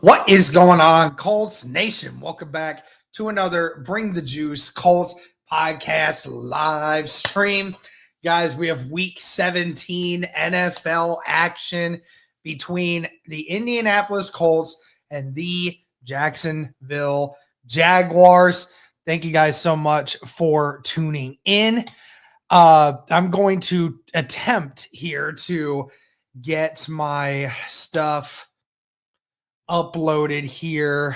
What is going on, Colts Nation? Welcome back to another Bring the Juice Colts podcast live stream. Guys, we have week 17 NFL action between the Indianapolis Colts and the Jacksonville Jaguars. Thank you guys so much for tuning in. I'm going to attempt here to get my stuff uploaded here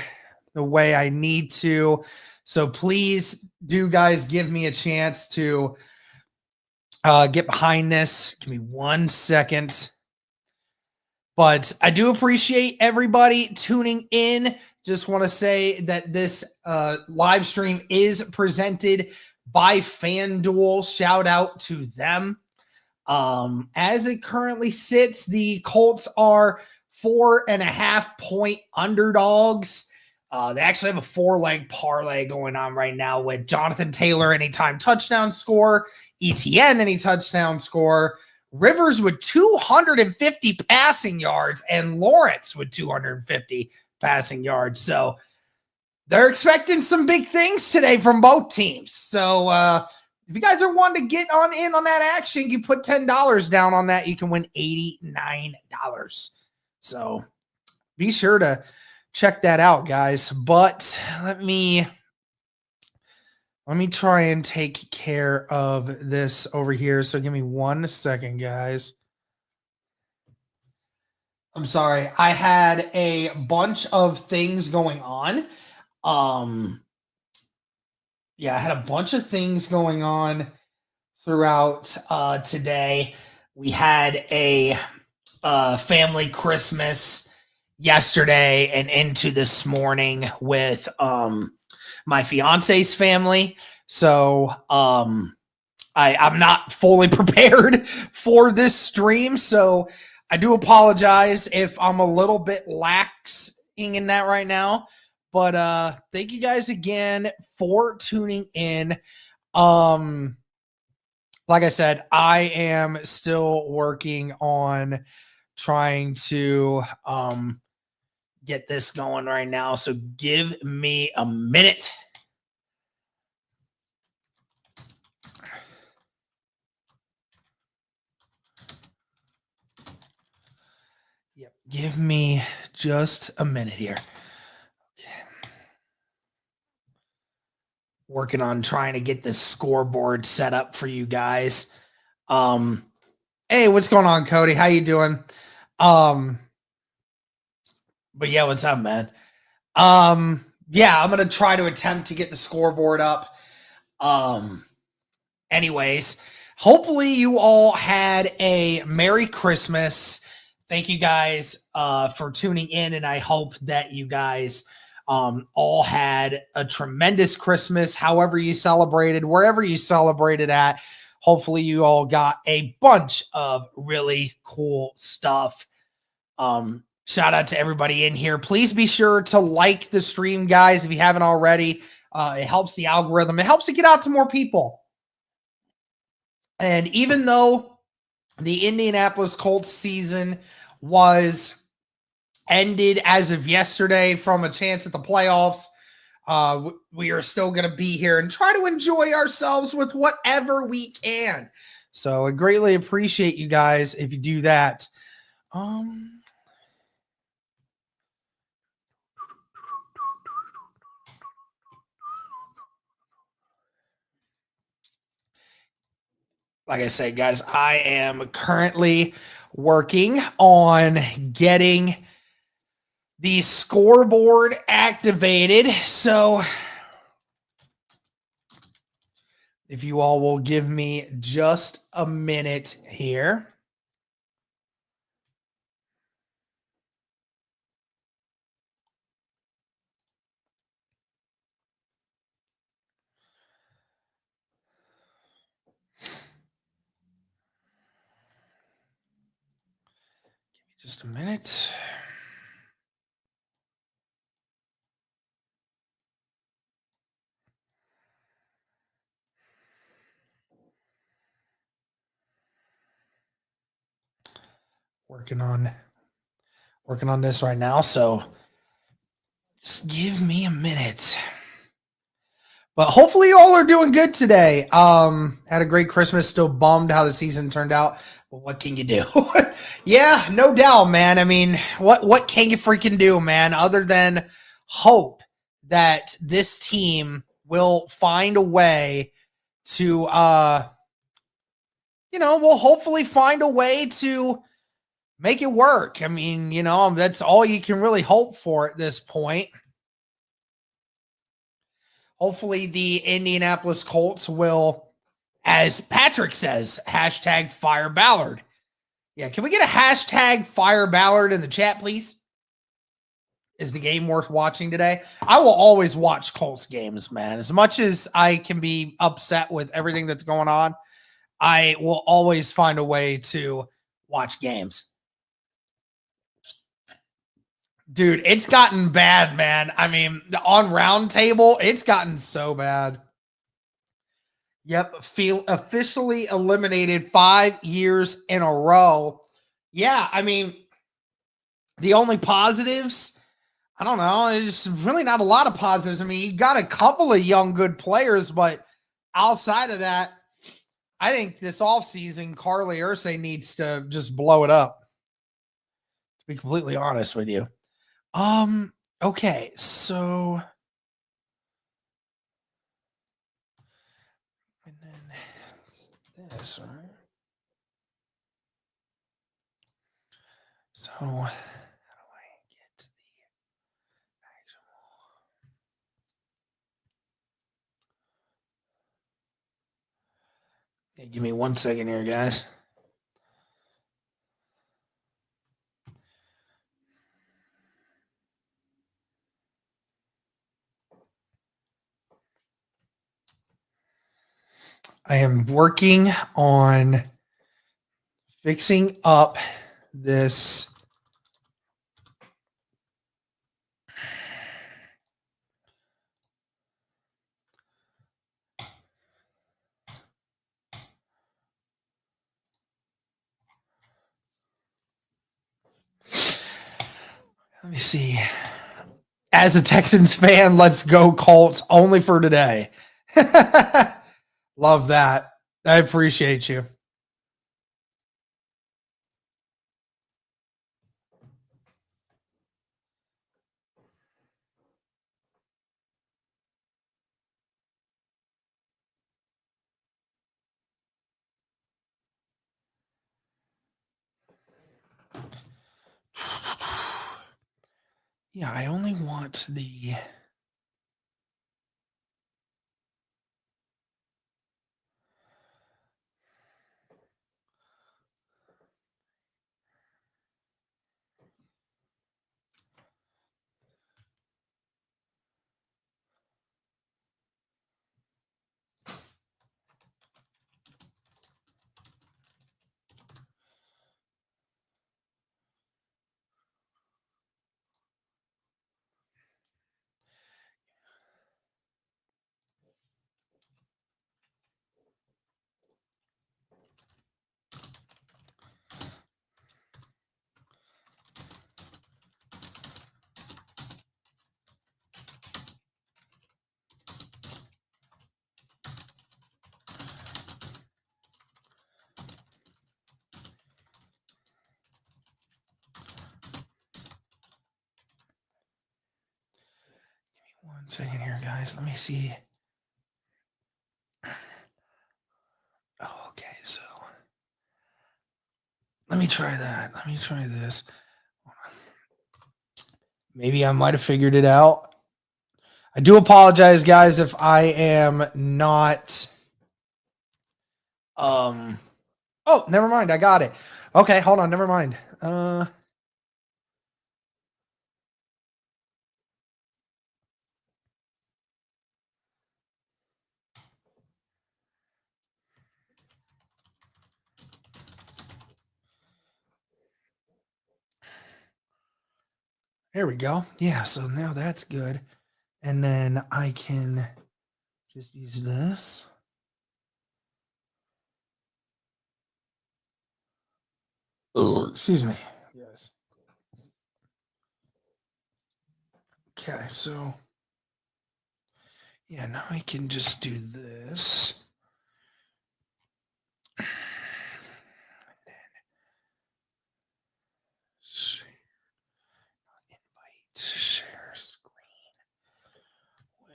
the way I need to. So please do, guys, give me a chance to get behind this. Give me 1 second. But I do appreciate everybody tuning in. Just want to say that this live stream is presented by FanDuel. Shout out to them. As it currently sits, the Colts are 4.5-point underdogs. They actually have a 4-leg parlay going on right now with Jonathan Taylor anytime touchdown score, ETN any touchdown score, Rivers with 250 passing yards, and Lawrence with 250 passing yards. So they're expecting some big things today from both teams. So if you guys are wanting to get in on that action, you put $10 down on that, you can win $89. So be sure to check that out, guys. But let me try and take care of this over here. So give me 1 second, guys. I'm sorry. I had a bunch of things going on. Yeah, I had a bunch of things going on throughout today. We had a family Christmas yesterday and into this morning with my fiance's family. So I'm not fully prepared for this stream. So I do apologize if I'm a little bit lax in that right now. But thank you guys again for tuning in. Like I said, I am still working on trying to get this going right now. So give me a minute. Yep, give me just a minute here. Okay. Working on trying to get this scoreboard set up for you guys. Hey, what's going on, Cody? How you doing? But yeah, what's up, man? Yeah, I'm gonna try to attempt to get the scoreboard up. Anyways, hopefully you all had a Merry Christmas. Thank you guys for tuning in, and I hope that you guys all had a tremendous Christmas, however you celebrated, wherever you celebrated at. Hopefully you all got a bunch of really cool stuff. Shout out to everybody in here. Please be sure to like the stream, guys, if you haven't already. It helps the algorithm. It helps to get out to more people. And even though the Indianapolis Colts season was ended as of yesterday from a chance at the playoffs, we are still going to be here and try to enjoy ourselves with whatever we can. So I greatly appreciate you guys if you do that. Like I said, guys, I am currently working on getting the scoreboard activated. So if you all will give me just a minute here. Just a minute. Working on this right now. So Just give me a minute. But hopefully you all are doing good today. Had a great Christmas. Still bummed how the season turned out. But what can you do? Yeah, no doubt, man. I mean, what can you freaking do, man, other than hope that this team will find a way to we'll hopefully find a way to make it work. I mean, that's all you can really hope for at this point. Hopefully the Indianapolis Colts will, as Patrick says, hashtag fire Ballard. Yeah, can we get a hashtag fire Ballard in the chat, please? Is the game worth watching today? I will always watch Colts games, man. As much as I can be upset with everything that's going on, I will always find a way to watch games. Dude, it's gotten bad, man. I mean, on Roundtable, it's gotten so bad. Yep, officially eliminated 5 years in a row. Yeah, I mean, the only positives, I don't know. There's really not a lot of positives. I mean, you got a couple of young, good players, but outside of that, I think this offseason, Carly Ursay needs to just blow it up. To be completely honest with you. Okay, so and then this, right? So how do I get to the actual? Yeah, give me 1 second here, guys. I am working on fixing up this. Let me see. As a Texans fan, let's go Colts only for today. Love that. I appreciate you. Yeah, I only want the. Give me 1 second here, guys. Let me see. Oh, okay, so let me try that. Let me try this. Maybe I might have figured it out. I do apologize, guys, if I am not. Oh, never mind. I got it. Okay, hold on. Never mind. There we go. Yeah, so now that's good. And then I can just use this. Oh, excuse me. Yes. Okay, so yeah, now I can just do this. Share screen with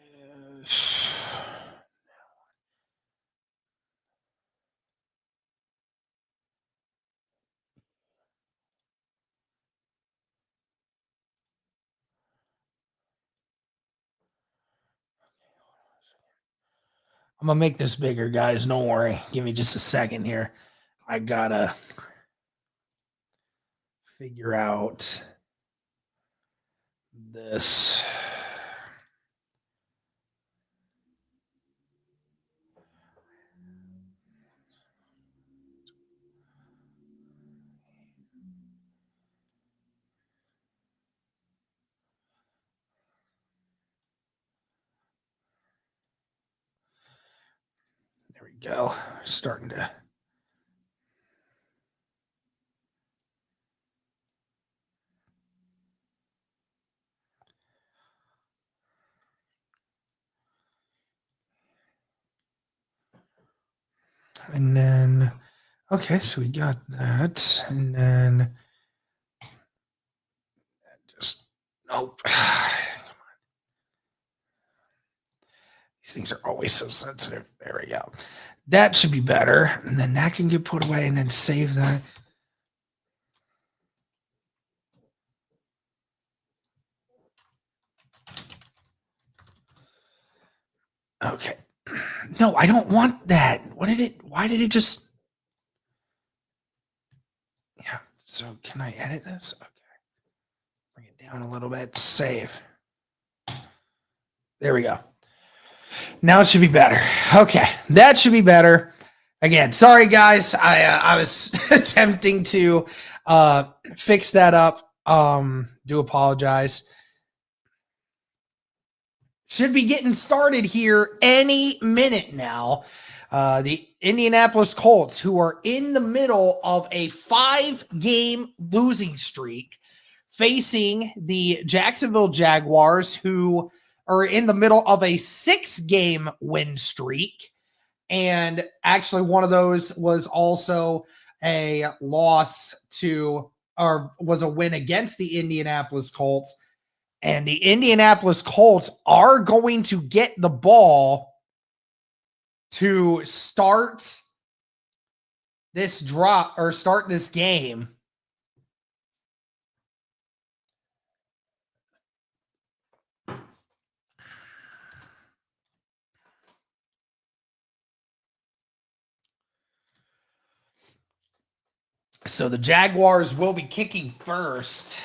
I'm gonna make this bigger, guys. Don't worry. Give me just a second here. I gotta figure out this. There we go. Starting to. And then, okay, so we got that. And then just, nope. Come on. These things are always so sensitive. There we go. That should be better. And then that can get put away and then save that. Okay. No, I don't want that. Why did it just? Yeah. So can I edit this? Okay. Bring it down a little bit. Save. There we go. Now it should be better. Okay. That should be better. Again, sorry guys. I was attempting to fix that up. Do apologize. Should be getting started here any minute now. The Indianapolis Colts, who are in the middle of a 5-game losing streak, facing the Jacksonville Jaguars, who are in the middle of a 6-game win streak. And actually, one of those was also a loss to, or was a win against the Indianapolis Colts. And the Indianapolis Colts are going to get the ball to start this drop or start this game. So the Jaguars will be kicking first.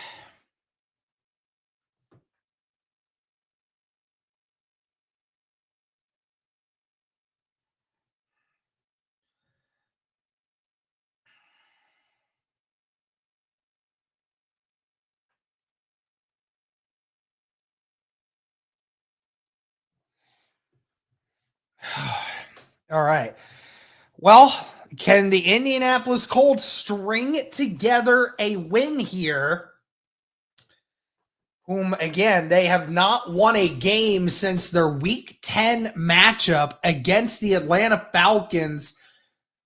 All right. Well, can the Indianapolis Colts string together a win here? Whom, again, they have not won a game since their Week 10 matchup against the Atlanta Falcons.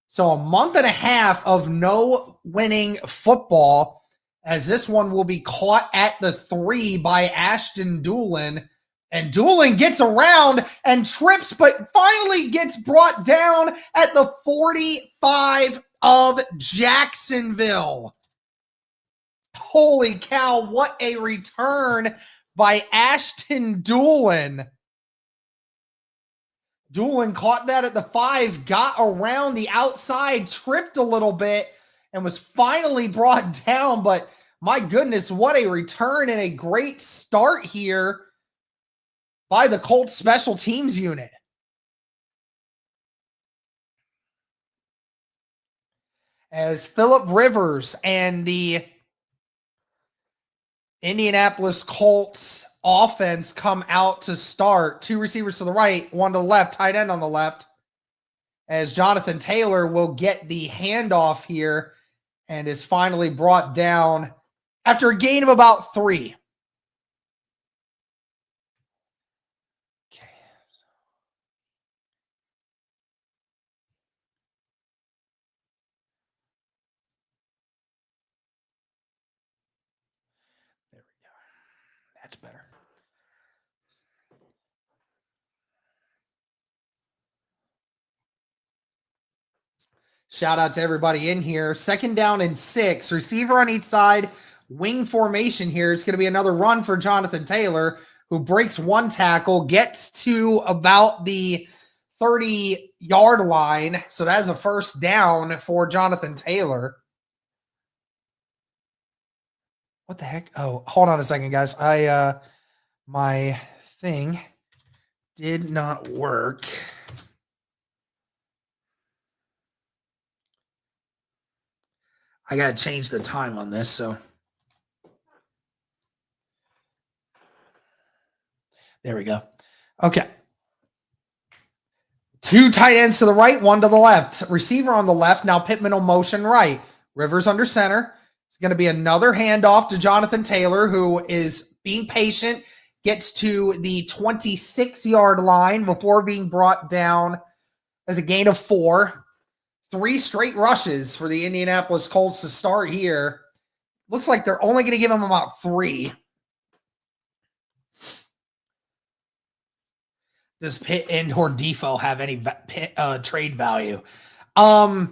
So a month and a half of no winning football, as this one will be caught at the 3 by Ashton Doolin. And Doolin gets around and trips, but finally gets brought down at the 45 of Jacksonville. Holy cow, what a return by Ashton Doolin. Doolin caught that at the 5, got around the outside, tripped a little bit, and was finally brought down. But my goodness, what a return and a great start here by the Colts special teams unit. As Phillip Rivers and the Indianapolis Colts offense come out to start. 2 receivers to the right, 1 to the left, tight end on the left. As Jonathan Taylor will get the handoff here and is finally brought down after a gain of about 3. That's better. Shout out to everybody in here. 2nd down and 6. Receiver on each side. Wing formation here. It's going to be another run for Jonathan Taylor, who breaks one tackle, gets to about the 30-yard line. So that's a 1st down for Jonathan Taylor. What the heck? Oh, hold on a second, guys. My thing did not work. I got to change the time on this, so. There we go. Okay. 2 tight ends to the right, 1 to the left. Receiver on the left. Now Pittman will motion right. Rivers under center. It's going to be another handoff to Jonathan Taylor, who is being patient, gets to the 26-yard line before being brought down as a gain of 4. 3 straight rushes for the Indianapolis Colts to start here. Looks like they're only going to give him about 3. Does Pitt and or Defoe have any trade value? Yeah,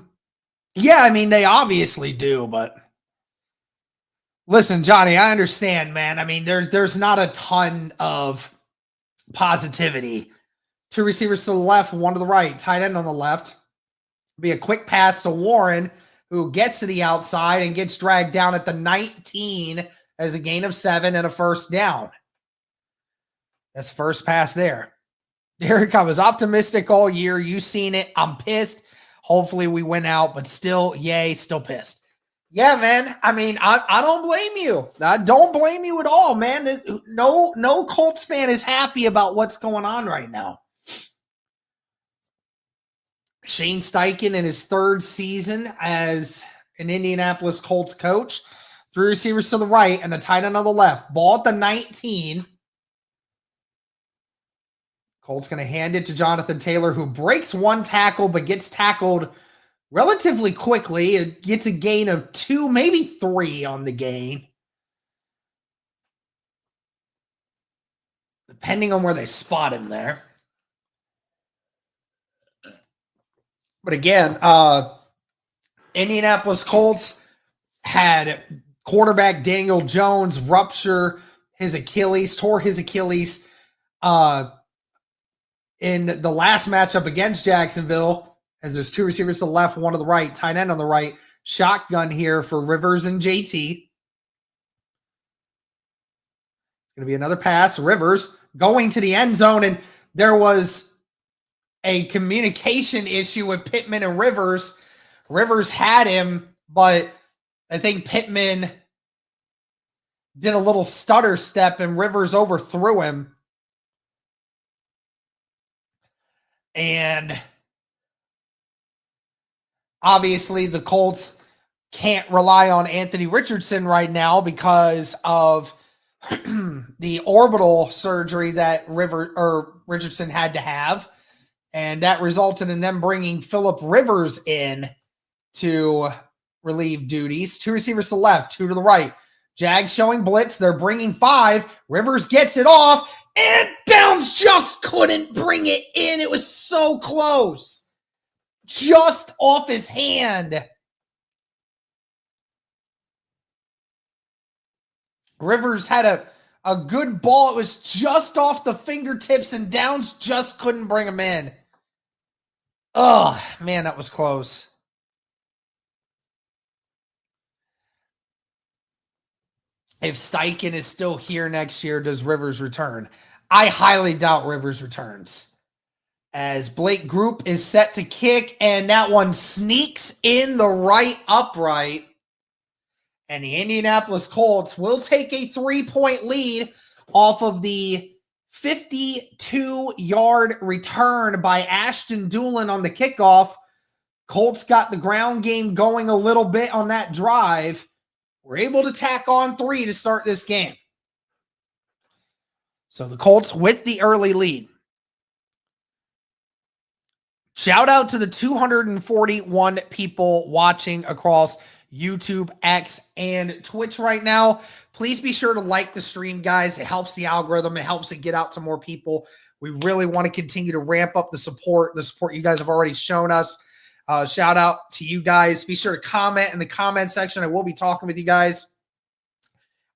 I mean, they obviously do, but listen, Johnny, I understand, man. I mean, there's not a ton of positivity. 2 receivers to the left, 1 to the right, tight end on the left. Be a quick pass to Warren, who gets to the outside and gets dragged down at the 19 as a gain of 7 and a 1st down. That's the first pass there. Derek, I was optimistic all year. You've seen it. I'm pissed. Hopefully we win out, but still, yay, still pissed. Yeah, man. I mean, I don't blame you. I don't blame you at all, man. No Colts fan is happy about what's going on right now. Shane Steichen in his 3rd season as an Indianapolis Colts coach. 3 receivers to the right and a tight end on the left. Ball at the 19. Colts going to hand it to Jonathan Taylor, who breaks 1 tackle but gets tackled relatively quickly. It gets a gain of 2, maybe 3 on the gain, depending on where they spot him there. But again, Indianapolis Colts had quarterback Daniel Jones rupture his Achilles, tore his Achilles in the last matchup against Jacksonville, as there's 2 receivers to the left, 1 to the right, tight end on the right. Shotgun here for Rivers and JT. It's going to be another pass. Rivers going to the end zone, and there was a communication issue with Pittman and Rivers. Rivers had him, but I think Pittman did a little stutter step and Rivers overthrew him. And obviously the Colts can't rely on Anthony Richardson right now because of the orbital surgery that Richardson had to have. And that resulted in them bringing Phillip Rivers in to relieve duties. 2 receivers to the left, 2 to the right. Jags showing blitz. They're bringing 5. Rivers gets it off, and Downs just couldn't bring it in. It was so close. Just off his hand. Rivers had a good ball. It was just off the fingertips, and Downs just couldn't bring him in. Oh, man, that was close. If Steichen is still here next year, does Rivers return? I highly doubt Rivers returns. As Blake Group is set to kick, and that one sneaks in the right upright. And the Indianapolis Colts will take a 3-point lead off of the 52-yard return by Ashton Doolin on the kickoff. Colts got the ground game going a little bit on that drive. We're able to tack on 3 to start this game. So the Colts with the early lead. Shout out to the 241 people watching across YouTube, X, and Twitch right now. Please be sure to like the stream, guys. It helps the algorithm. It helps it get out to more people. We really want to continue to ramp up the support you guys have already shown us. Shout out to you guys. Be sure to comment in the comment section. I will be talking with you guys.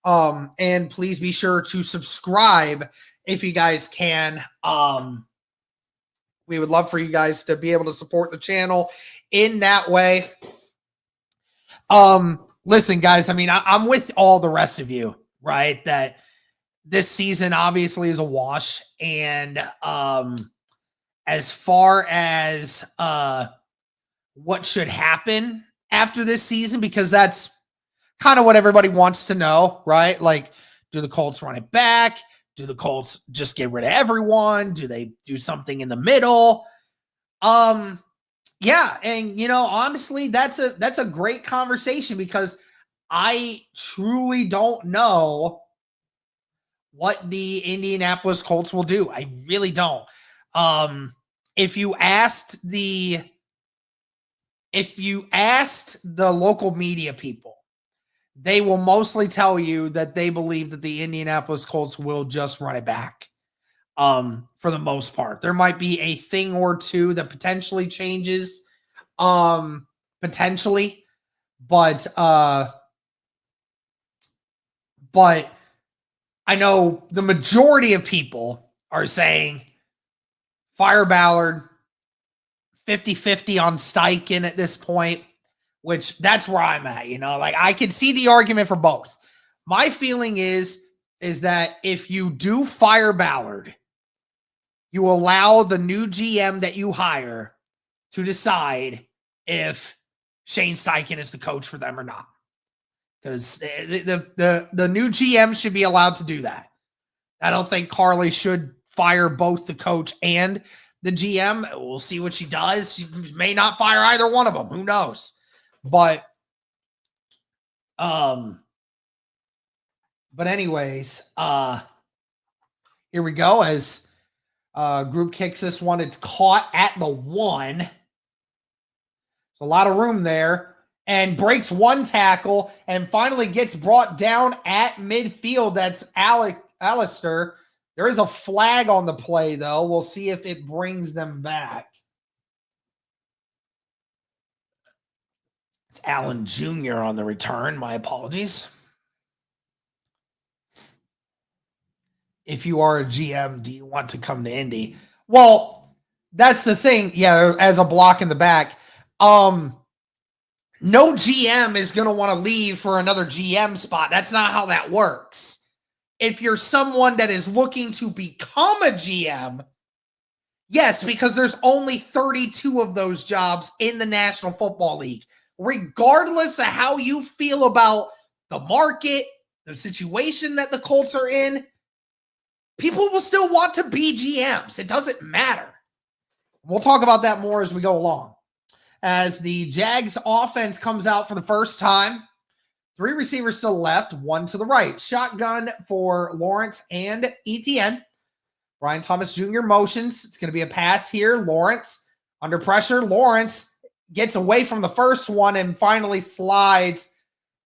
And please be sure to subscribe if you guys can. We would love for you guys to be able to support the channel in that way. Listen, guys, I mean, I'm with all the rest of you, right? That this season obviously is a wash. And as far as what should happen after this season, because that's kind of what everybody wants to know, right? Like, do the Colts run it back? Do the Colts just get rid of everyone? Do they do something in the middle? Yeah, and honestly, that's a great conversation because I truly don't know what the Indianapolis Colts will do. I really don't. If you asked the local media people, they will mostly tell you that they believe that the Indianapolis Colts will just run it back. For the most part, there might be a thing or two that potentially changes, potentially, but I know the majority of people are saying fire Ballard, 50-50 on Steichen at this point, which that's where I'm at, like I could see the argument for both. My feeling is that if you do fire Ballard, you allow the new GM that you hire to decide if Shane Steichen is the coach for them or not. Because the new GM should be allowed to do that. I don't think Carly should fire both the coach and the GM. We'll see what she does. She may not fire either one of them. Who knows? But anyways, here we go as group kicks this one. It's caught at the 1. There's a lot of room there and breaks one tackle and finally gets brought down at midfield. That's Alistair. There is a flag on the play, though. We'll see if it brings them back. It's Allen Jr. on the return. My apologies. If you are a GM, do you want to come to Indy? Well, that's the thing. Yeah, as a block in the back. No GM is going to want to leave for another GM spot. That's not how that works. If you're someone that is looking to become a GM, yes, because there's only 32 of those jobs in the National Football League. Regardless of how you feel about the market, the situation that the Colts are in, people will still want to be GMs. It doesn't matter. We'll talk about that more as we go along. As the Jags offense comes out for the first time, 3 receivers to the left, 1 to the right. Shotgun for Lawrence and Etienne. Brian Thomas Jr. motions. It's going to be a pass here. Lawrence under pressure. Lawrence gets away from the first one and finally slides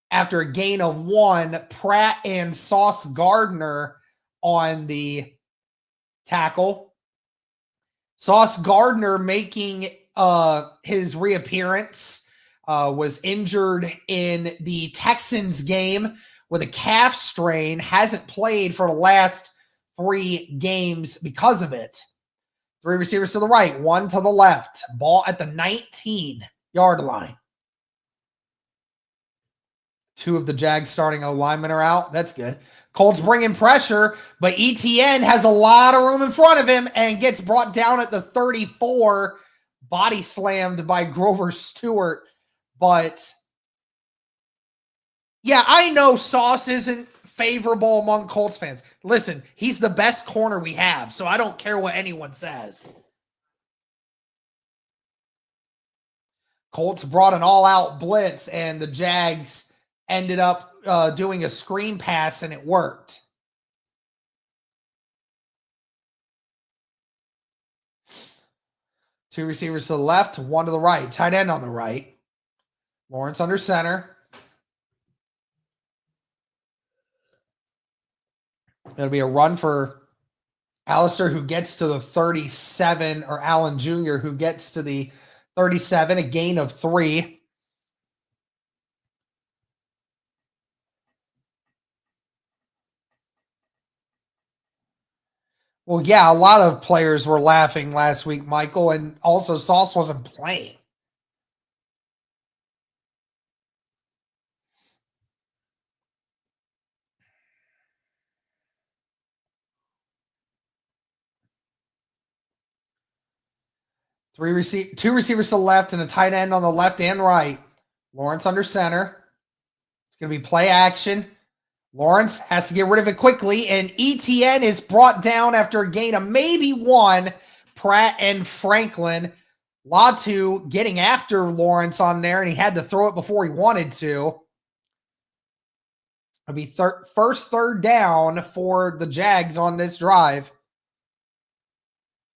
after a gain of 1. Pratt and Sauce Gardner on the tackle. Sauce Gardner making his reappearance, was injured in the Texans game with a calf strain, hasn't played for the last 3 games because of it. 3 receivers to the right, 1 to the left. Ball at the 19-yard line. 2 of the Jags starting O-linemen are out. That's good. Colts bringing pressure, but Etienne has a lot of room in front of him and gets brought down at the 34, body slammed by Grover Stewart. But yeah, I know Sauce isn't favorable among Colts fans. Listen, he's the best corner we have, so I don't care what anyone says. Colts brought an all-out blitz, and the Jags ended up doing a screen pass, and it worked. Two receivers to the left, 1 to the right. Tight end on the right. Lawrence under center. It'll be a run for Alistair, who gets to the 37, or Allen Jr., who gets to the 37, a gain of 3. Well, yeah, a lot of players were laughing last week, Michael, and also Sauce wasn't playing. Two receivers to the left and a tight end on the left and right. Lawrence under center. It's going to be play action. Lawrence has to get rid of it quickly, and ETN is brought down after a gain of maybe 1. Pratt and Franklin. Latu getting after Lawrence on there, and he had to throw it before he wanted to. It'll be first third down for the Jags on this drive.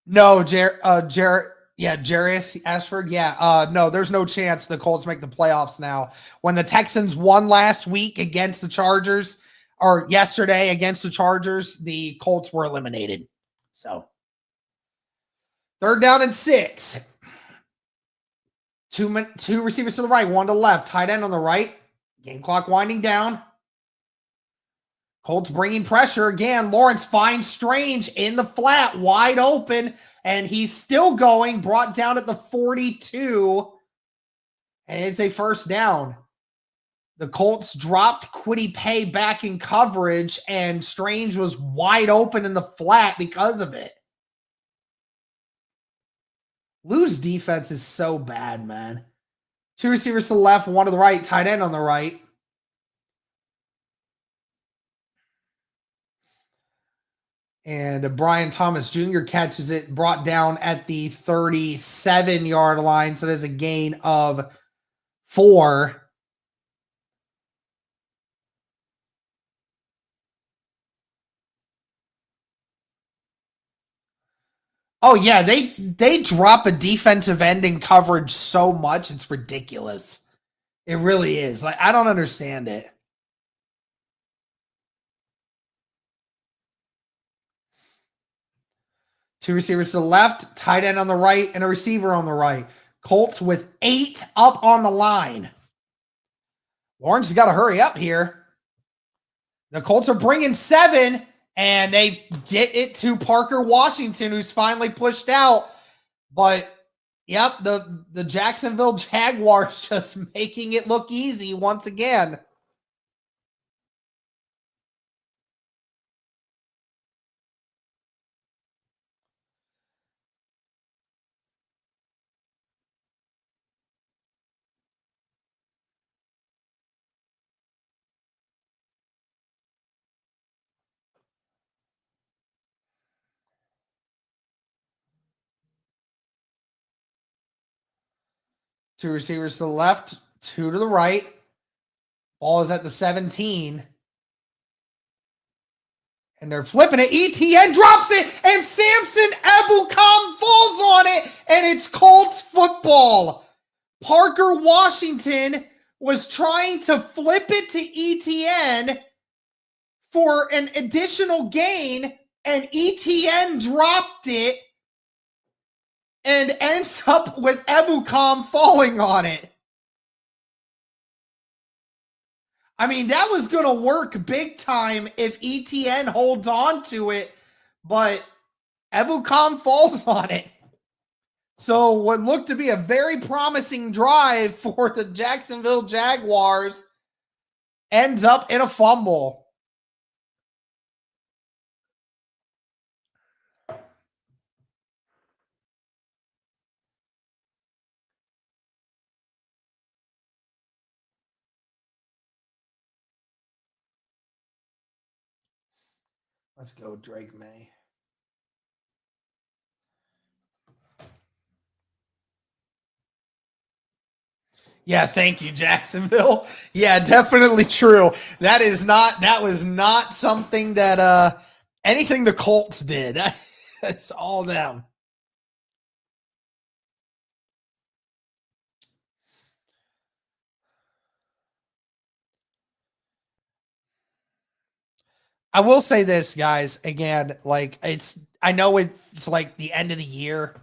No, Jarius Ashford. Yeah, no, there's no chance the Colts make the playoffs now. When the Texans won last week against the Chargers, or yesterday against the Chargers, the Colts were eliminated. So, third down and 6. Two receivers to the right, 1 to the left. Tight end on the right. Game clock winding down. Colts bringing pressure again. Lawrence finds Strange in the flat, wide open, and he's still going. Brought down at the 42, and it's a first down. The Colts dropped Kwity Paye back in coverage, and Strange was wide open in the flat because of it. Lou's defense is so bad, man. 2 receivers to the left, 1 to the right, tight end on the right. And Brian Thomas Jr. catches it, brought down at the 37-yard line. So there's a gain of 4. Oh, yeah, they drop a defensive end in coverage so much, it's ridiculous. It really is. Like, I don't understand it. Two receivers to the left, tight end on the right, and a receiver on the right. Colts with 8 up on the line. Lawrence has got to hurry up here. The Colts are bringing 7, and they get it to Parker Washington, who's finally pushed out. But, yep, the Jacksonville Jaguars just making it look easy once again. Two receivers to the left, 2 to the right. Ball is at the 17. And they're flipping it. ETN drops it, and Samson Ebukam falls on it, and it's Colts football. Parker Washington was trying to flip it to ETN for an additional gain, and ETN dropped it and ends up with Ebukam falling on it. I mean, that was going to work big time if ETN holds on to it, but Ebukam falls on it. So what looked to be a very promising drive for the Jacksonville Jaguars ends up in a fumble. Let's go, Drake May. Yeah, thank you, Jacksonville. Yeah, definitely true. That was not something that anything the Colts did. That's all them. I will say this, guys, again, like I know it's like the end of the year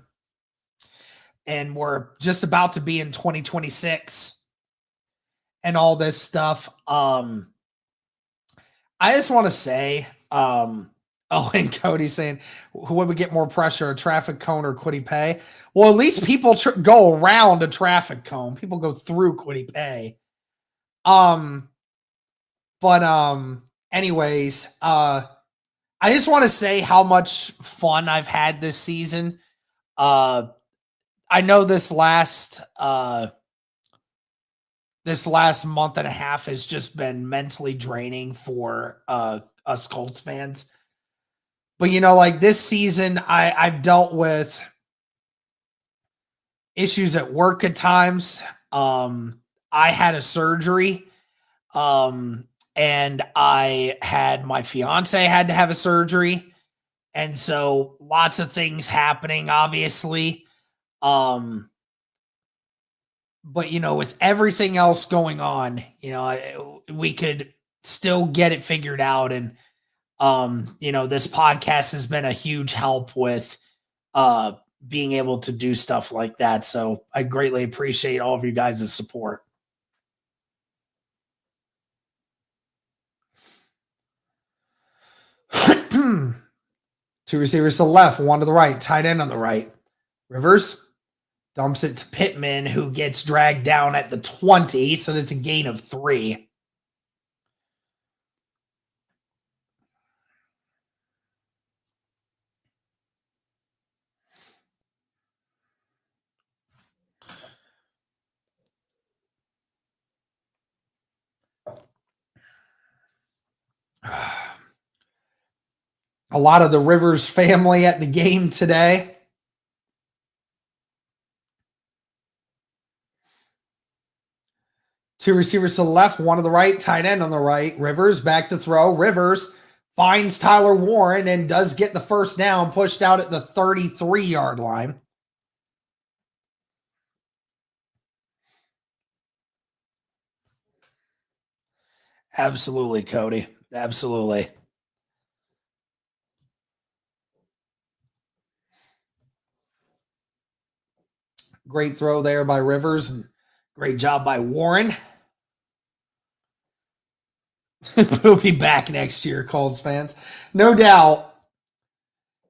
and we're just about to be in 2026 and all this stuff. I just want to say, and Cody saying, who would get more pressure, a traffic cone or Quiddy Pay? Well, at least people go around a traffic cone. People go through Quiddy Pay. Anyways, I just want to say how much fun I've had this season. I know this last month and a half has just been mentally draining for us Colts fans. But like this season, I've dealt with issues at work at times. I had a surgery. And I had my fiance had to have a surgery. And so lots of things happening, obviously. But with everything else going on, we could still get it figured out. And, this podcast has been a huge help with being able to do stuff like that. So I greatly appreciate all of you guys' support. Two receivers to the left, one to the right, tight end on the right. Rivers dumps it to Pittman, who gets dragged down at the 20, so that's a gain of 3. A lot of the Rivers family at the game today. Two receivers to the left, one to the right, tight end on the right. Rivers back to throw. Rivers finds Tyler Warren and does get the first down, pushed out at the 33-yard line. Absolutely, Cody. Absolutely. Great throw there by Rivers and great job by Warren. We'll be back next year, Colts fans. No doubt.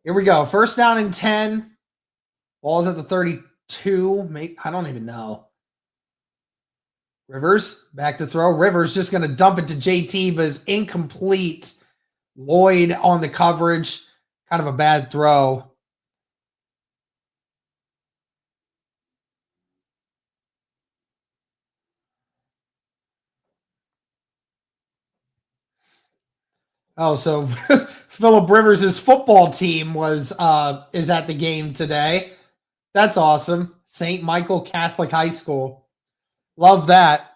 Here we go. First down and 10. Ball's at the 32. Maybe, I don't even know. Rivers back to throw. Rivers just going to dump it to JT, but it's incomplete. Lloyd on the coverage. Kind of a bad throw. Oh, so Phillip Rivers' football team is at the game today. That's awesome. St. Michael Catholic High School. Love that.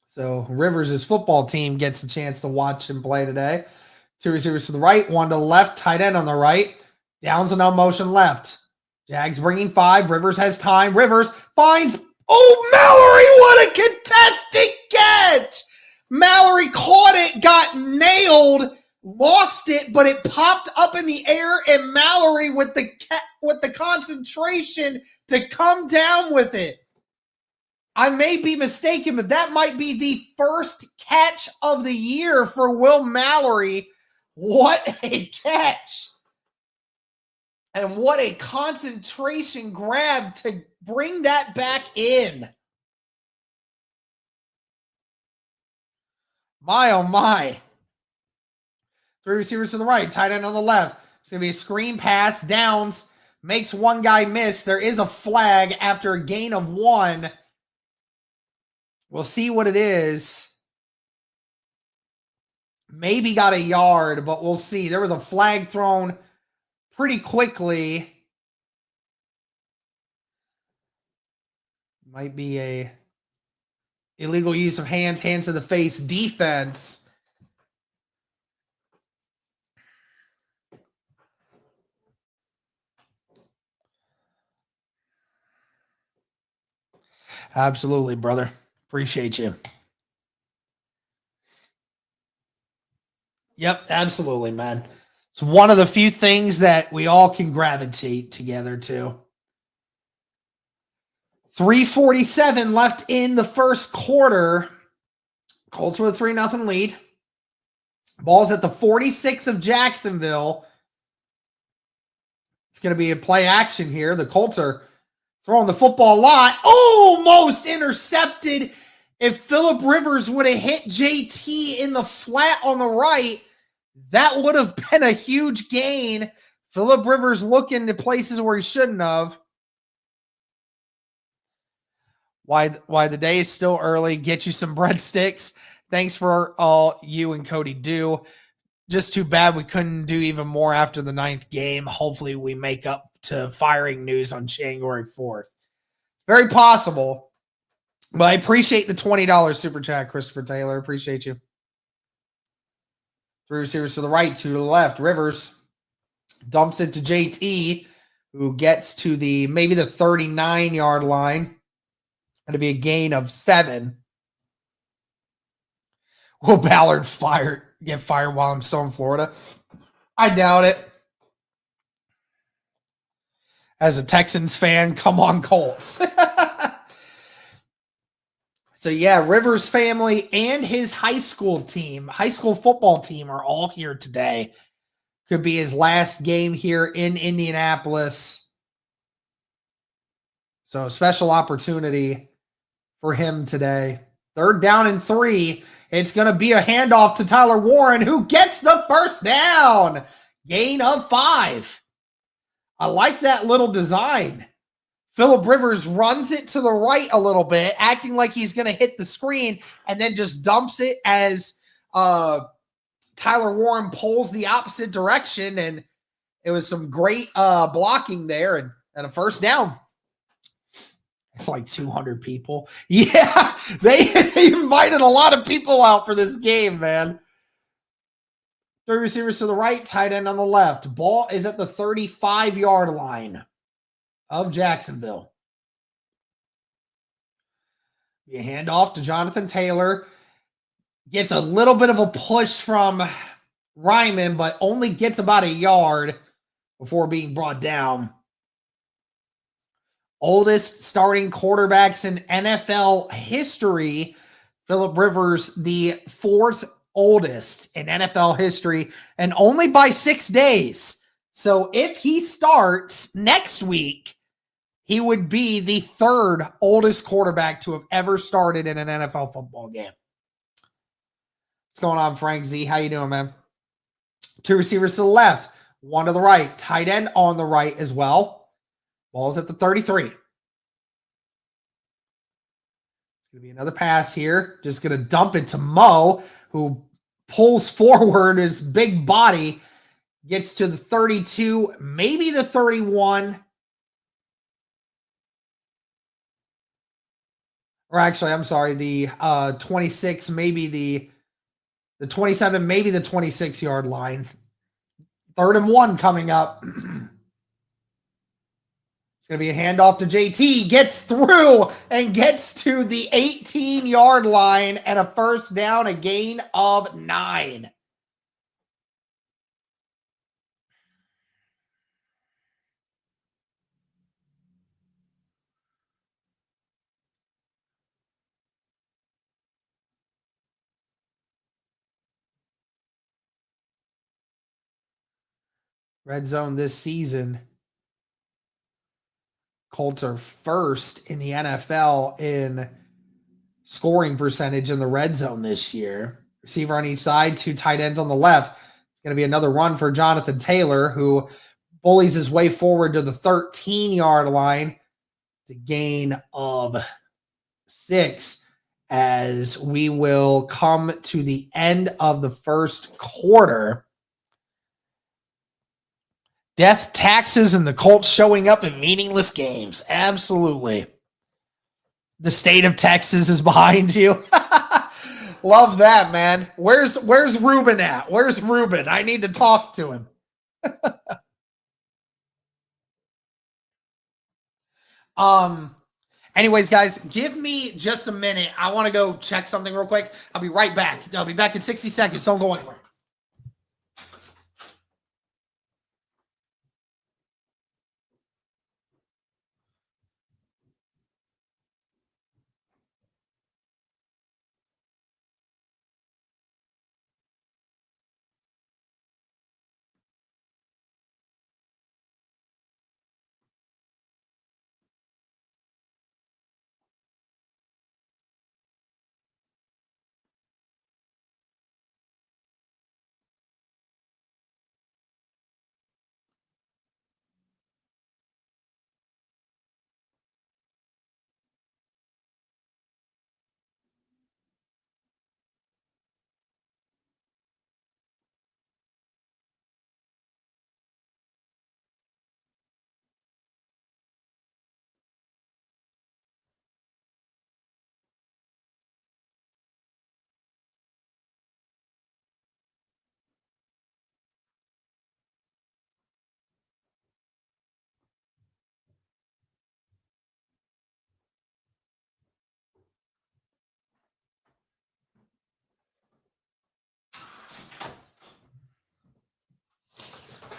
So Rivers' football team gets a chance to watch him play today. Two receivers to the right, one to the left, tight end on the right. Downs and no motion left. Jags bringing 5. Rivers has time. Rivers finds, Mallory, what a contested catch. Mallory caught it, got nailed, lost it, but it popped up in the air, and Mallory with the concentration to come down with it. I may be mistaken, but that might be the first catch of the year for Will Mallory. What a catch. And what a concentration grab to bring that back in. My, oh my. 3 receivers to the right, tight end on the left. It's going to be a screen pass. Downs makes one guy miss. There is a flag after a gain of 1. We'll see what it is. Maybe got a yard, but we'll see. There was a flag thrown pretty quickly. Might be a illegal use of hands to the face defense. Absolutely, brother. Appreciate you. Yep, absolutely, man. It's one of the few things that we all can gravitate together to. 3:47 left in the first quarter. Colts with a 3-0 lead. Ball's at the 46 of Jacksonville. It's going to be a play action here. The Colts are throwing the football a lot. Almost intercepted. If Phillip Rivers would have hit JT in the flat on the right, that would have been a huge gain. Phillip Rivers looking to places where he shouldn't have. Why the day is still early. Get you some breadsticks. Thanks for all you and Cody do. Just too bad we couldn't do even more after the 9th game. Hopefully we make up to firing news on January 4th. Very possible. But I appreciate the $20 super chat, Christopher Taylor. Appreciate you. 3 receivers to the right, 2 to the left. Rivers dumps it to JT, who gets to maybe the 39-yard line. It'll be a gain of 7. Will Ballard get fired while I'm still in Florida? I doubt it. As a Texans fan, come on, Colts. So, yeah, Rivers' family and his high school football team are all here today. Could be his last game here in Indianapolis. So, a special opportunity for him today. 3rd down and 3. It's going to be a handoff to Tyler Warren, who gets the first down. Gain of 5. I like that little design. Phillip Rivers runs it to the right a little bit, acting like he's going to hit the screen, and then just dumps it as Tyler Warren pulls the opposite direction. And it was some great blocking there and a first down. It's like 200 people. Yeah, they invited a lot of people out for this game, man. 3 receivers to the right, tight end on the left. Ball is at the 35-yard line of Jacksonville. You hand off to Jonathan Taylor. Gets a little bit of a push from Ryman, but only gets about a yard before being brought down. Oldest starting quarterbacks in NFL history. Phillip Rivers, the 4th oldest in NFL history, and only by 6 days. So if he starts next week, he would be the 3rd oldest quarterback to have ever started in an NFL football game. What's going on, Frank Z? How you doing, man? 2 receivers to the left, 1 to the right. Tight end on the right as well. Ball's at the 33. It's going to be another pass here. Just going to dump it to Mo, who pulls forward his big body, gets to the 32, maybe the 31. Or actually, I'm sorry, the 26, maybe the 27, maybe the 26-yard line. 3rd and 1 coming up. Going to be a handoff to JT, gets through and gets to the 18-yard line and a first down, a gain of 9. Red zone this season. Colts are 1st in the NFL in scoring percentage in the red zone this year. Receiver on each side, 2 tight ends on the left. It's going to be another run for Jonathan Taylor, who bullies his way forward to the 13-yard line. It's a gain of 6 as we will come to the end of the first quarter. Death, taxes, and the Colts showing up in meaningless games. Absolutely. The state of Texas is behind you. Love that, man. Where's Ruben at? Where's Ruben? I need to talk to him. Anyways, guys, give me just a minute. I want to go check something real quick. I'll be right back. I'll be back in 60 seconds. Don't go anywhere.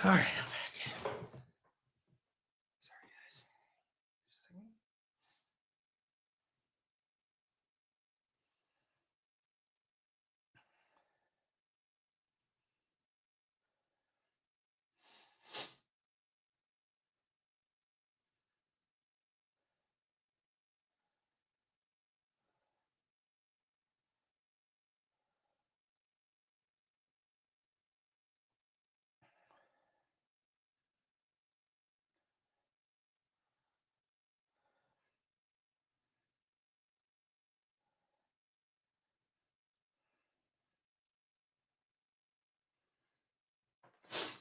All right, I'm back. Sorry, guys.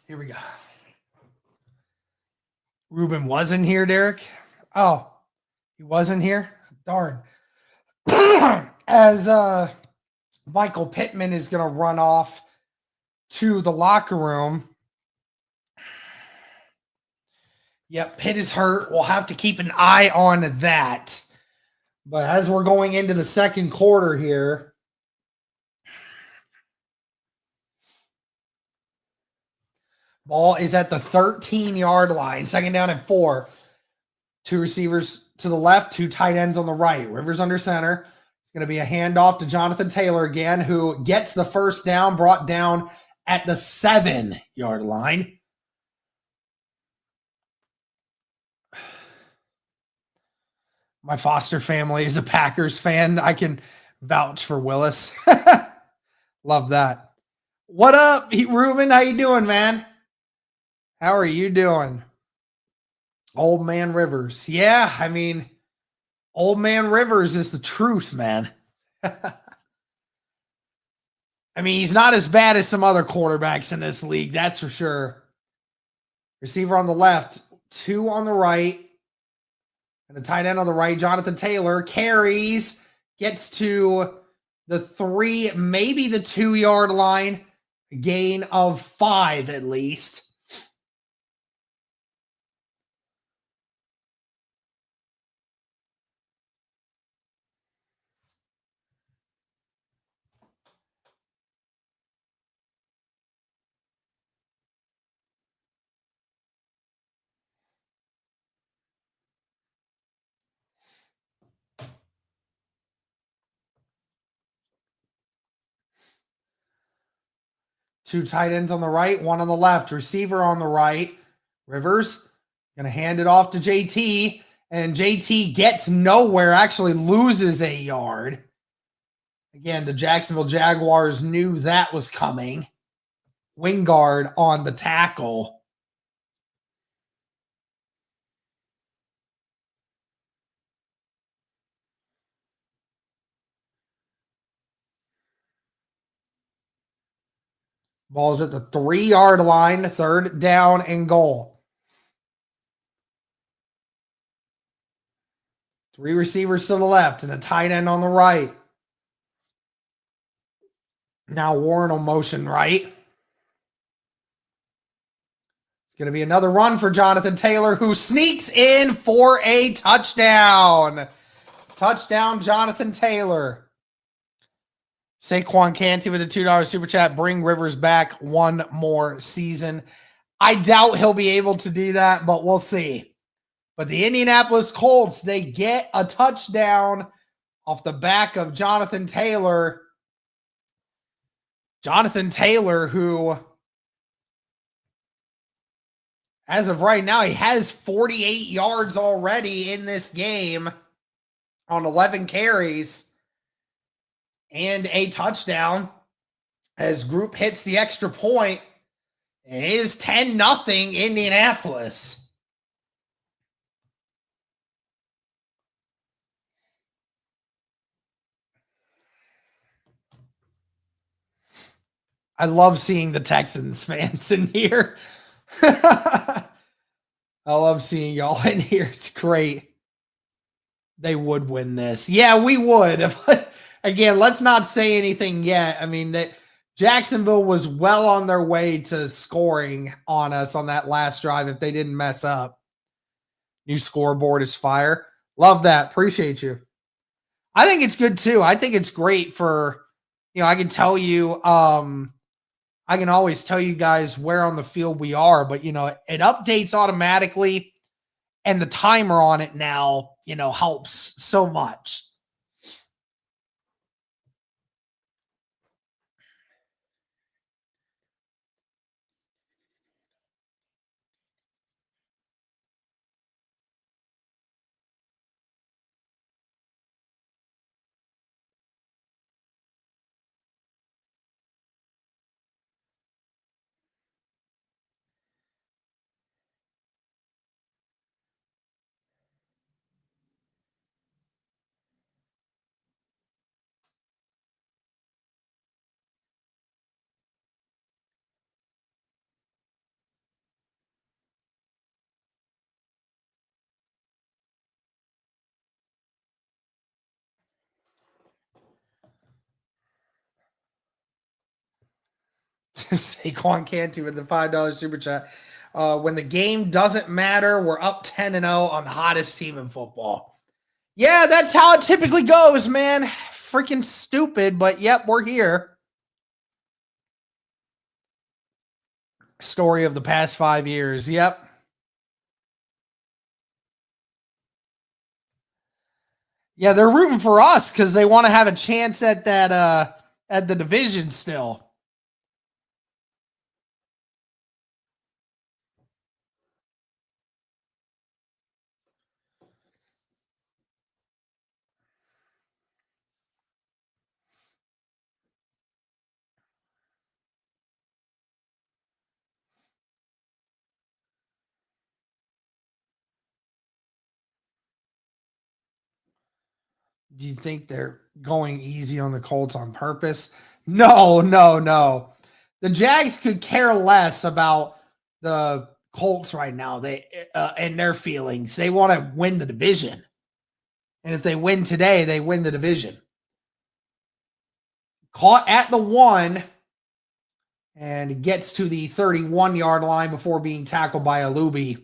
Here we go. Ruben wasn't here, Derek. Oh, he wasn't here? Darn. As Michael Pittman is going to run off to the locker room. Yep, Pitt is hurt. We'll have to keep an eye on that. But as we're going into the second quarter here, ball is at the 13-yard line. Second down and 4. 2 receivers to the left, 2 tight ends on the right. Rivers under center. It's going to be a handoff to Jonathan Taylor again, who gets the first down, brought down at the 7-yard line. My foster family is a Packers fan. I can vouch for Willis. Love that. What up, Ruben? How you doing, man? How are you doing? Old man Rivers. Yeah, I mean, old man Rivers is the truth, man. I mean, he's not as bad as some other quarterbacks in this league, that's for sure. Receiver on the left, 2 on the right, and a tight end on the right. Jonathan Taylor carries, gets to the 3, maybe the 2-yard line, a gain of 5 at least. Two tight ends on the right, 1 on the left. Receiver on the right. Rivers going to hand it off to JT. And JT gets nowhere, actually loses a yard. Again, the Jacksonville Jaguars knew that was coming. Wingard on the tackle. Ball's at the 3-yard line, 3rd down and goal. 3 receivers to the left and a tight end on the right. Now Warren will motion right. It's going to be another run for Jonathan Taylor, who sneaks in for a touchdown. Touchdown, Jonathan Taylor. Saquon Canty with a $2 super chat. Bring Rivers back one more season. I doubt he'll be able to do that, but we'll see. But the Indianapolis Colts, they get a touchdown off the back of Jonathan Taylor. Jonathan Taylor, who, as of right now, he has 48 yards already in this game on 11 carries. And a touchdown as Group hits the extra point. It is 10-0 Indianapolis. I love seeing the Texans fans in here. I love seeing y'all in here. It's great. They would win this. Yeah, we would. Again, let's not say anything yet. I mean, Jacksonville was well on their way to scoring on us on that last drive if they didn't mess up. New scoreboard is fire. Love that. Appreciate you. I think it's good too. I think it's great for, I can tell you, I can always tell you guys where on the field we are, but, it updates automatically, and the timer on it now, helps so much. Saquon Cantu with the $5 super chat. When the game doesn't matter, we're up 10-0 on the hottest team in football. Yeah, that's how it typically goes, man. Freaking stupid, but yep, we're here. Story of the past 5 years. Yep. Yeah, they're rooting for us because they want to have a chance at that at the division still. Do you think they're going easy on the Colts on purpose? No. The Jags could care less about the Colts right now. They and their feelings. They want to win the division. And if they win today, they win the division. Caught at the 1 and gets to the 31-yard line before being tackled by Alubi.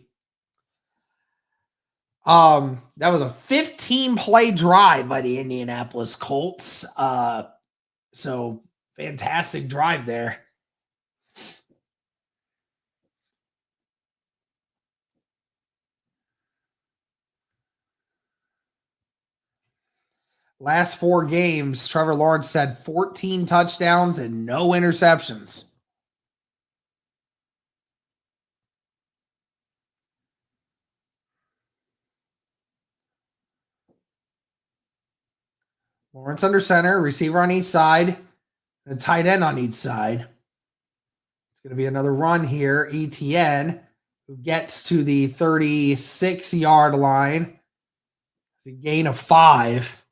That was a 15-play drive by the Indianapolis Colts. So fantastic drive there. Last 4 games, Trevor Lawrence had 14 touchdowns and no interceptions. Lawrence under center, receiver on each side, and a tight end on each side. It's going to be another run here. ETN, who gets to the 36-yard line. It's a gain of 5.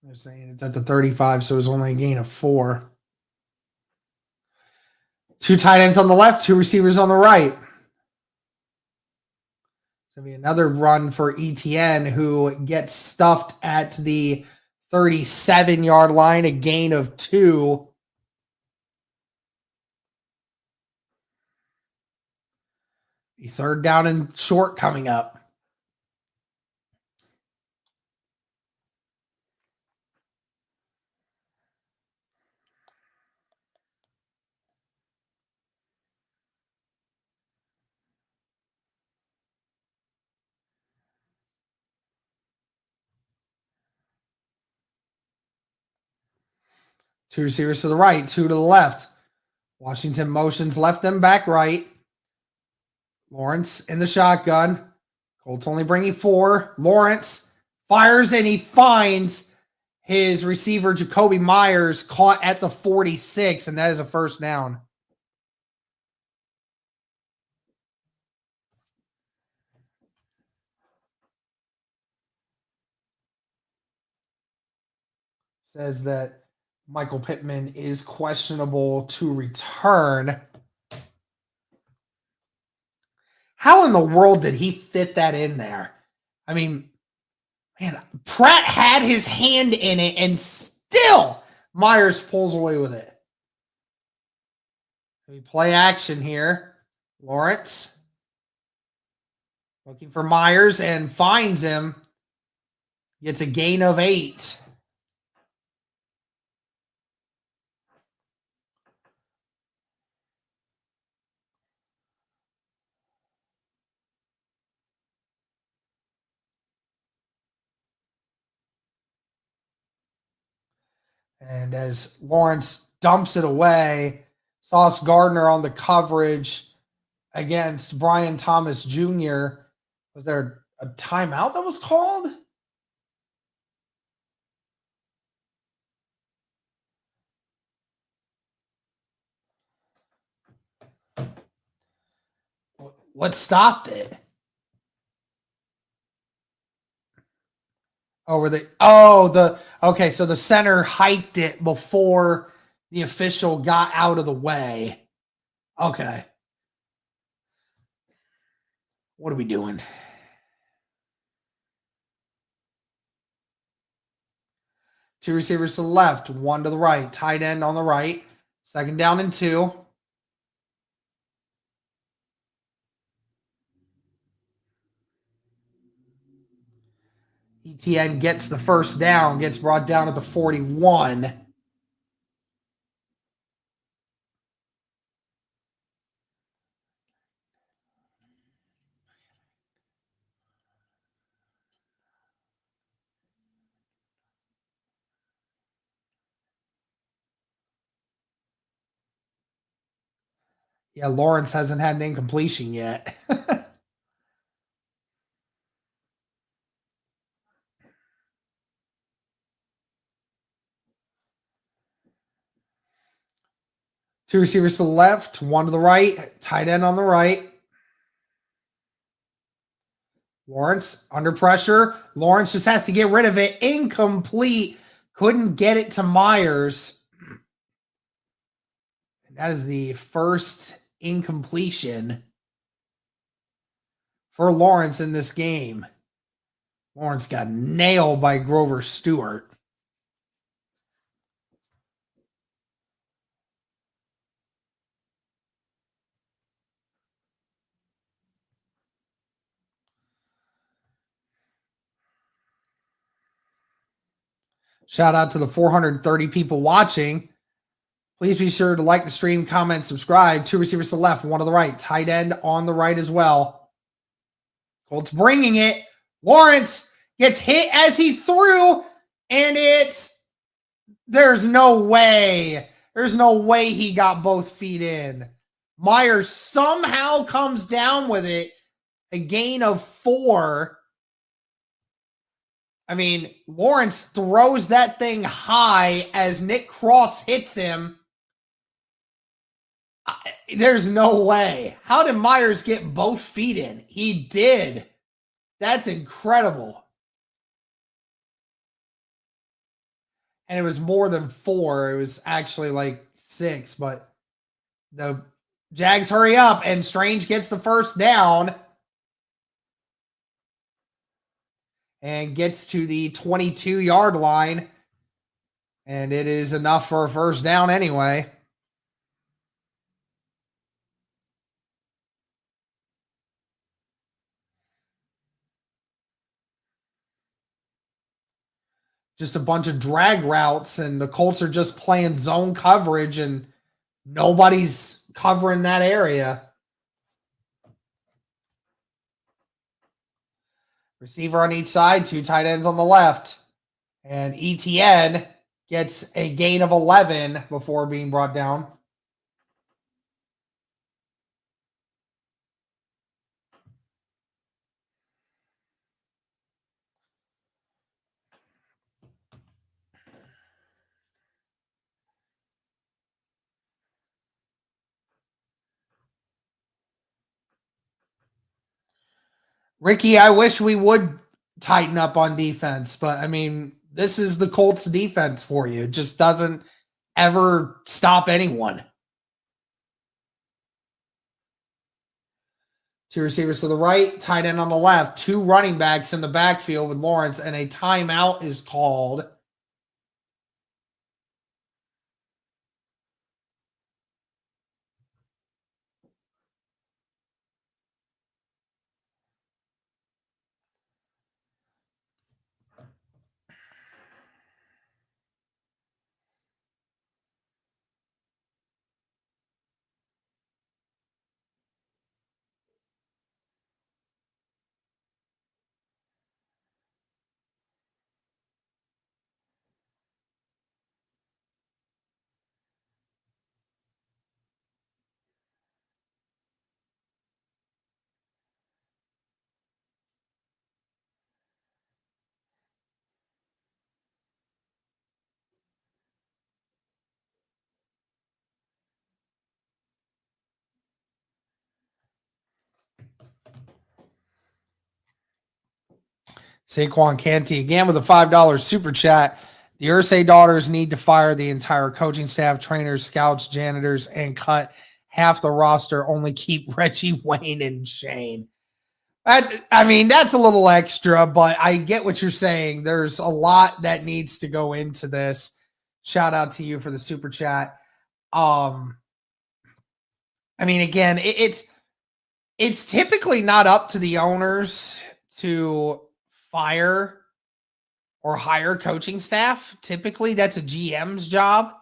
They're saying it's at the 35, so it's only a gain of 4. 2 tight ends on the left, 2 receivers on the right. It's going to be another run for ETN, who gets stuffed at the 37-yard line, a gain of 2. The 3rd down and short coming up. Two receivers to the right, 2 to the left. Washington motions left, them back right. Lawrence in the shotgun. Colts only bringing 4. Lawrence fires and he finds his receiver, Jacoby Myers, caught at the 46, and that is a first down. Says that Michael Pittman is questionable to return. How in the world did he fit that in there? I mean, Man, Pratt had his hand in it, and still Myers pulls away with it. We play action here. Lawrence looking for Myers and finds him. Gets a gain of 8. And as Lawrence dumps it away, Sauce Gardner on the coverage against Brian Thomas Jr. Was there a timeout that was called? What stopped it? Okay, so the center hiked it before the official got out of the way. Okay. What are we doing? Two receivers to the left, one to the right, tight end on the right, 2nd down and 2. ETN gets the 1st down, gets brought down at the 41. Yeah, Lawrence hasn't had an incompletion yet. Two receivers to the left, one to the right, tight end on the right. Lawrence under pressure. Lawrence just has to get rid of it. Incomplete. Couldn't get it to Myers. And that is the first incompletion for Lawrence in this game. Lawrence got nailed by Grover Stewart. Shout out to the 430 people watching. Please be sure to like the stream, comment, subscribe. Two receivers to the left, one to the right. Tight end on the right as well. Colts bringing it. Lawrence gets hit as he threw, and there's no way. There's no way he got both feet in. Myers somehow comes down with it. A gain of 4. I mean, Lawrence throws that thing high as Nick Cross hits him. There's no way. How did Myers get both feet in? He did. That's incredible. And it was more than 4. It was actually like 6, but the Jags hurry up, and Strange gets the 1st down and gets to the 22-yard line, and it is enough for a 1st down anyway. Just a bunch of drag routes, and the Colts are just playing zone coverage, and nobody's covering that area. Receiver on each side, 2 tight ends on the left. And ETN gets a gain of 11 before being brought down. Ricky, I wish we would tighten up on defense, but I mean, this is the Colts defense for you. It just doesn't ever stop anyone. Two receivers to the right, tight end on the left, two running backs in the backfield with Lawrence, and a timeout is called. Saquon Canty again with a $5 super chat. The Irsay daughters need to fire the entire coaching staff, trainers, scouts, janitors, and cut half the roster. Only keep Reggie, Wayne, and Shane. I mean, that's a little extra, but I get what you're saying. There's a lot that needs to go into this. Shout out to you for the super chat. I mean, again, it's typically not up to the owners to fire or hire coaching staff. Typically, that's a GM's job.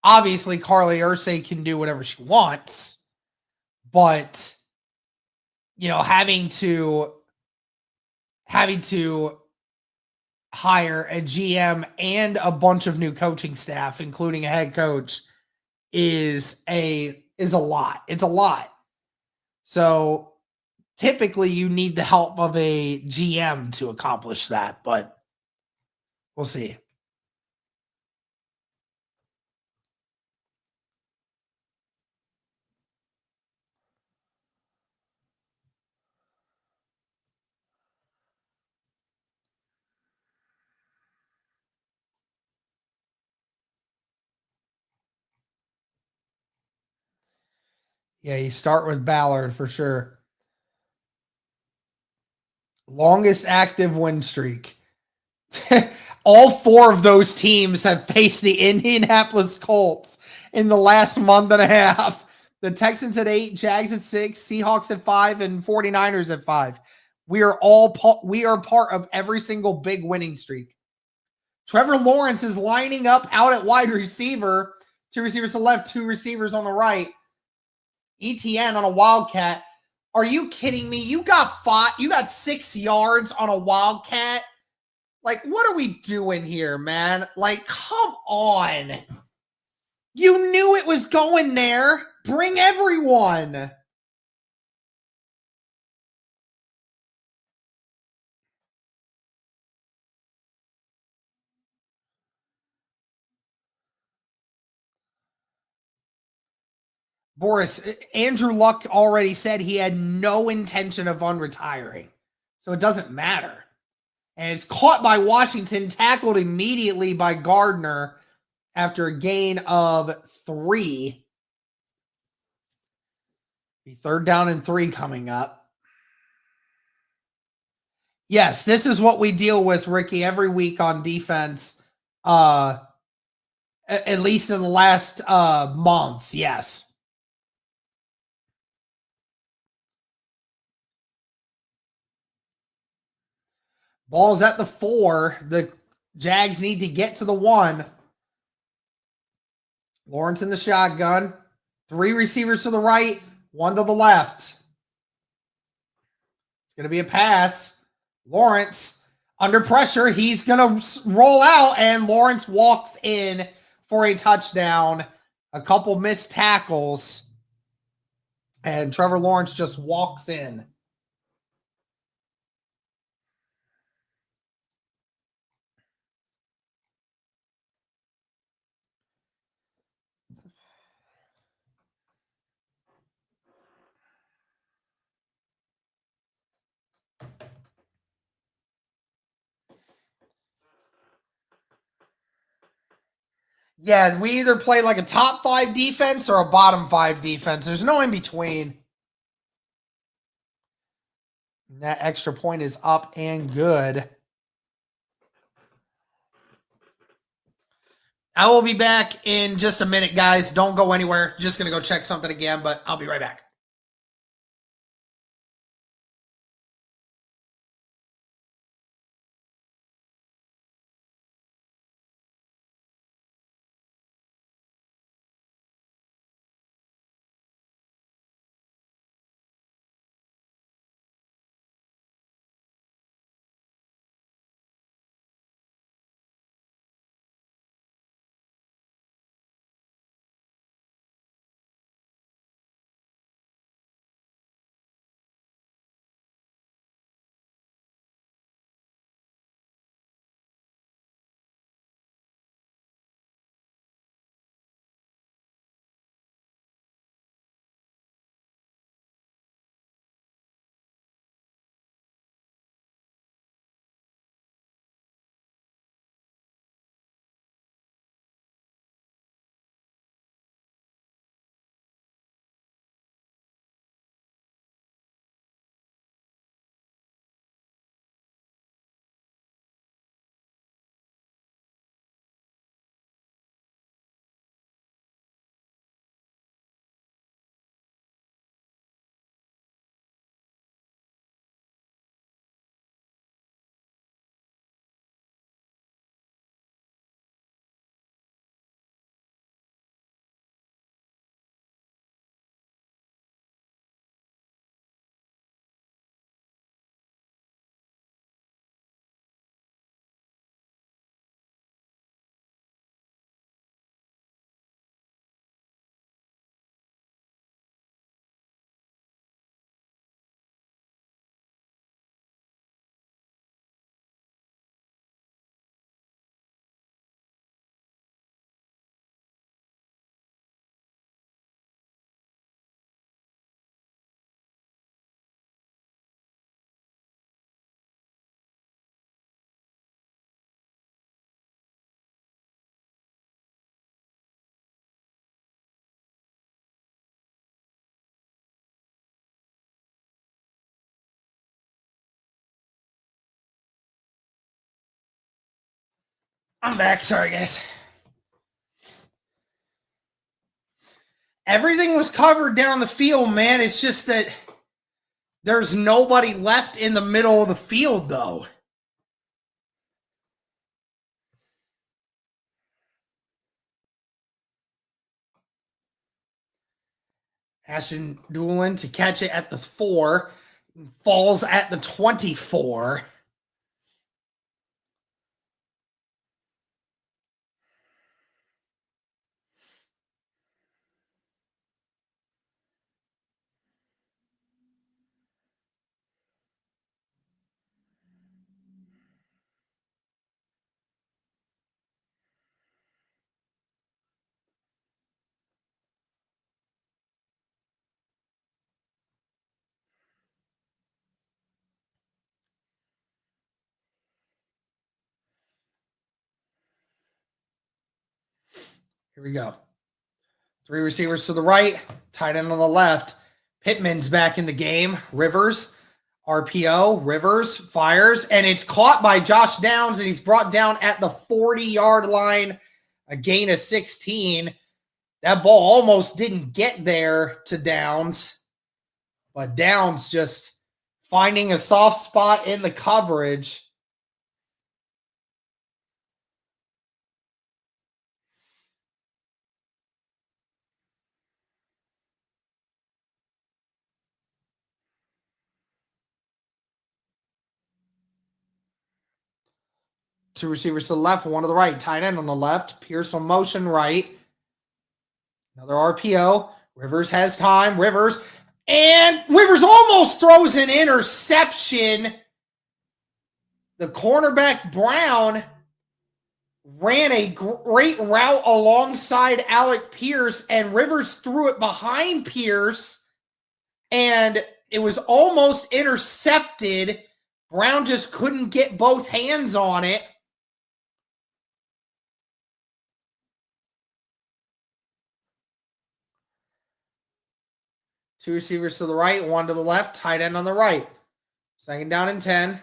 Obviously, Carly Irsay can do whatever she wants, but having to hire a GM and a bunch of new coaching staff, including a head coach, is a lot. It's a lot. So typically you need the help of a GM to accomplish that, but we'll see. Yeah, you start with Ballard for sure. Longest active win streak. All four of those teams have faced the Indianapolis Colts in the last month and a half. The Texans at 8, Jags at 6, Seahawks at 5, and 49ers at 5. We are part of every single big winning streak. Trevor Lawrence is lining up out at wide receiver. Two receivers to the left, two receivers on the right. ETN on a Wildcat. Are you kidding me? You got 6 yards on a Wildcat. Like, what are we doing here, man? Like, come on. You knew it was going there. Bring everyone. Boris, Andrew Luck already said he had no intention of unretiring. So it doesn't matter. And it's caught by Washington, tackled immediately by Gardner after a gain of 3. The 3rd down and 3 coming up. Yes, this is what we deal with, Ricky, every week on defense. At least in the last month, yes. Ball's at the 4. The Jags need to get to the 1. Lawrence in the shotgun. 3 receivers to the right, 1 to the left. It's going to be a pass. Lawrence under pressure. He's going to roll out, and Lawrence walks in for a touchdown. A couple missed tackles, and Trevor Lawrence just walks in. Yeah, we either play like a top 5 defense or a bottom 5 defense. There's no in between. That extra point is up and good. I will be back in just a minute, guys. Don't go anywhere. Just going to go check something again, but I'll be right back. I'm back. Sorry, guys. Everything was covered down the field, man. It's just that there's nobody left in the middle of the field, though. Ashton Doolin to catch it at the 4. Falls at the 24. Here we go. 3 receivers to the right, tight end on the left. Pittman's back in the game. Rivers, RPO. Rivers fires, and it's caught by Josh Downs, and he's brought down at the 40-yard line, a gain of 16. That ball almost didn't get there to Downs, but Downs just finding a soft spot in the coverage. Two receivers to the left, one to the right. Tight end on the left. Pierce on motion right. Another RPO. Rivers has time. Rivers almost throws an interception. The cornerback Brown ran a great route alongside Alec Pierce, and Rivers threw it behind Pierce, and it was almost intercepted. Brown just couldn't get both hands on it. 2 receivers to the right, 1 to the left, tight end on the right. 2nd down and 10.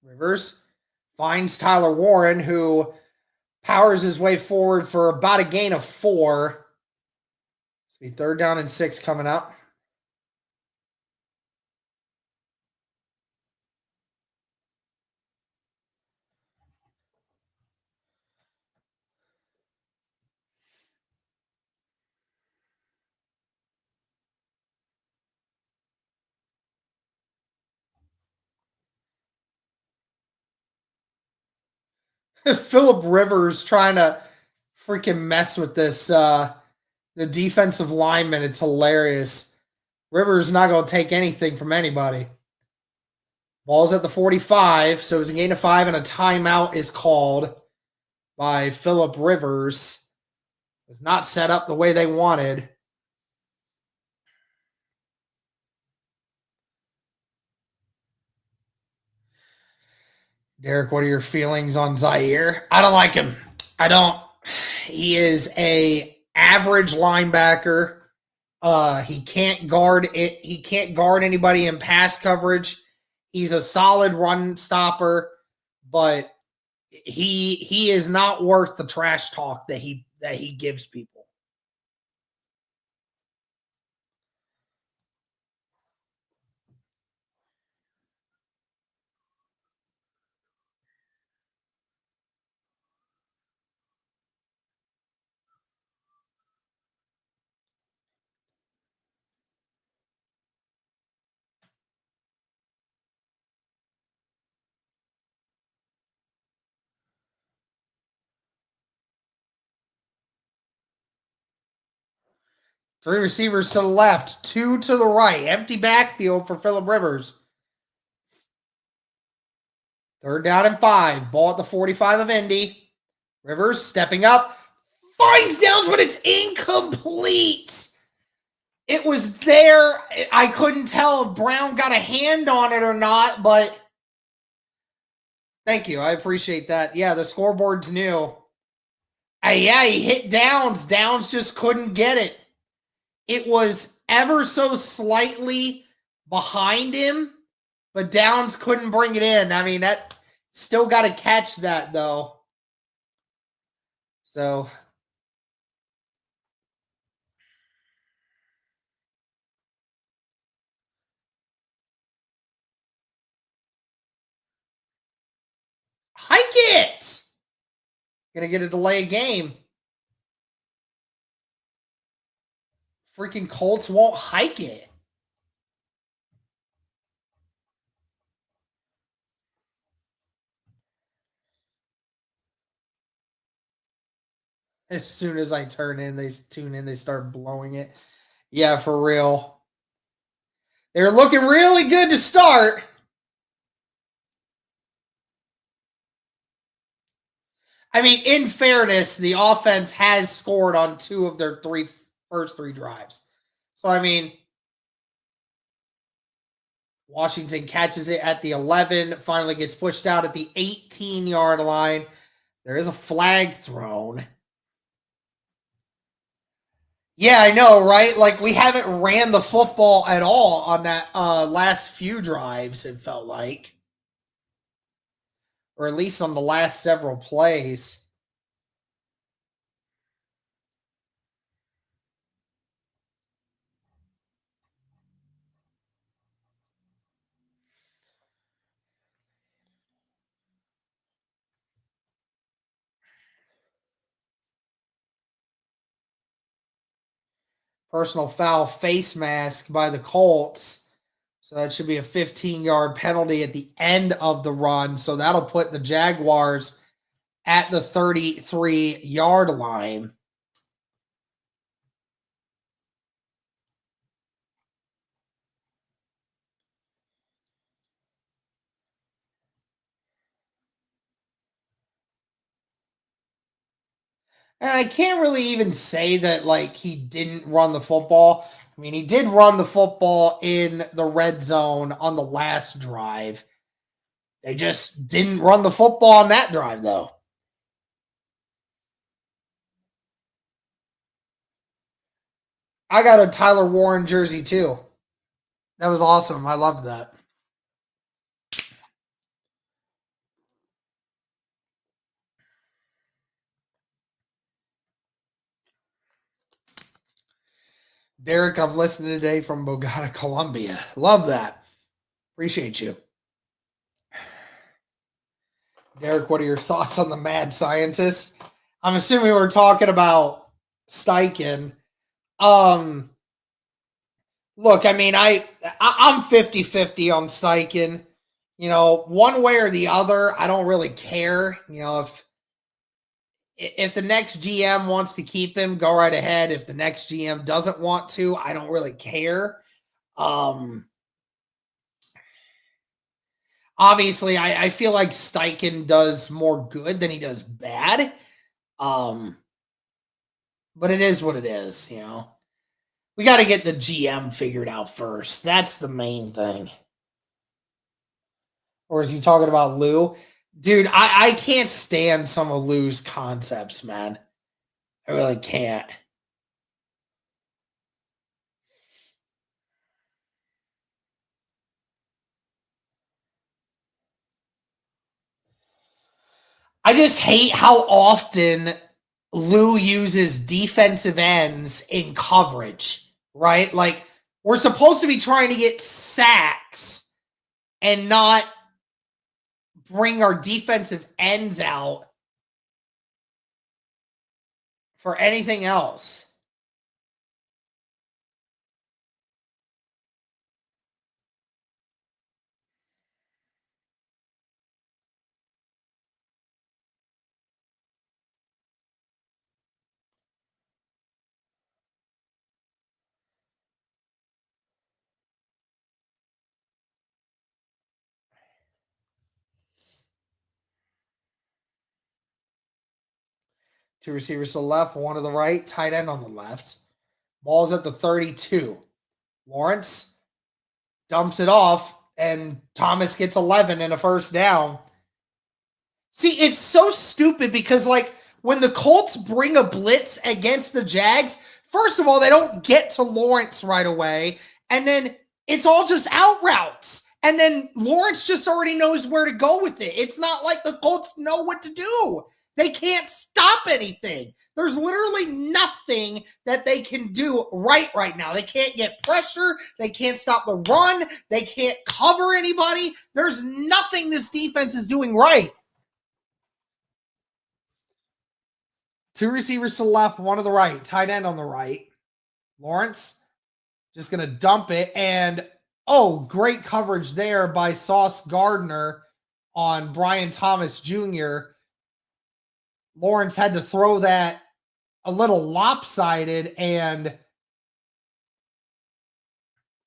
Rivers finds Tyler Warren, who powers his way forward for about a gain of 4. It's be 3rd down and 6 coming up. Phillip Rivers trying to freaking mess with this the defensive lineman. It's hilarious. Rivers not going to take anything from anybody. Ball's at the 45, so it's a gain of 5, and a timeout is called by Phillip Rivers. It was not set up the way they wanted. Derek, what are your feelings on Zaire? I don't like him. I don't. He is a average linebacker. He can't guard it. He can't guard anybody in pass coverage. He's a solid run stopper, but he is not worth the trash talk that he gives people. Three receivers to the left, 2 to the right. Empty backfield for Phillip Rivers. 3rd down and 5. Ball at the 45 of Indy. Rivers stepping up. Finds downs, but it's incomplete. It was there. I couldn't tell if Brown got a hand on it or not, but thank you. I appreciate that. Yeah, the scoreboard's new. Yeah, he hit Downs. Downs just couldn't get it. It was ever so slightly behind him, but Downs couldn't bring it in. I mean, that still got to catch that, though. So hike it. Gonna get a delay game. Freaking Colts won't hike it. As soon as I tune in, they start blowing it. Yeah, for real. They're looking really good to start. I mean, in fairness, the offense has scored on 2 of their first 3 drives. So, I mean, Washington catches it at the 11, finally gets pushed out at the 18-yard line. There is a flag thrown. Yeah, I know, right? Like, we haven't ran the football at all on that last few drives, it felt like. Or at least on the last several plays. Personal foul face mask by the Colts. So that should be a 15-yard penalty at the end of the run. So that'll put the Jaguars at the 33-yard line. And I can't really even say that, like, he didn't run the football. I mean, he did run the football in the red zone on the last drive. They just didn't run the football on that drive, though. I got a Tyler Warren jersey too. That was awesome. I loved that. Derek, I'm listening today from Bogota, Colombia. Love that. Appreciate you. Derek, what are your thoughts on the mad scientist? I'm assuming we're talking about Steichen. Look, I mean, I'm 50-50 on Steichen. You know, one way or the other, I don't really care. You know, if the next GM wants to keep him, go right ahead. If the next GM doesn't want to, I don't really care. Obviously, I feel like Steichen does more good than he does bad. But it is what it is, you know. We got to get the GM figured out first. That's the main thing. Or is he talking about Lou? Dude, I can't stand some of Lou's concepts, man. I really can't. I just hate how often Lou uses defensive ends in coverage, right? Like, we're supposed to be trying to get sacks and not bring our defensive ends out for anything else. Two receivers to the left, one to the right, tight end on the left. Ball's at the 32. Lawrence dumps it off, and Thomas gets 11 and a first down. See, it's so stupid because, like, when the Colts bring a blitz against the Jags, first of all, they don't get to Lawrence right away, and then it's all just out routes. And then Lawrence just already knows where to go with it. It's not like the Colts know what to do. They can't stop anything. There's literally nothing that they can do right now. They can't get pressure. They can't stop the run. They can't cover anybody. There's nothing this defense is doing right. Two receivers to the left, one to the right, tight end on the right. Lawrence just going to dump it. And, oh, great coverage there by Sauce Gardner on Brian Thomas Jr. Lawrence had to throw that a little lopsided and,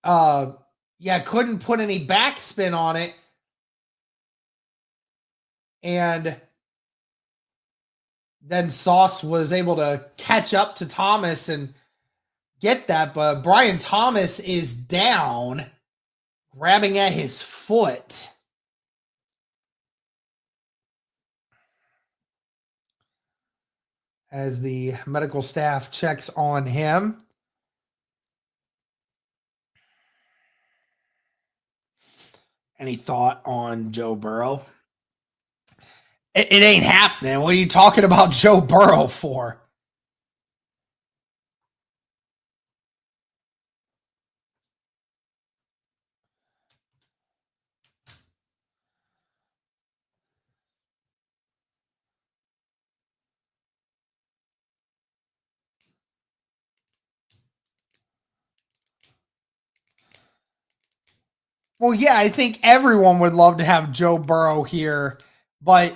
couldn't put any backspin on it. And then Sauce was able to catch up to Thomas and get that, but Brian Thomas is down, grabbing at his foot. As the medical staff checks on him. Any thought on Joe Burrow? It ain't happening. What are you talking about Joe Burrow for? Well, yeah, I think everyone would love to have Joe Burrow here, but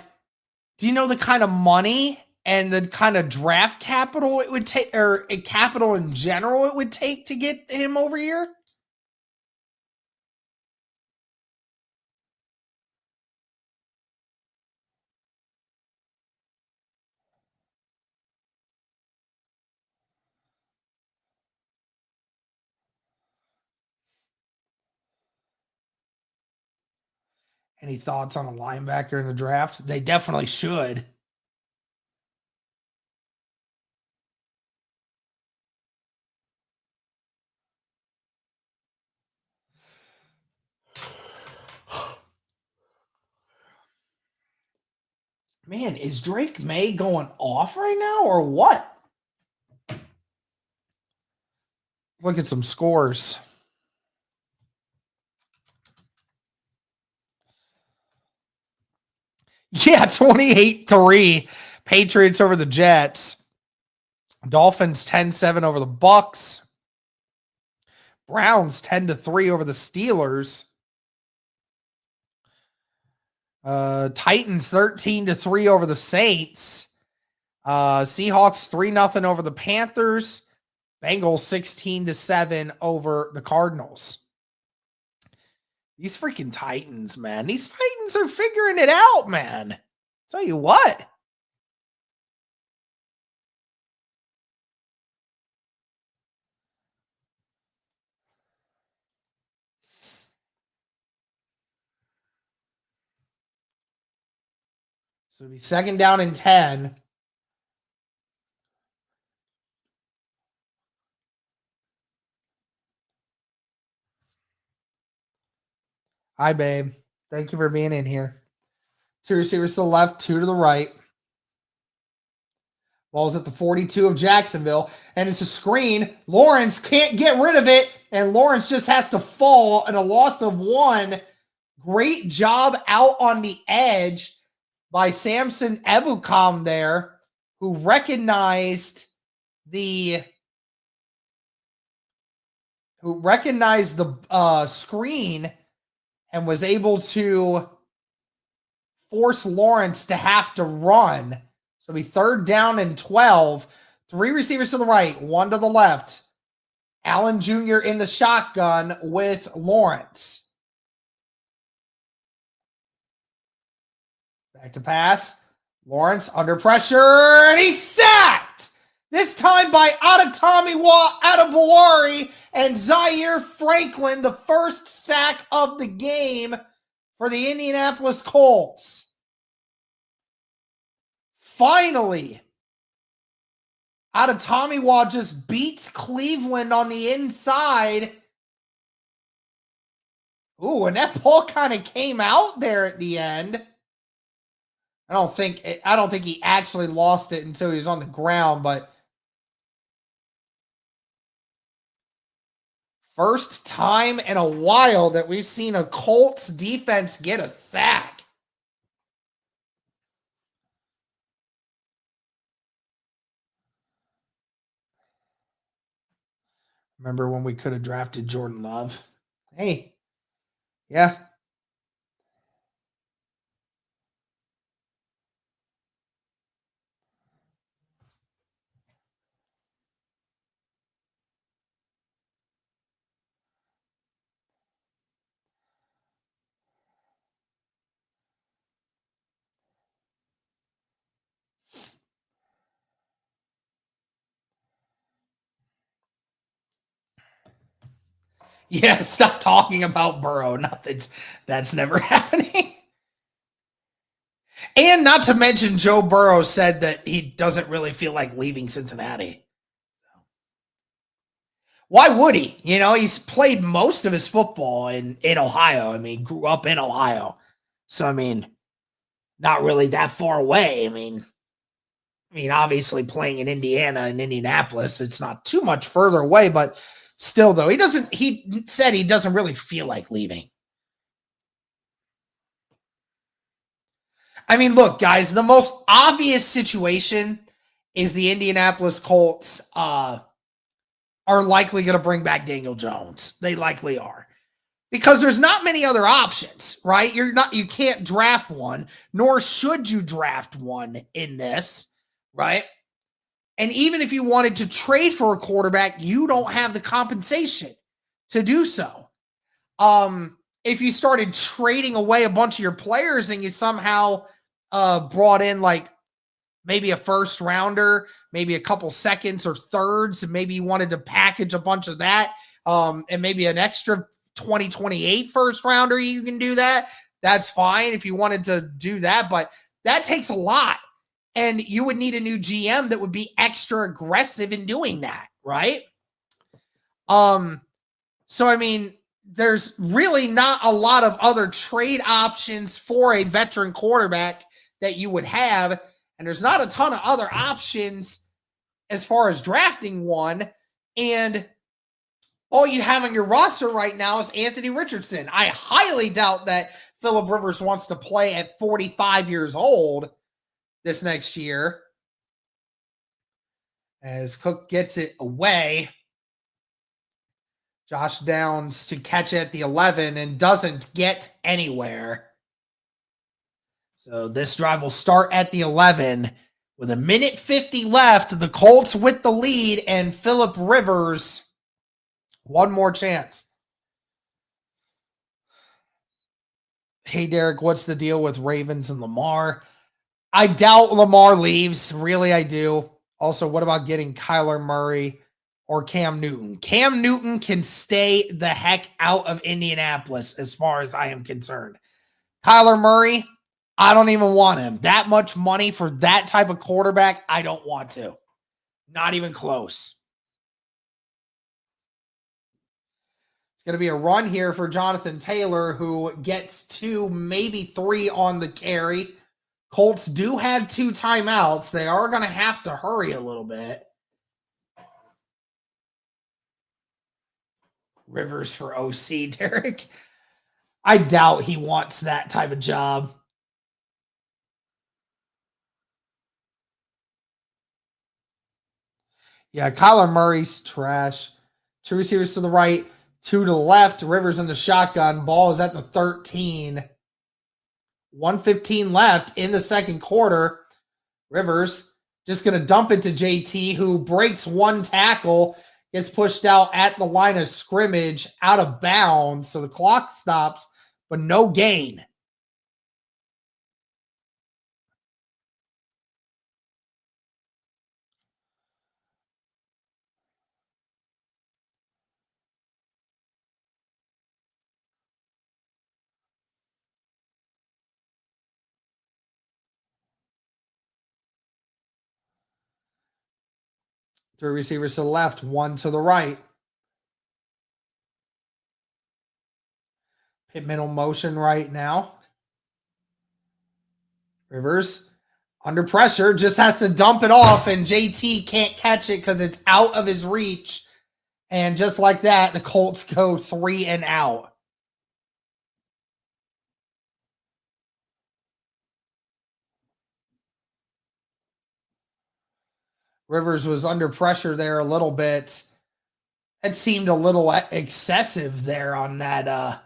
do you know the kind of money and the kind of draft capital it would take, or a capital in general it would take to get him over here? Any thoughts on a linebacker in the draft? They definitely should. Man, is Drake May going off right now or what? Look at some scores. Yeah, 28-3. Patriots over the Jets. Dolphins 10-7 over the Bucks. Browns 10-3 over the Steelers. Titans 13-3 over the Saints. Seahawks 3-0 over the Panthers. Bengals 16-7 over the Cardinals. These freaking Titans, man. These Titans are figuring it out, man. Tell you what. So it'll be 2nd down and 10. Hi, babe. Thank you for being in here. 2 receivers to the left, 2 to the right. Ball's at the 42 of Jacksonville, and it's a screen. Lawrence can't get rid of it, and Lawrence just has to fall and a loss of 1. Great job out on the edge by Samson Ebukam there, who recognized the screen and was able to force Lawrence to have to run. So it'll be 3rd down and 12. 3 receivers to the right, 1 to the left. Allen Jr. in the shotgun with Lawrence. Back to pass. Lawrence under pressure, and he's sacked! This time by Adetomiwa Adebawari and Zaire Franklin, the first sack of the game for the Indianapolis Colts. Finally, Adetomiwa just beats Cleveland on the inside. Ooh, and that ball kind of came out there at the end. I don't think he actually lost it until he was on the ground, but first time in a while that we've seen a Colts defense get a sack. Remember when we could have drafted Jordan Love? Hey, yeah. Yeah, stop talking about Burrow. That's never happening. And not to mention, Joe Burrow said that he doesn't really feel like leaving Cincinnati. Why would he? You know, he's played most of his football in Ohio. I mean, grew up in Ohio. So, I mean, not really that far away. I mean, obviously playing in Indiana and Indianapolis, it's not too much further away, but still, though, he said he doesn't really feel like leaving. I mean, look, guys, the most obvious situation is the Indianapolis Colts are likely going to bring back Daniel Jones. They likely are. Because there's not many other options, right? You can't draft one, nor should you draft one in this, right? And even if you wanted to trade for a quarterback, you don't have the compensation to do so. If you started trading away a bunch of your players and you somehow brought in like maybe a first rounder, maybe a couple seconds or thirds, and maybe you wanted to package a bunch of that, and maybe an extra 2028 first rounder, you can do that. That's fine if you wanted to do that, but that takes a lot. And you would need a new GM that would be extra aggressive in doing that, right? So I mean, there's really not a lot of other trade options for a veteran quarterback that you would have, and there's not a ton of other options as far as drafting one, and all you have on your roster right now is Anthony Richardson. I highly doubt that Phillip Rivers wants to play at 45 years old this next year. As Cook gets it away, Josh Downs to catch it at the 11 and doesn't get anywhere. So this drive will start at the 11 with 1:50 left. The Colts with the lead, and Phillip Rivers one more chance. Hey, Derek, what's the deal with Ravens and Lamar? I doubt Lamar leaves. Really, I do. Also, what about getting Kyler Murray or Cam Newton? Cam Newton can stay the heck out of Indianapolis as far as I am concerned. Kyler Murray, I don't even want him. That much money for that type of quarterback, I don't want to. Not even close. It's going to be a run here for Jonathan Taylor, who gets 2, maybe 3 on the carry. Colts do have 2 timeouts. They are going to have to hurry a little bit. Rivers for OC, Derek. I doubt he wants that type of job. Yeah, Kyler Murray's trash. 2 receivers to the right, 2 to the left. Rivers in the shotgun. Ball is at the 13. 1:15 left in the second quarter. Rivers just going to dump it to JT, who breaks 1 tackle, gets pushed out at the line of scrimmage, out of bounds. So the clock stops, but no gain. Three receivers to the left, 1 to the right. Hit middle motion right now. Rivers under pressure, just has to dump it off, and JT can't catch it because it's out of his reach. And just like that, the Colts go 3 and out. Rivers was under pressure there a little bit. It seemed a little excessive there on that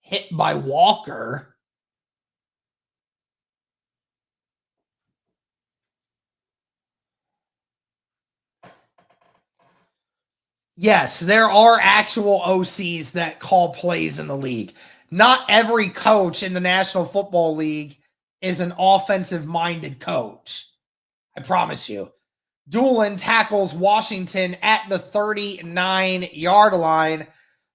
hit by Walker. Yes, there are actual OCs that call plays in the league. Not every coach in the National Football League is an offensive-minded coach. I promise you. Doolin tackles Washington at the 39-yard line.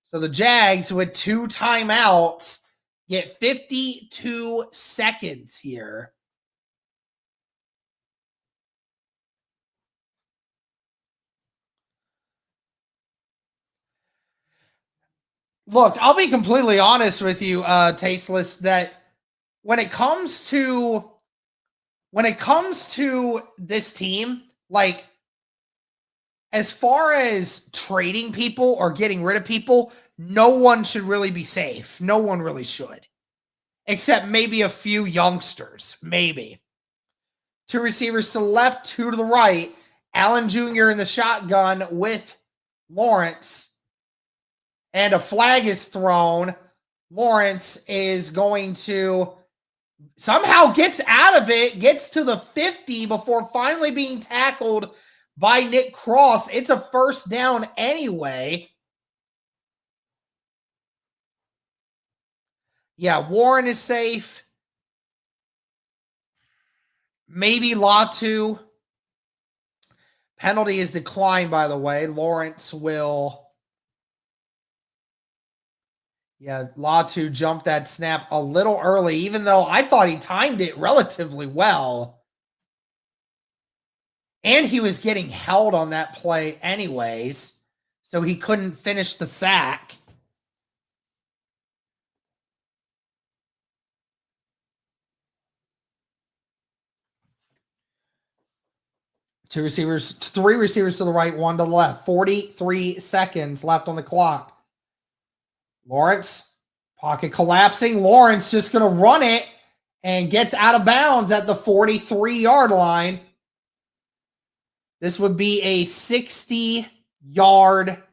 So the Jags, with 2 timeouts, get 52 seconds here. Look, I'll be completely honest with you, Tasteless, that when it comes to this team, like, as far as trading people or getting rid of people, no one should really be safe. No one really should. Except maybe a few youngsters. Maybe. 2 receivers to the left, 2 to the right. Allen Jr. in the shotgun with Lawrence. And a flag is thrown. Lawrence is going to somehow gets out of it, gets to the 50 before finally being tackled by Nick Cross. It's a first down anyway. Yeah, Warren is safe. Maybe Latu. Penalty is declined, by the way. Lawrence will... Yeah, Latu jumped that snap a little early, even though I thought he timed it relatively well. And he was getting held on that play anyways, so he couldn't finish the sack. Three receivers to the right, one to the left. 43 seconds left on the clock. Lawrence, pocket collapsing. Lawrence just going to run it and gets out of bounds at the 43-yard line. This would be a 60-yard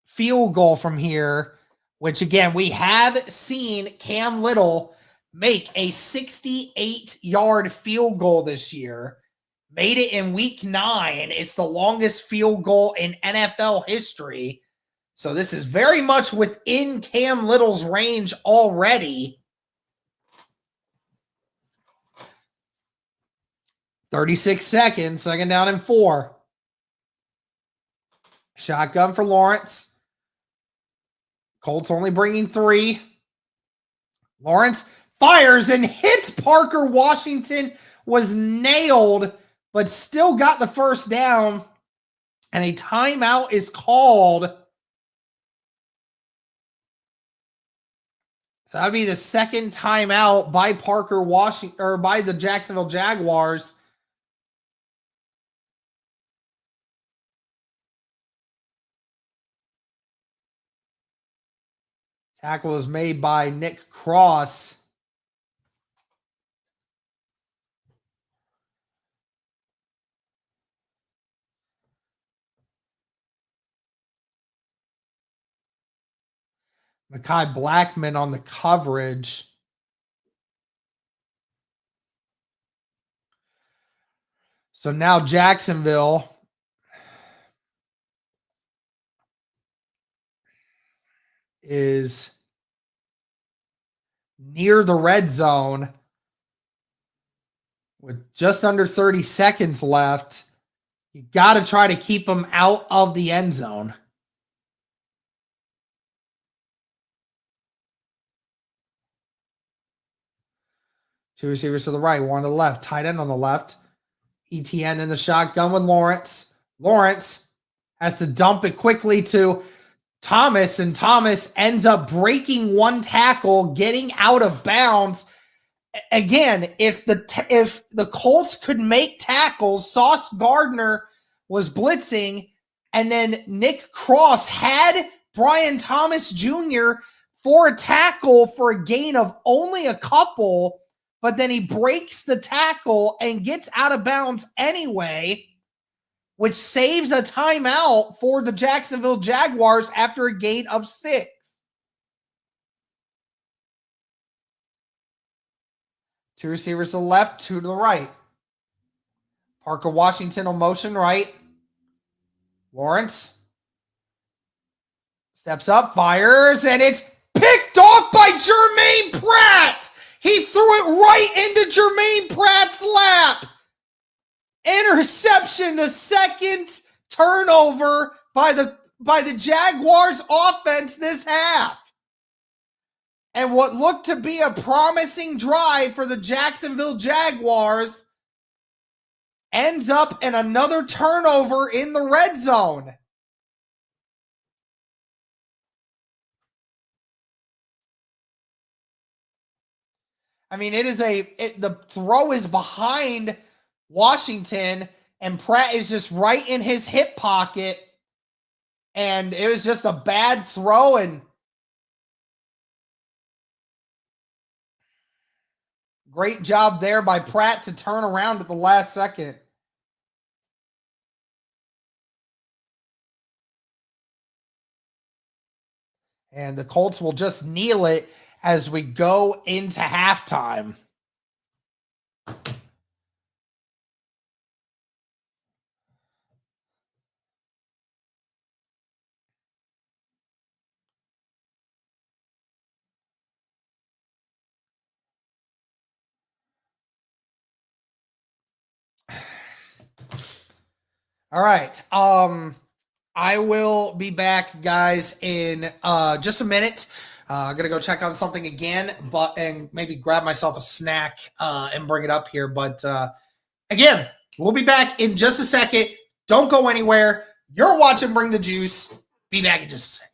field goal from here, which, again, we have seen Cam Little make a 68-yard field goal this year. Made it in week 9. It's the longest field goal in NFL history. So this is very much within Cam Little's range already. 36 seconds, second down and 4. Shotgun for Lawrence. Colts only bringing 3. Lawrence fires and hits Parker Washington, was nailed, but still got the first down. And a timeout is called. So that'd be the second timeout by Parker Washington, or by the Jacksonville Jaguars. Tackle is made by Nick Cross. Mekhi Blackman on the coverage. So now Jacksonville is near the red zone with just under 30 seconds left. You got to try to keep them out of the end zone. Two receivers to the right, one to the left. Tight end on the left. ETN in the shotgun with Lawrence. Lawrence has to dump it quickly to Thomas, and Thomas ends up breaking one tackle, getting out of bounds. Again, if the Colts could make tackles, Sauce Gardner was blitzing, and then Nick Cross had Brian Thomas Jr. for a tackle for a gain of only a couple, but then he breaks the tackle and gets out of bounds anyway, which saves a timeout for the Jacksonville Jaguars after a gain of 6. Two receivers to the left, 2 to the right. Parker Washington on motion right. Lawrence steps up, fires, and it's picked off by Jermaine Pratt. He threw it right into Jermaine Pratt's lap. Interception, the second turnover by the Jaguars offense this half. And what looked to be a promising drive for the Jacksonville Jaguars ends up in another turnover in the red zone. I mean, the throw is behind Washington, and Pratt is just right in his hip pocket, and it was just a bad throw, and great job there by Pratt to turn around at the last second. And the Colts will just kneel it as we go into halftime. All right. I will be back, guys, in just a minute. I'm gonna go check on something again, and maybe grab myself a snack and bring it up here. But again, we'll be back in just a second. Don't go anywhere. You're watching Bring the Juice. Be back in just a second.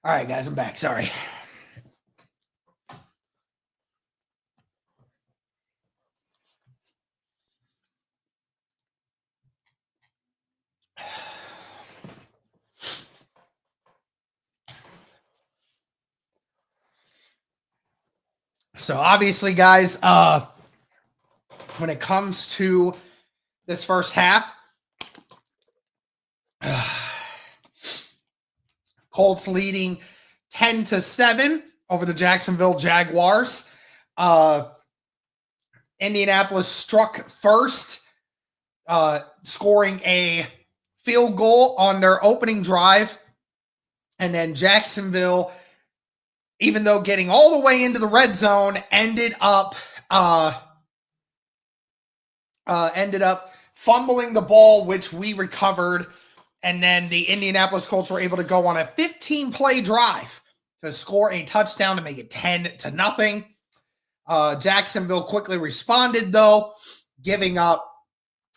All right, guys, I'm back. Sorry. So obviously, guys, when it comes to this first half, Colts leading 10-7 over the Jacksonville Jaguars. Indianapolis struck first, scoring a field goal on their opening drive. And then Jacksonville, even though getting all the way into the red zone, ended up fumbling the ball, which we recovered. And then the Indianapolis Colts were able to go on a 15-play drive to score a touchdown to make it 10-0. Jacksonville quickly responded, though, giving up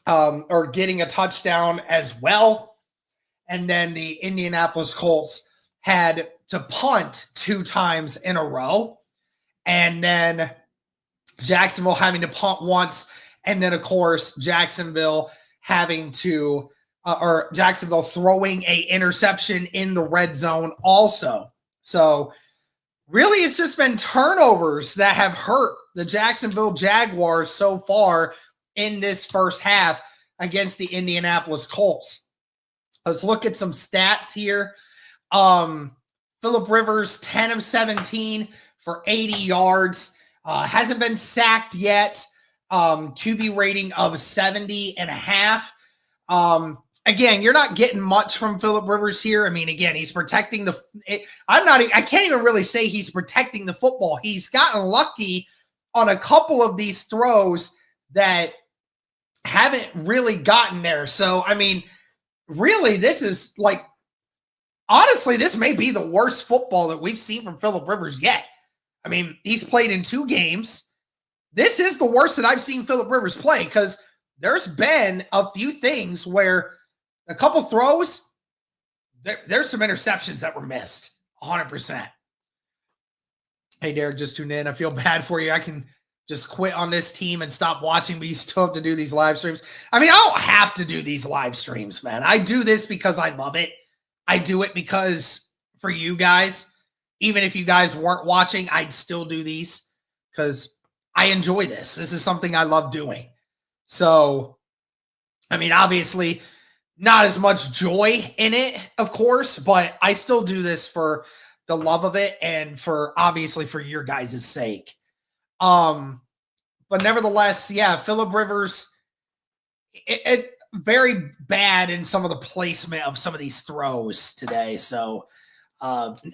or getting a touchdown as well. And then the Indianapolis Colts had to punt 2 times in a row. And then Jacksonville having to punt once. And then, of course, Jacksonville having to Jacksonville throwing a interception in the red zone also. So really, it's just been turnovers that have hurt the Jacksonville Jaguars so far in this first half against the Indianapolis Colts. Let's look at some stats here. Phillip Rivers, 10 of 17 for 80 yards. Hasn't been sacked yet. QB rating of 70.5. Again, you're not getting much from Phillip Rivers here. I mean, again, he's protecting I can't even really say he's protecting the football. He's gotten lucky on a couple of these throws that haven't really gotten there. So, I mean, really, this is like, honestly, this may be the worst football that we've seen from Phillip Rivers yet. I mean, he's played in 2 games. This is the worst that I've seen Phillip Rivers play, because there's been a few things where a couple throws, there's some interceptions that were missed, 100%. Hey, Derek, just tuned in. I feel bad for you. I can just quit on this team and stop watching, but you still have to do these live streams. I mean, I don't have to do these live streams, man. I do this because I love it. I do it because for you guys, even if you guys weren't watching, I'd still do these because I enjoy this. This is something I love doing. So, I mean, obviously, not as much joy in it, of course, but I still do this for the love of it and for, obviously, for your guys' sake. But nevertheless, yeah, Phillip Rivers, it very bad in some of the placement of some of these throws today. So,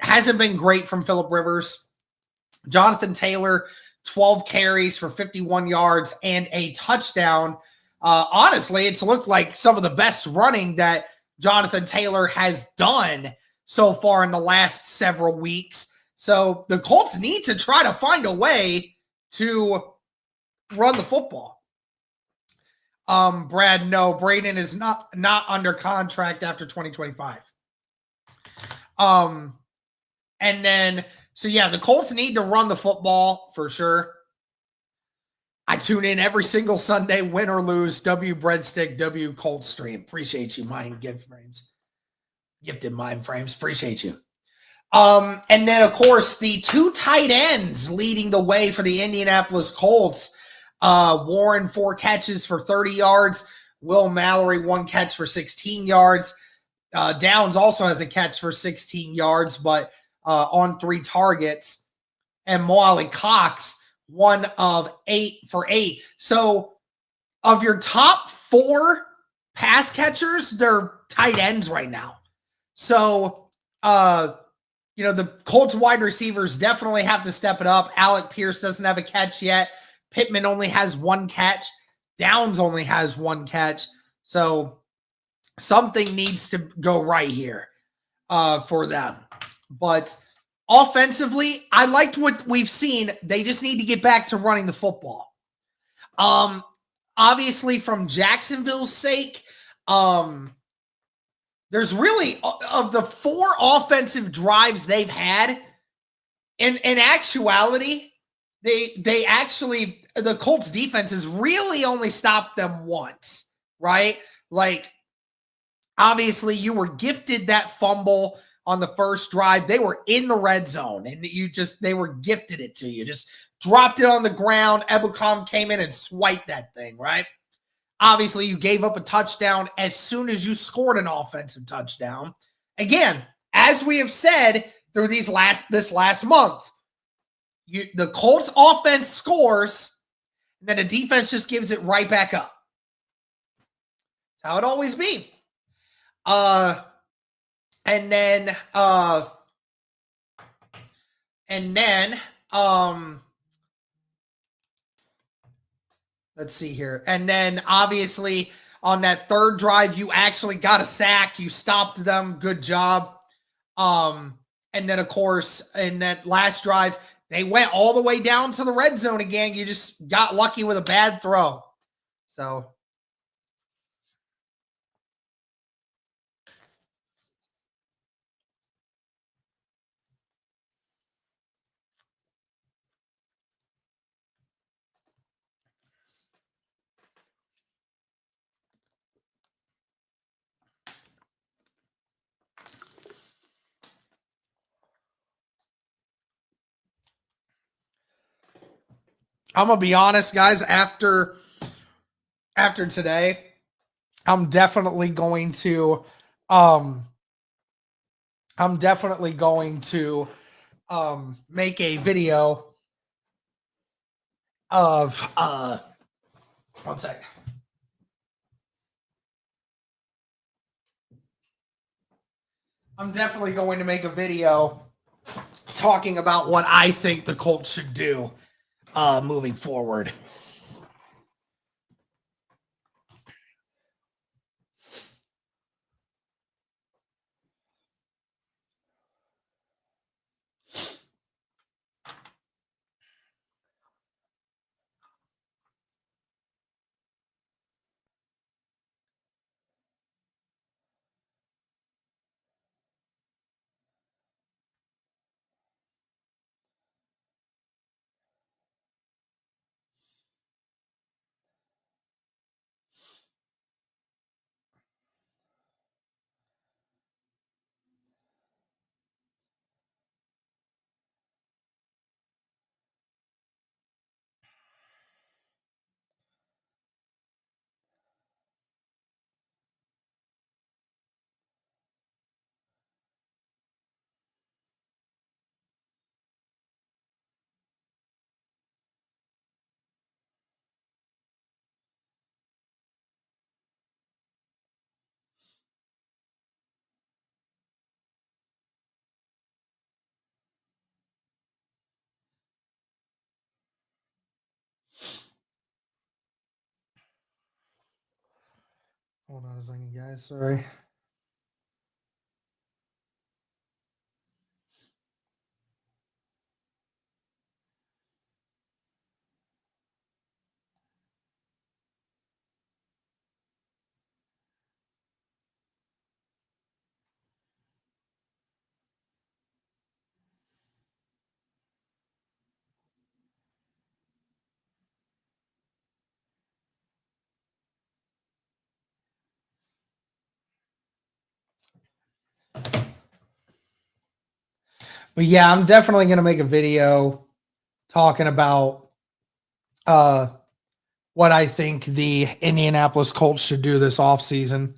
hasn't been great from Phillip Rivers. Jonathan Taylor, 12 carries for 51 yards and a touchdown. Honestly, it's looked like some of the best running that Jonathan Taylor has done so far in the last several weeks. So the Colts need to try to find a way to run the football. Brad, no, Braden is not under contract after 2025. And then, so yeah, the Colts need to run the football for sure. I tune in every single Sunday, win or lose, W Breadstick, W Colts stream. Appreciate you, gifted mind frames. Appreciate you. And then, of course, the 2 tight ends leading the way for the Indianapolis Colts. Warren, 4 catches for 30 yards. Will Mallory, 1 catch for 16 yards. Downs also has a catch for 16 yards, but on 3 targets. And Mo Cox, 1 of 8 for 8. So of your top 4 pass catchers, they're tight ends right now. So, the Colts wide receivers definitely have to step it up. Alec Pierce doesn't have a catch yet. Pittman only has 1 catch. Downs only has 1 catch. So something needs to go right here for them. But offensively, I liked what we've seen. They just need to get back to running the football. Obviously, from Jacksonville's sake, there's really, of the 4 offensive drives they've had, in actuality, they actually, the Colts defense has really only stopped them once, right? Like, obviously, you were gifted that fumble on the first drive. They were in the red zone, and they were gifted it to you. Just dropped it on the ground. Ebukam came in and swiped that thing, right? Obviously, you gave up a touchdown as soon as you scored an offensive touchdown. Again, as we have said through this last month, the Colts offense scores, and then the defense just gives it right back up. That's how it always be. And then let's see here. And then obviously on that third drive, you actually got a sack. You stopped them. Good job. And then of course, in that last drive, they went all the way down to the red zone again. You just got lucky with a bad throw. So I'm gonna be honest, guys, after today, I'm definitely going to make a video of one sec. I'm definitely going to make a video talking about what I think the Colts should do moving forward. Hold on a second, guys. Sorry. But yeah, I'm definitely going to make a video talking about what I think the Indianapolis Colts should do this offseason.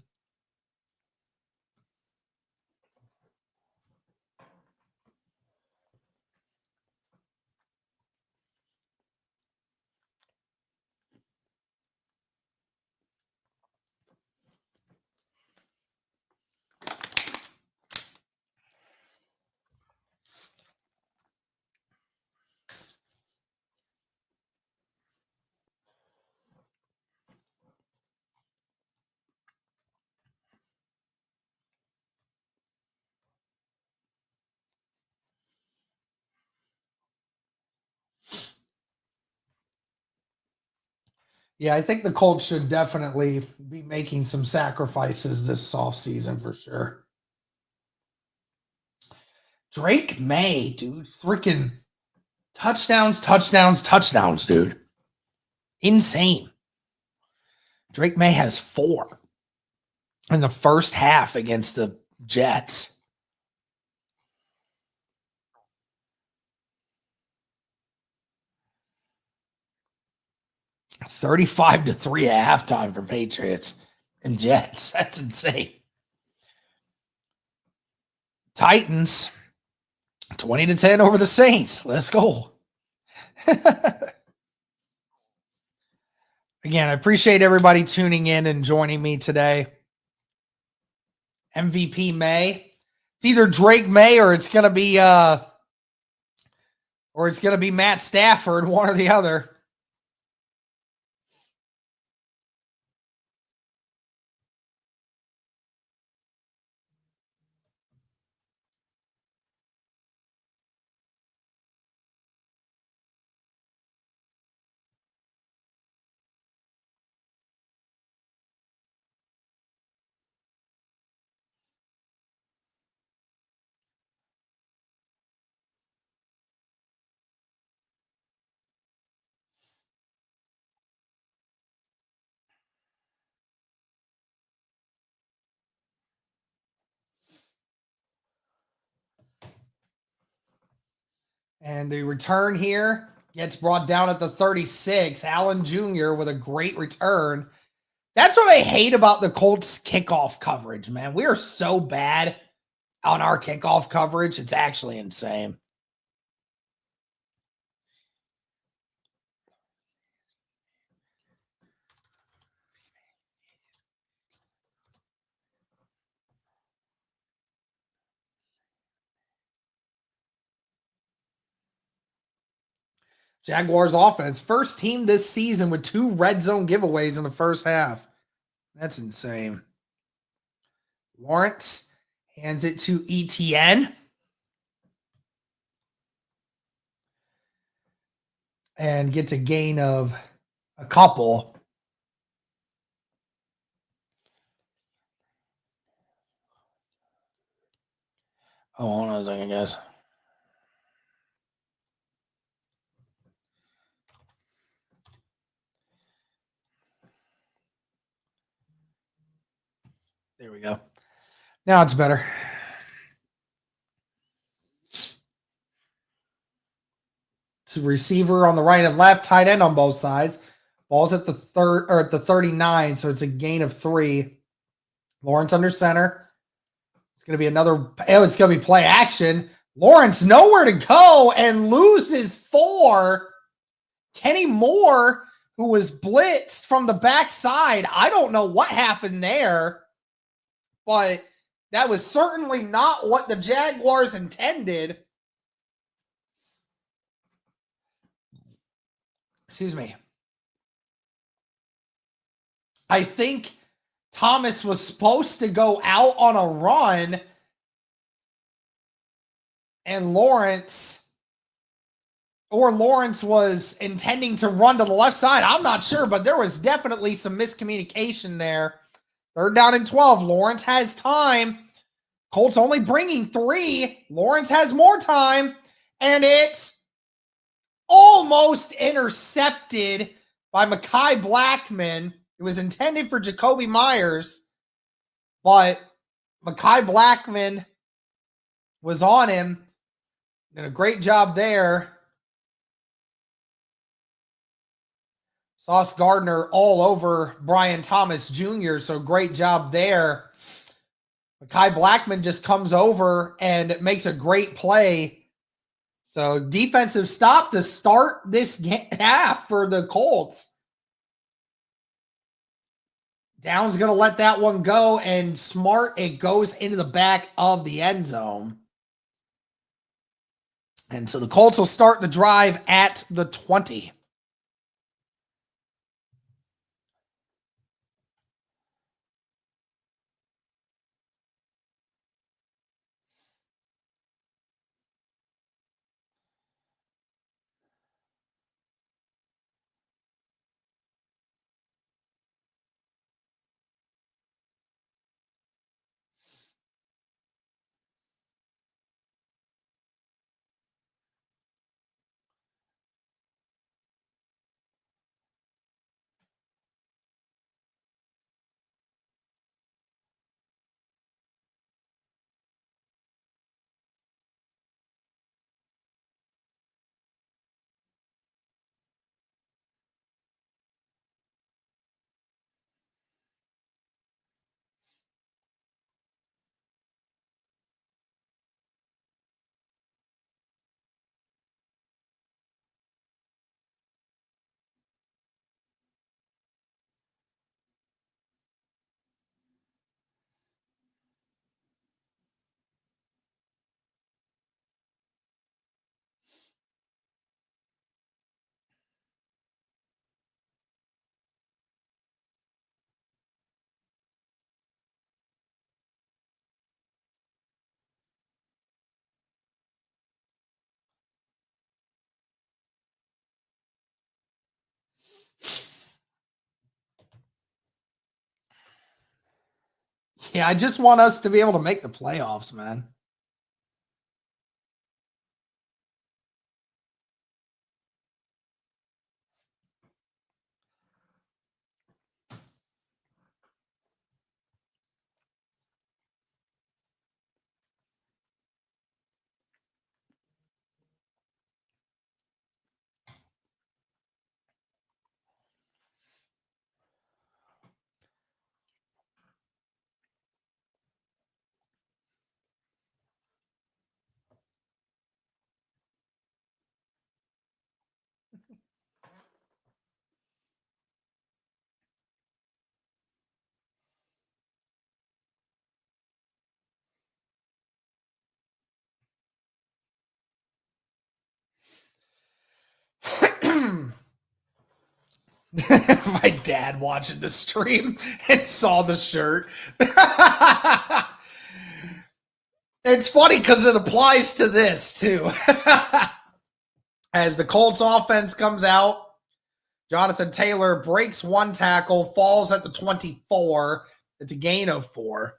Yeah, I think the Colts should definitely be making some sacrifices this offseason for sure. Drake May, dude. Freaking touchdowns, touchdowns, touchdowns, dude. Insane. Drake May has 4 in the first half against the Jets. $35-3 at halftime for Patriots and Jets. That's insane. Titans, 20-10 over the Saints. Let's go. Again, I appreciate everybody tuning in and joining me today. MVP May. It's either Drake May or it's gonna be Matt Stafford, one or the other. And the return here gets brought down at the 36. Allen Jr. with a great return. That's what I hate about the Colts kickoff coverage, man. We are so bad on our kickoff coverage. It's actually insane. Jaguars offense, first team this season with 2 red zone giveaways in the first half. That's insane. Lawrence hands it to ETN. And gets a gain of a couple. Oh, hold on a second, guys. There we go. Now it's better. It's a receiver on the right and left, tight end on both sides. Ball's at the 39, so it's a gain of 3. Lawrence under center. It's going to be it's going to be play action. Lawrence nowhere to go and loses 4. Kenny Moore, who was blitzed from the backside. I don't know what happened there, but that was certainly not what the Jaguars intended. Excuse me. I think Thomas was supposed to go out on a run, and Lawrence was intending to run to the left side. I'm not sure, but there was definitely some miscommunication there. 3rd down and 12. Lawrence has time. Colts only bringing 3. Lawrence has more time, and it's almost intercepted by Mekhi Blackman. It was intended for Jacoby Myers, but Mekhi Blackman was on him. Did a great job there. Sauce Gardner all over Brian Thomas Jr., so great job there. Mekhi Blackman just comes over and makes a great play. So defensive stop to start this half for the Colts. Down's going to let that one go, and smart, it goes into the back of the end zone. And so the Colts will start the drive at the 20. Yeah, I just want us to be able to make the playoffs, man. My dad watching the stream and saw the shirt. It's funny because it applies to this too. As the Colts offense comes out, Jonathan Taylor breaks one tackle, falls at the 24. It's a gain of 4.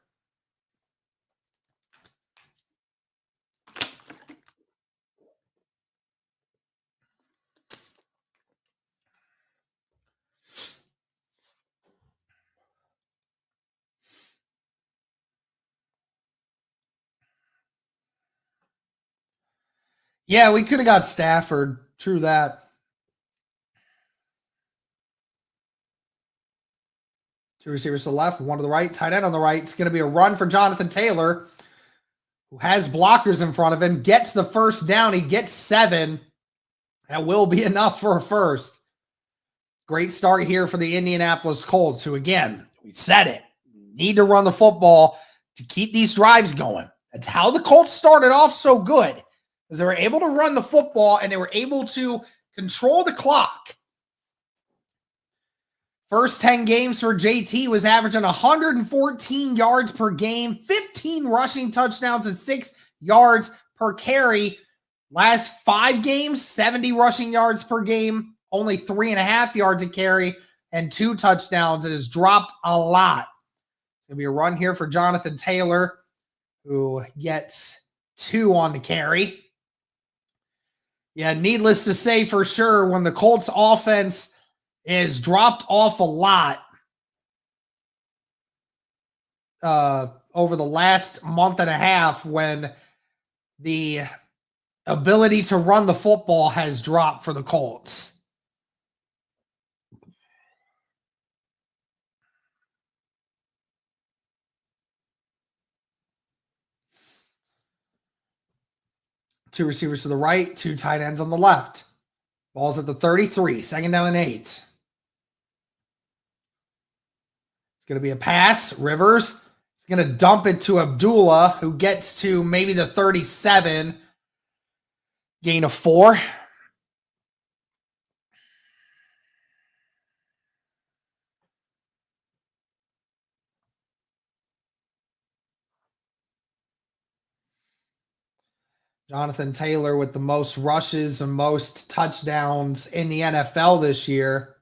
Yeah, we could have got Stafford. True that. 2 receivers to the left, 1 to the right, tight end on the right. It's going to be a run for Jonathan Taylor, who has blockers in front of him, gets the first down. He gets 7. That will be enough for a first. Great start here for the Indianapolis Colts, who, again, we said it, need to run the football to keep these drives going. That's how the Colts started off so good, because they were able to run the football and they were able to control the clock. First 10 games for JT was averaging 114 yards per game, 15 rushing touchdowns, and 6 yards per carry. Last 5 games, 70 rushing yards per game, only 3.5 yards a carry, and 2 touchdowns. It has dropped a lot. It's going to be a run here for Jonathan Taylor, who gets 2 on the carry. Yeah, needless to say for sure, when the Colts offense is dropped off a lot over the last month and a half, when the ability to run the football has dropped for the Colts. Two receivers to the right, 2 tight ends on the left. Ball's at the 33, second down and 8. It's going to be a pass. Rivers is going to dump it to Abdullah, who gets to maybe the 37. Gain of 4. Jonathan Taylor with the most rushes and most touchdowns in the NFL this year.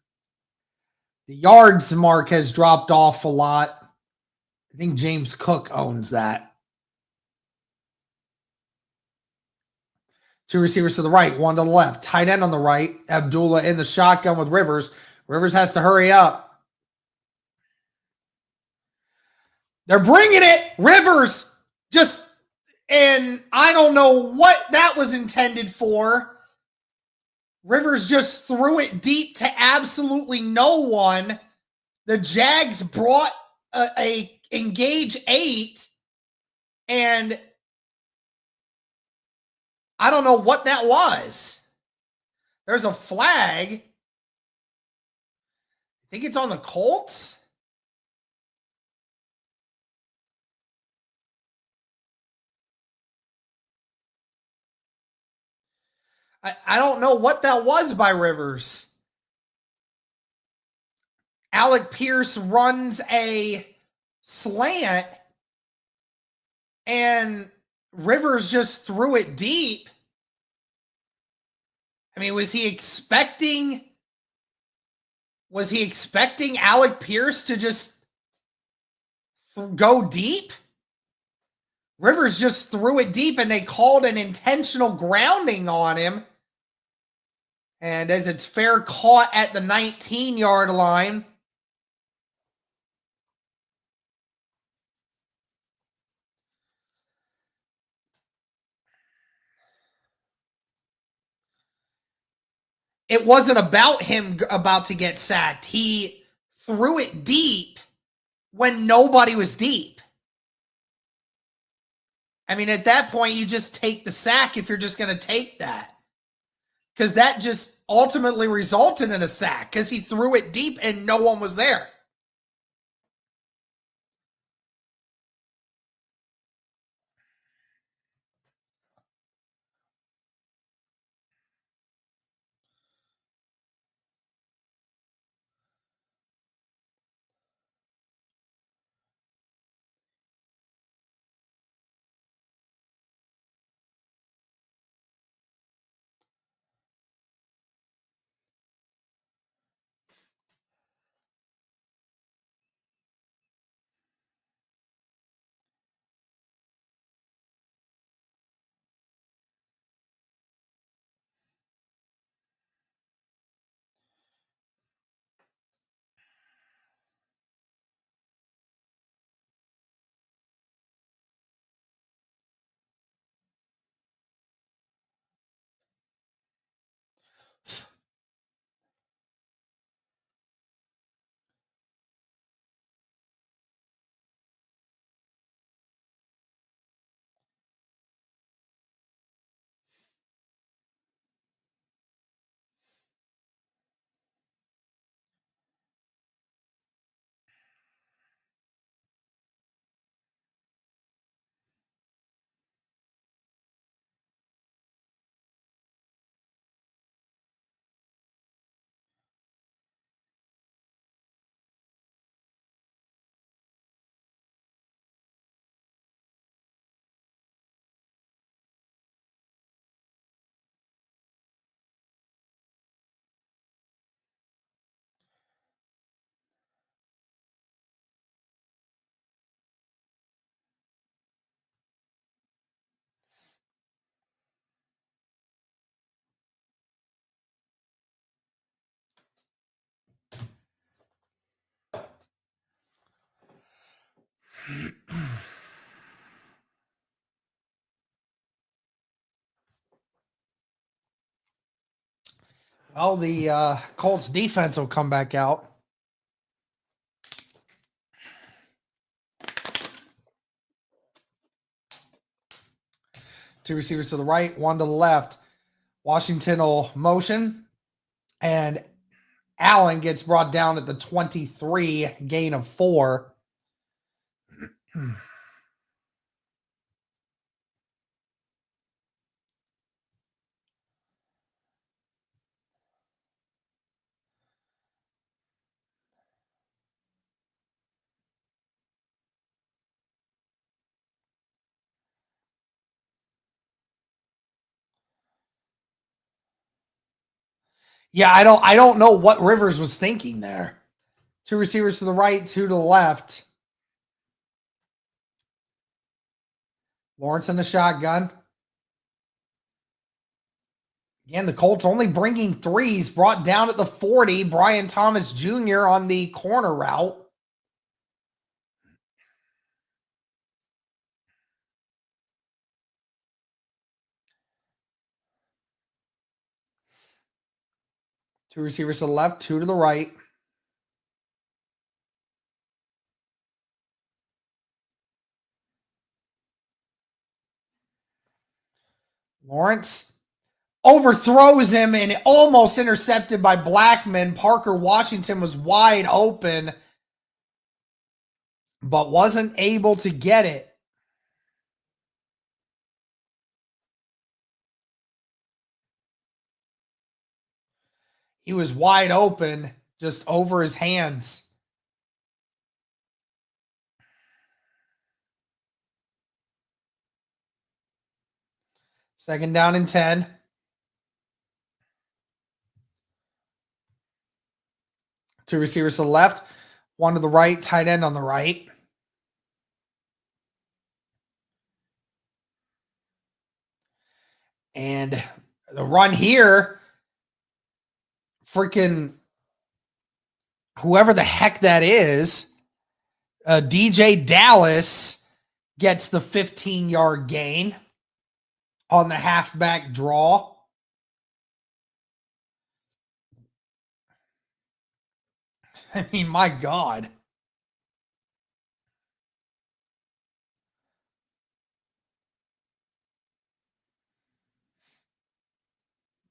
The yards mark has dropped off a lot. I think James Cook owns that. 2 receivers to the right, 1 to the left. Tight end on the right. Abdullah in the shotgun with Rivers. Rivers has to hurry up. They're bringing it. Rivers just, and I don't know what that was intended for. Rivers just threw it deep to absolutely no one. The Jags brought a engage 8, and I don't know what that was. There's a flag. I think it's on the Colts. I don't know what that was by Rivers. Alec Pierce runs a slant, and Rivers just threw it deep. I mean, was he expecting Alec Pierce to just go deep? Rivers just threw it deep, and they called an intentional grounding on him. And as it's fair caught at the 19-yard line. It wasn't about him about to get sacked. He threw it deep when nobody was deep. I mean, at that point, you just take the sack if you're just going to take that. Because that just ultimately resulted in a sack because he threw it deep and no one was there. Well, the Colts defense will come back out. Two receivers to the right, one to the left. Washington will motion, and Allen gets brought down at the 23, gain of 4. Yeah, I don't know what Rivers was thinking there. Two receivers to the right, two to the left. Lawrence in the shotgun. Again, the Colts only bringing 3s, brought down at the 40. Brian Thomas Jr. on the corner route. Two receivers to the left, two to the right. Lawrence overthrows him and almost intercepted by Blackman. Parker Washington was wide open, but wasn't able to get it. He was wide open, just over his hands. Second down and 10. Two receivers to the left, one to the right, tight end on the right. And the run here, freaking whoever the heck that is, DJ Dallas gets the 15-yard gain on the halfback draw. I mean, my God.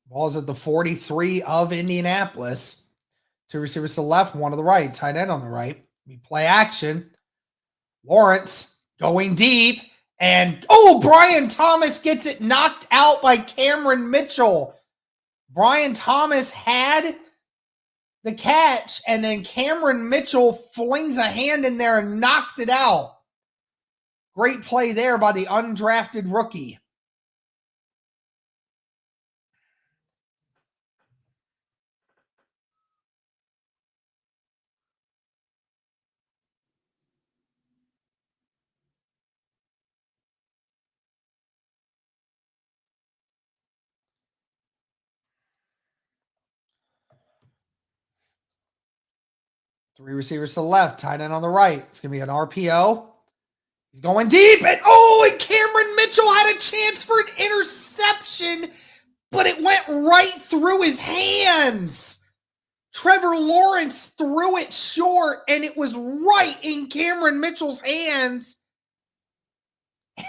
Ball's at the 43 of Indianapolis. Two receivers to the left, one to the right. Tight end on the right. We play action. Lawrence going deep. And, Brian Thomas gets it knocked out by Cameron Mitchell. Brian Thomas had the catch, and then Cameron Mitchell flings a hand in there and knocks it out. Great play there by the undrafted rookie. Three receivers to the left, tight end on the right. It's going to be an RPO. He's going deep, and Cameron Mitchell had a chance for an interception, but it went right through his hands. Trevor Lawrence threw it short, and it was right in Cameron Mitchell's hands,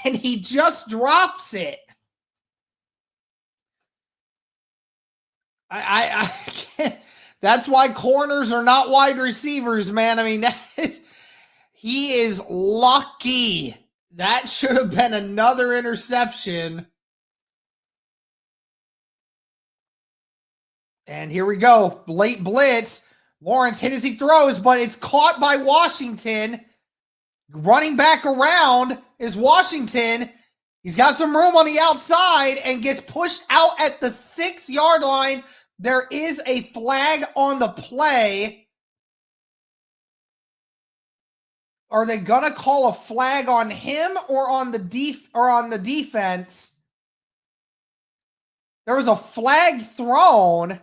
and he just drops it. I can't. That's why corners are not wide receivers, man. I mean, he is lucky. That should have been another interception. And here we go. Late blitz. Lawrence hit as he throws, but it's caught by Washington. Running back around is Washington. He's got some room on the outside and gets pushed out at the 6-yard line. There is a flag on the play. Are they gonna call a flag on him or on the defense? There was a flag thrown.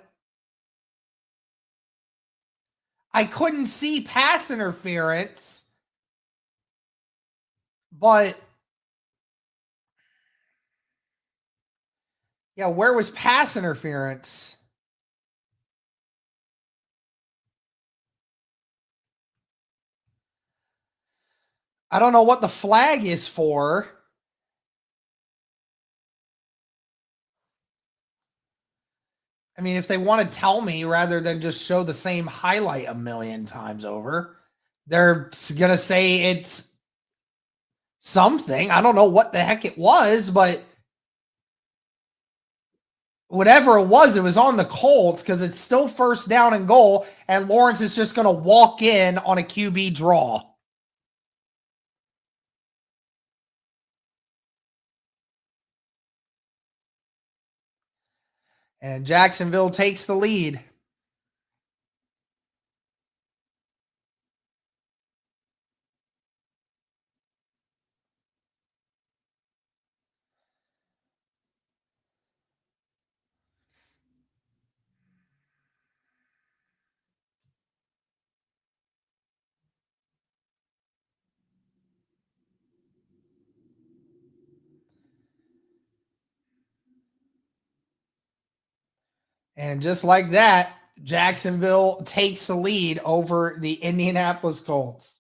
I couldn't see pass interference, but yeah, where was pass interference? I don't know what the flag is for. I mean, if they want to tell me rather than just show the same highlight a million times over, they're going to say it's something. I don't know what the heck it was, but whatever it was on the Colts because it's still first down and goal, and Lawrence is just going to walk in on a QB draw. And Jacksonville takes the lead. And just like that, Jacksonville takes the lead over the Indianapolis Colts.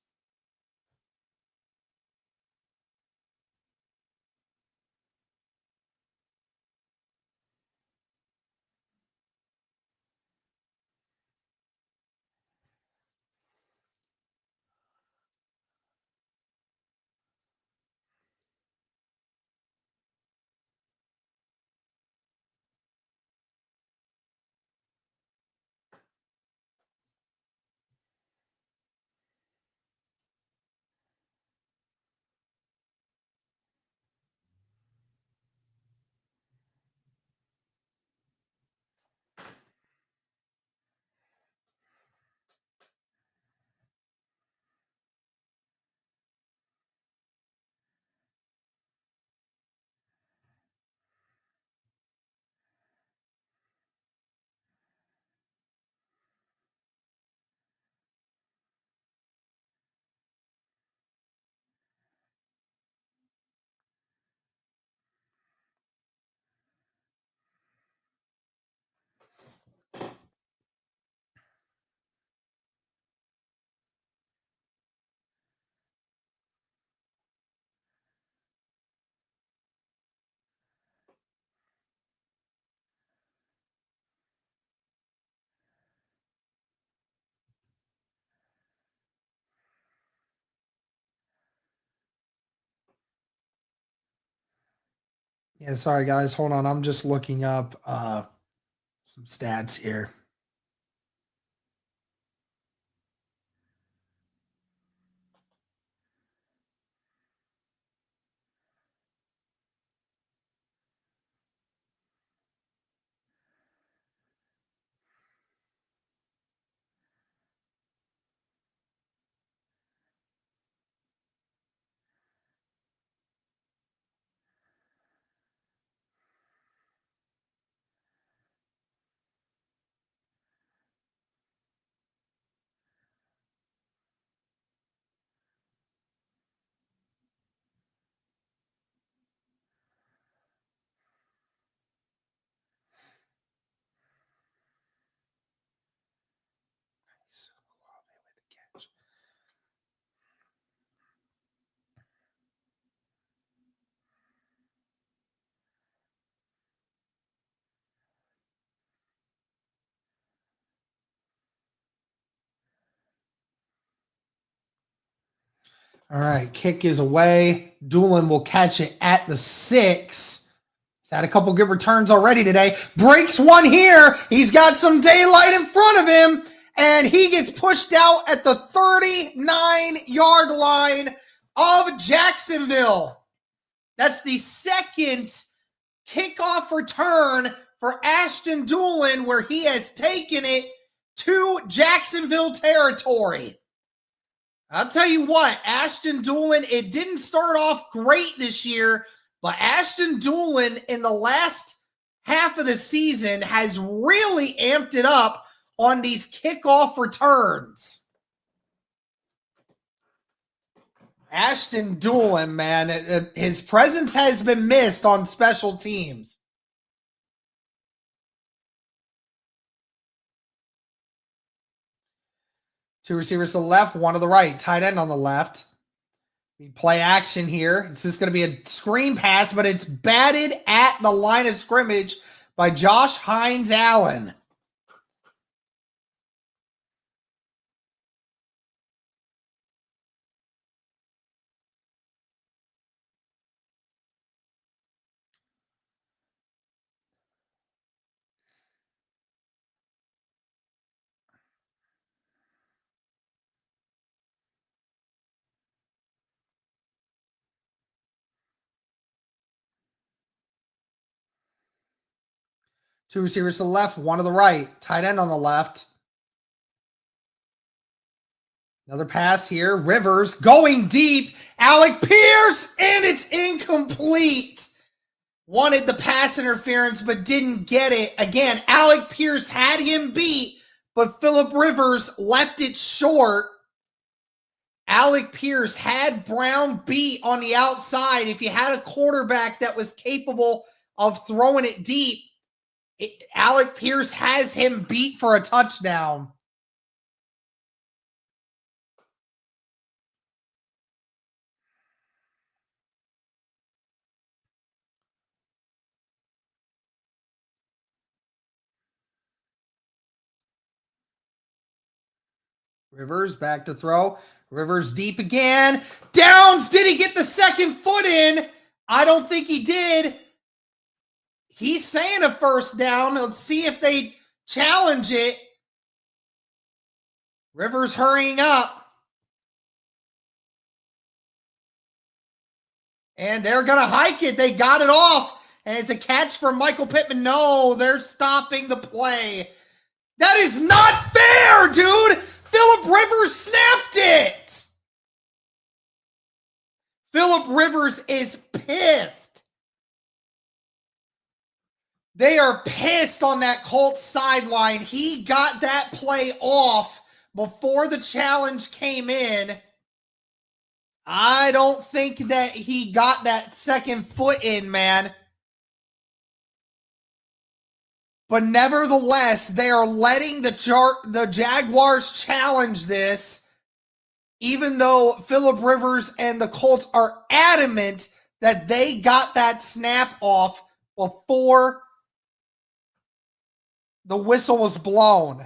Yeah, sorry guys. Hold on. I'm just looking up some stats here. All right, kick is away. Doolin will catch it at the 6. He's had a couple good returns already today. Breaks one here. He's got some daylight in front of him, and he gets pushed out at the 39-yard line of Jacksonville. That's the second kickoff return for Ashton Doolin, where he has taken it to Jacksonville territory. I'll tell you what, Ashton Doolin, it didn't start off great this year, but Ashton Doolin in the last half of the season has really amped it up on these kickoff returns. Ashton Doolin, man, his presence has been missed on special teams. Two receivers to the left, one to the right. Tight end on the left. We play action here. This is going to be a screen pass, but it's batted at the line of scrimmage by Josh Hines Allen. Two receivers to the left, one to the right. Tight end on the left. Another pass here. Rivers going deep. Alec Pierce, and it's incomplete. Wanted the pass interference, but didn't get it. Again, Alec Pierce had him beat, but Phillip Rivers left it short. Alec Pierce had Brown beat on the outside. If you had a quarterback that was capable of throwing it deep, Alec Pierce has him beat for a touchdown. Rivers back to throw. Rivers deep again. Downs, did he get the second foot in? I don't think he did. He's saying a first down. Let's see if they challenge it. Rivers hurrying up. And they're going to hike it. They got it off. And it's a catch from Michael Pittman. No, they're stopping the play. That is not fair, dude. Phillip Rivers snapped it. Phillip Rivers is pissed. They are pissed on that Colts sideline. He got that play off before the challenge came in. I don't think that he got that second foot in, man. But nevertheless, they are letting the Jaguars challenge this, even though Phillip Rivers and the Colts are adamant that they got that snap off before the whistle was blown.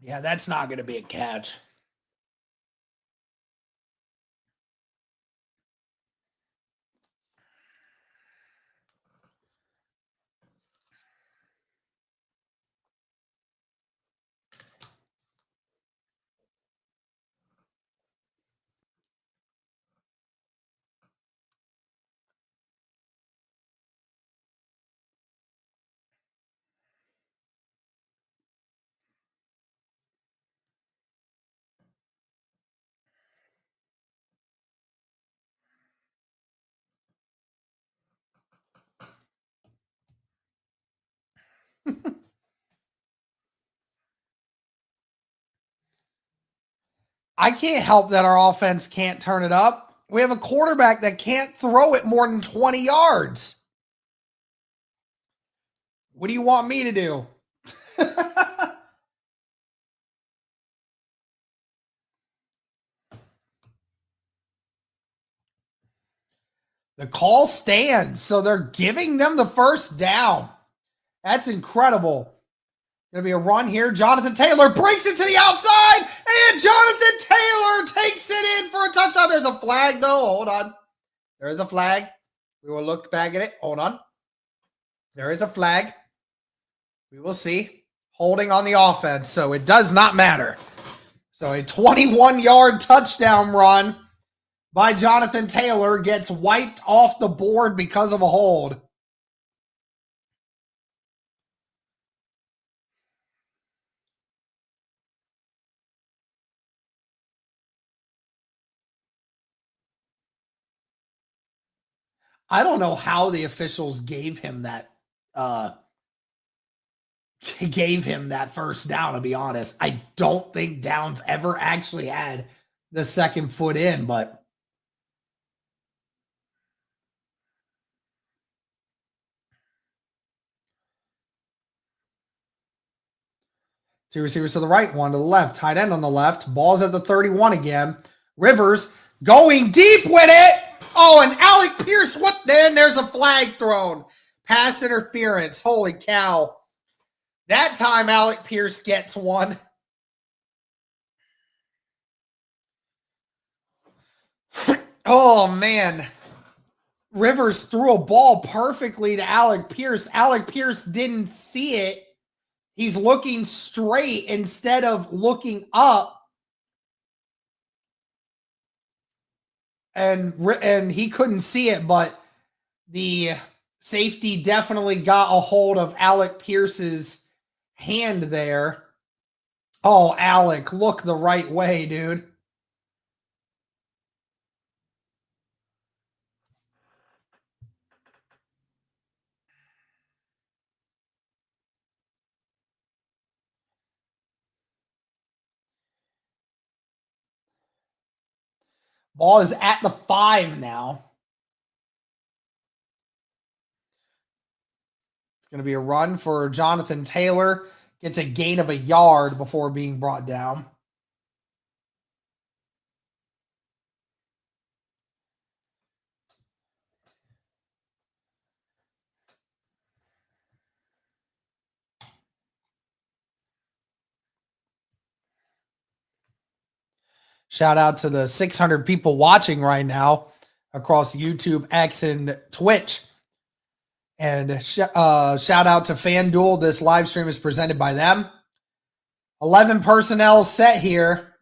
Yeah, that's not going to be a catch. I can't help that our offense can't turn it up. We have a quarterback that can't throw it more than 20 yards. What do you want me to do? The call stands, so they're giving them the first down. That's incredible. Going to be a run here. Jonathan Taylor breaks it to the outside, and Jonathan Taylor takes it in for a touchdown. There's a flag, though. Hold on. There is a flag. We will look back at it. Hold on. There is a flag. We will see. Holding on the offense, so it does not matter. So a 21-yard touchdown run by Jonathan Taylor gets wiped off the board because of a hold. I don't know how the officials gave him that first down, to be honest. I don't think Downs ever actually had the second foot in, but two receivers to the right, one to the left, tight end on the left, ball's at the 31 again. Rivers going deep with it. Oh, and Alec Pierce, what then? There's a flag thrown. Pass interference. Holy cow. That time Alec Pierce gets one. Oh, man. Rivers threw a ball perfectly to Alec Pierce. Alec Pierce didn't see it. He's looking straight instead of looking up. And he couldn't see it, but the safety definitely got a hold of Alec Pierce's hand there. Oh, Alec, look the right way, dude. Ball is at the 5 now. It's going to be a run for Jonathan Taylor. Gets a gain of a yard before being brought down. Shout out to the 600 people watching right now across YouTube, X, and Twitch. And shout out to FanDuel. This live stream is presented by them. 11 personnel set here.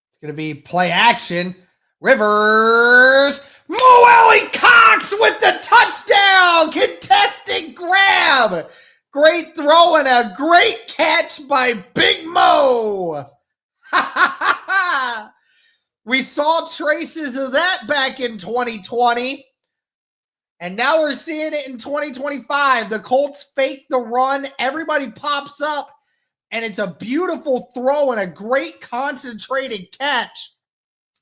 It's going to be play action. Rivers. Mo Alley Cox with the touchdown. Contested grab. Great throw and a great catch by Big Mo. We saw traces of that back in 2020. And now we're seeing it in 2025. The Colts fake the run. Everybody pops up. And it's a beautiful throw and a great concentrated catch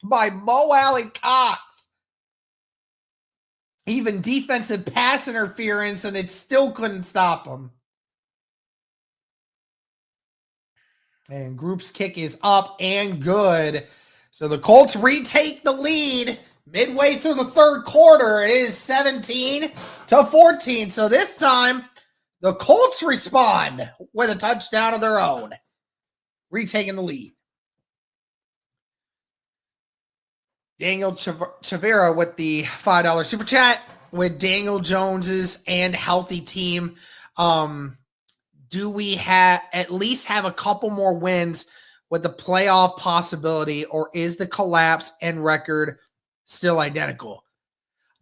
by Mo Alley Cox. Even defensive pass interference, and it still couldn't stop him. And Group's kick is up and good. So the Colts retake the lead midway through the third quarter. It is 17-14. So this time, The Colts respond with a touchdown of their own, retaking the lead. Daniel Chavera with the $5 super chat. With Daniel Jones's and healthy team, do we at least have a couple more wins with the playoff possibility, or is the collapse and record still identical?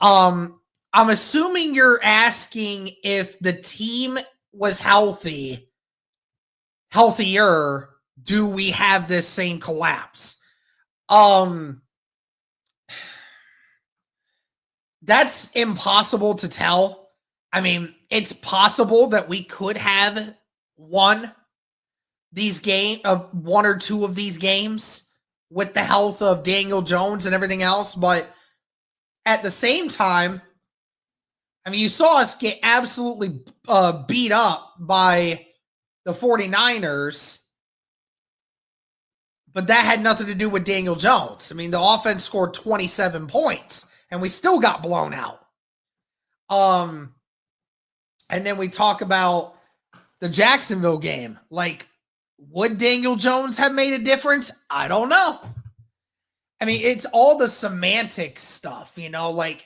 I'm assuming you're asking if the team was healthier, do we have this same collapse? That's impossible to tell. I mean, it's possible that we could have won one or two of these games with the health of Daniel Jones and everything else. But at the same time, I mean, you saw us get absolutely beat up by the 49ers, but that had nothing to do with Daniel Jones. I mean, the offense scored 27 points. And we still got blown out. And then we talk about the Jacksonville game. Like, would Daniel Jones have made a difference? I don't know. I mean, it's all the semantic stuff, you know, like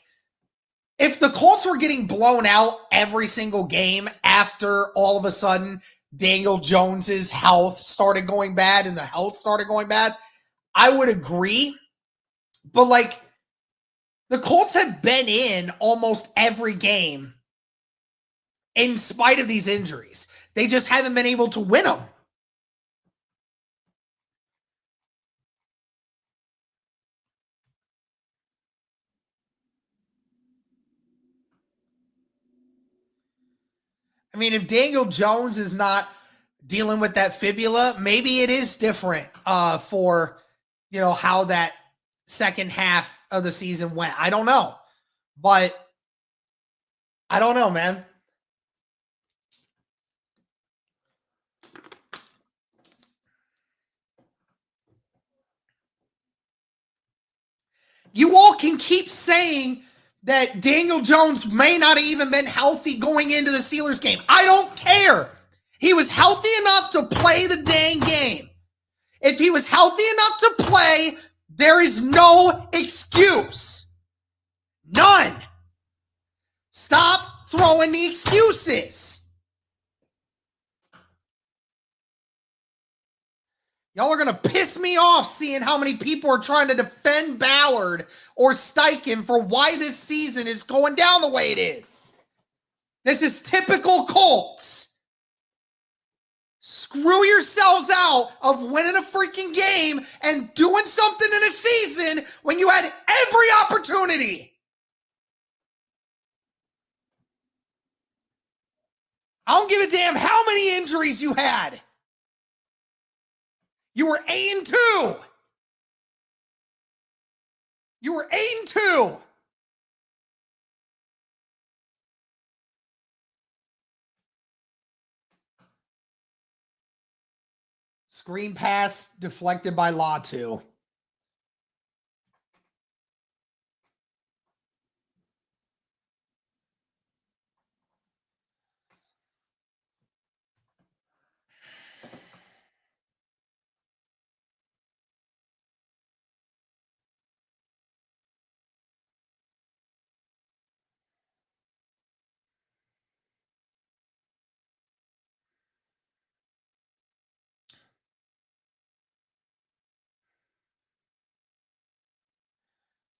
if the Colts were getting blown out every single game after all of a sudden Daniel Jones's health started going bad and the health started going bad, I would agree. But like, the Colts have been in almost every game in spite of these injuries. They just haven't been able to win them. I mean, if Daniel Jones is not dealing with that fibula, maybe it is different for, you know, how that second half of the season went. I don't know. But I don't know, man. You all can keep saying that Daniel Jones may not have even been healthy going into the Steelers game. I don't care. He was healthy enough to play the dang game. If he was healthy enough to play, there is no excuse. None. Stop throwing the excuses. Y'all are going to piss me off seeing how many people are trying to defend Ballard or Steichen for why this season is going down the way it is. This is typical Colts. Screw yourselves out of winning a freaking game and doing something in a season when you had every opportunity. I don't give a damn how many injuries you had. You were 8-2. You were 8-2. Screen pass deflected by Latu.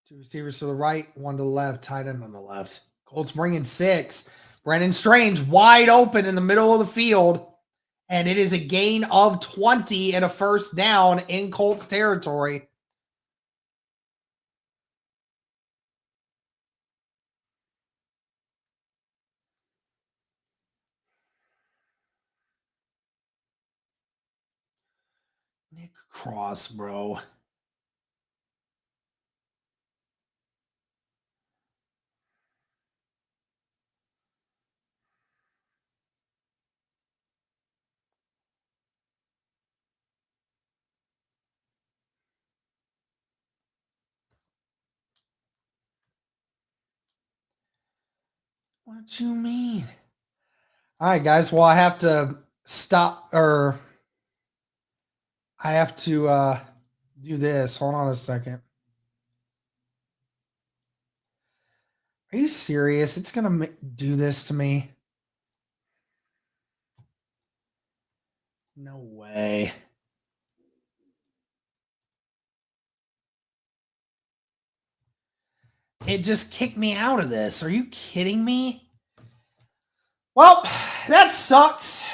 Two receivers to the right, one to the left, tight end on the left. Colts bringing 6. Brennan Strange wide open in the middle of the field. And it is a gain of 20 and a first down in Colts territory. Nick Cross, bro. What you mean? All right, guys. Well, I have to stop, or I have to do this. Hold on a second. Are you serious? It's going to do this to me? No way. It just kicked me out of this. Are you kidding me? Well, that sucks.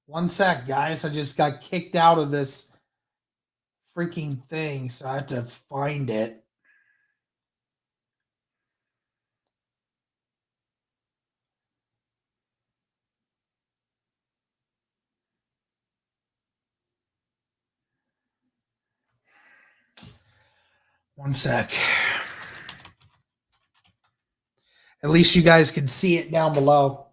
One sec, guys. I just got kicked out of this freaking thing, so I have to find it. One sec. At least you guys can see it down below.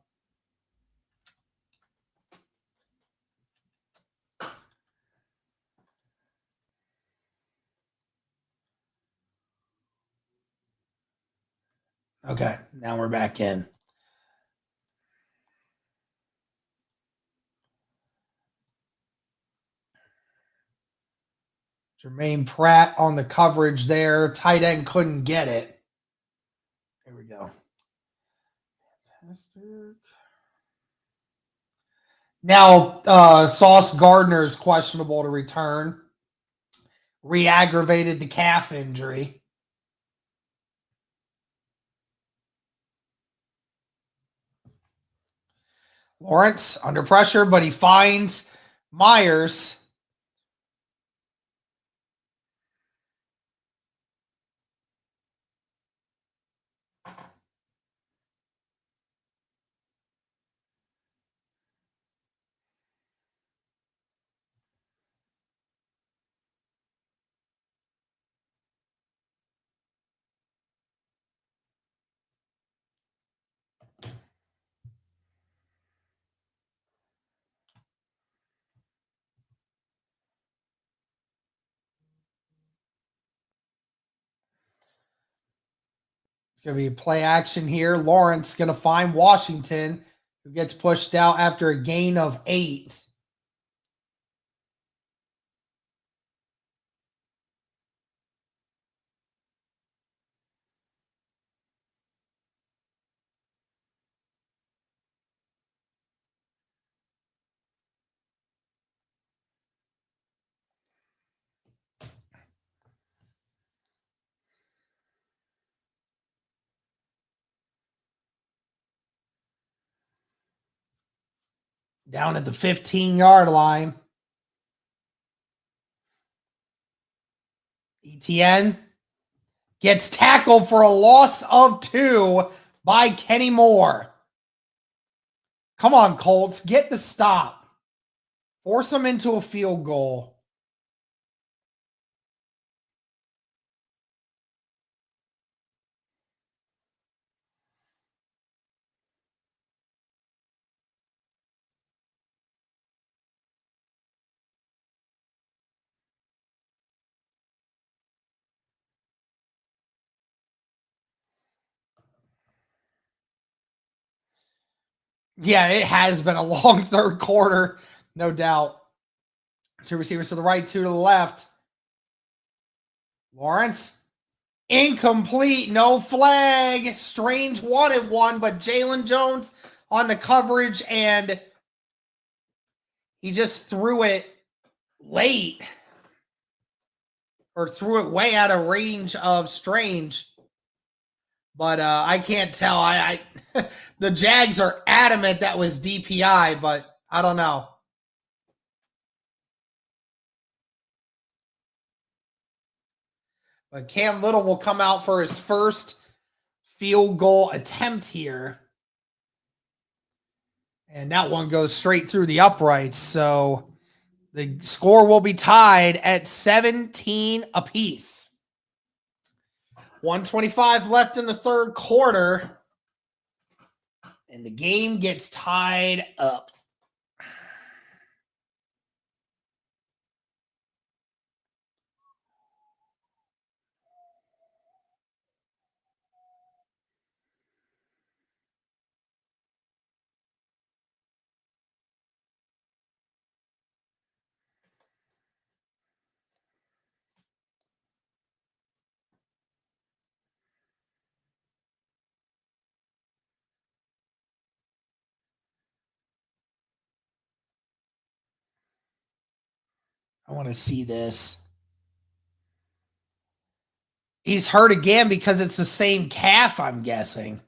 Okay, now we're back in. Jermaine Pratt on the coverage there. Tight end couldn't get it. There we go. Fantastic. Now, Sauce Gardner is questionable to return. Re-aggravated the calf injury. Lawrence under pressure, but he finds Myers. It's going to be play action here. Lawrence going to find Washington, who gets pushed out after a gain of 8. Down at the 15-yard line. ETN gets tackled for a loss of 2 by Kenny Moore. Come on, Colts. Get the stop. Force them into a field goal. Yeah, it has been a long third quarter, no doubt. 2 receivers to the right, 2 to the left. Lawrence, incomplete, no flag. Strange wanted one, but Jalen Jones on the coverage, and he just threw it late, or threw it way out of range of Strange. But I can't tell. I the Jags are adamant that was DPI, but I don't know. But Cam Little will come out for his first field goal attempt here. And that one goes straight through the uprights. So the score will be tied at 17 apiece. 1:25 left in the third quarter. And the game gets tied up. I want to see this. He's hurt again because it's the same calf, I'm guessing.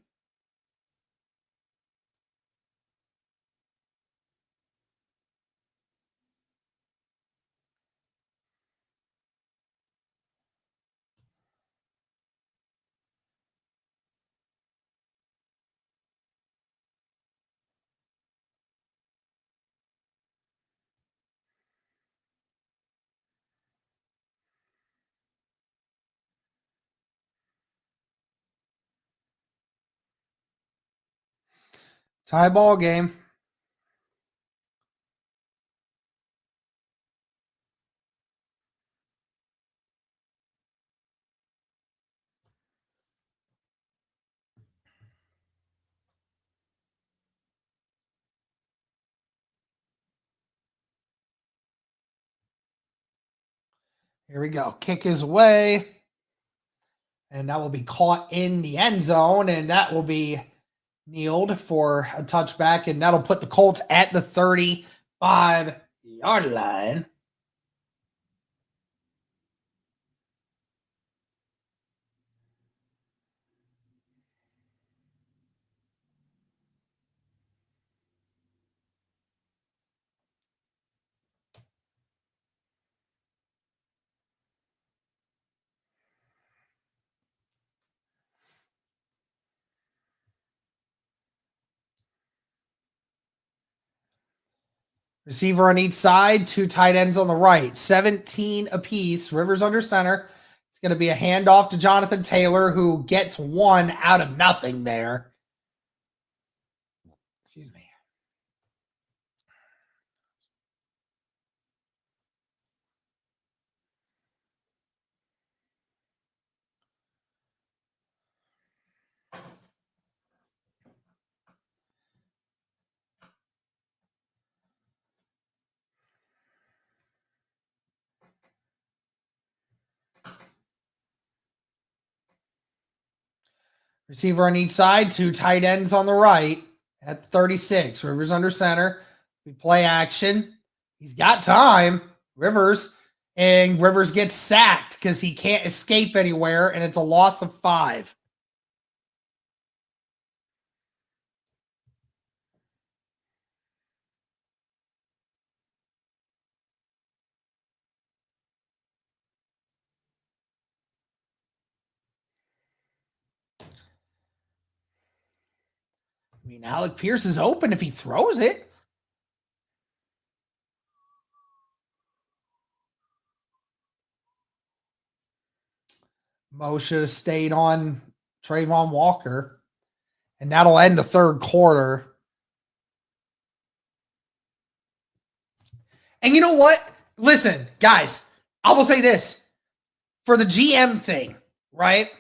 Tie ball game. Here we go. Kick is away. And that will be caught in the end zone. And that will be kneeled for a touchback. And that'll put the Colts at the 35-yard line. Receiver on each side, 2 tight ends on the right, 17 apiece. Rivers under center. It's going to be a handoff to Jonathan Taylor, who gets one out of nothing there. Excuse me. Receiver on each side, 2 tight ends on the right at 36. Rivers under center. We play action. He's got time. Rivers. And Rivers gets sacked because he can't escape anywhere, and it's a loss of 5. I mean, Alec Pierce is open if he throws it. Mo should have stayed on Trayvon Walker, and that'll end the third quarter. And you know what? Listen, guys, I will say this. For the GM thing, right?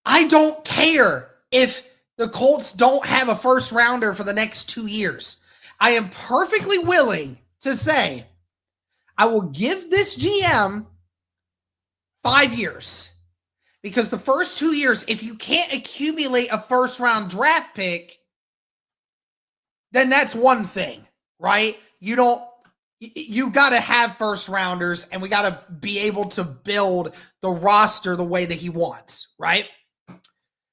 I don't care if the Colts don't have a first rounder for the next 2 years. I am perfectly willing to say I will give this GM 5 years. Because the first 2 years, if you can't accumulate a first round draft pick, then that's one thing, right? You got to have first rounders, and we got to be able to build the roster the way that he wants, right?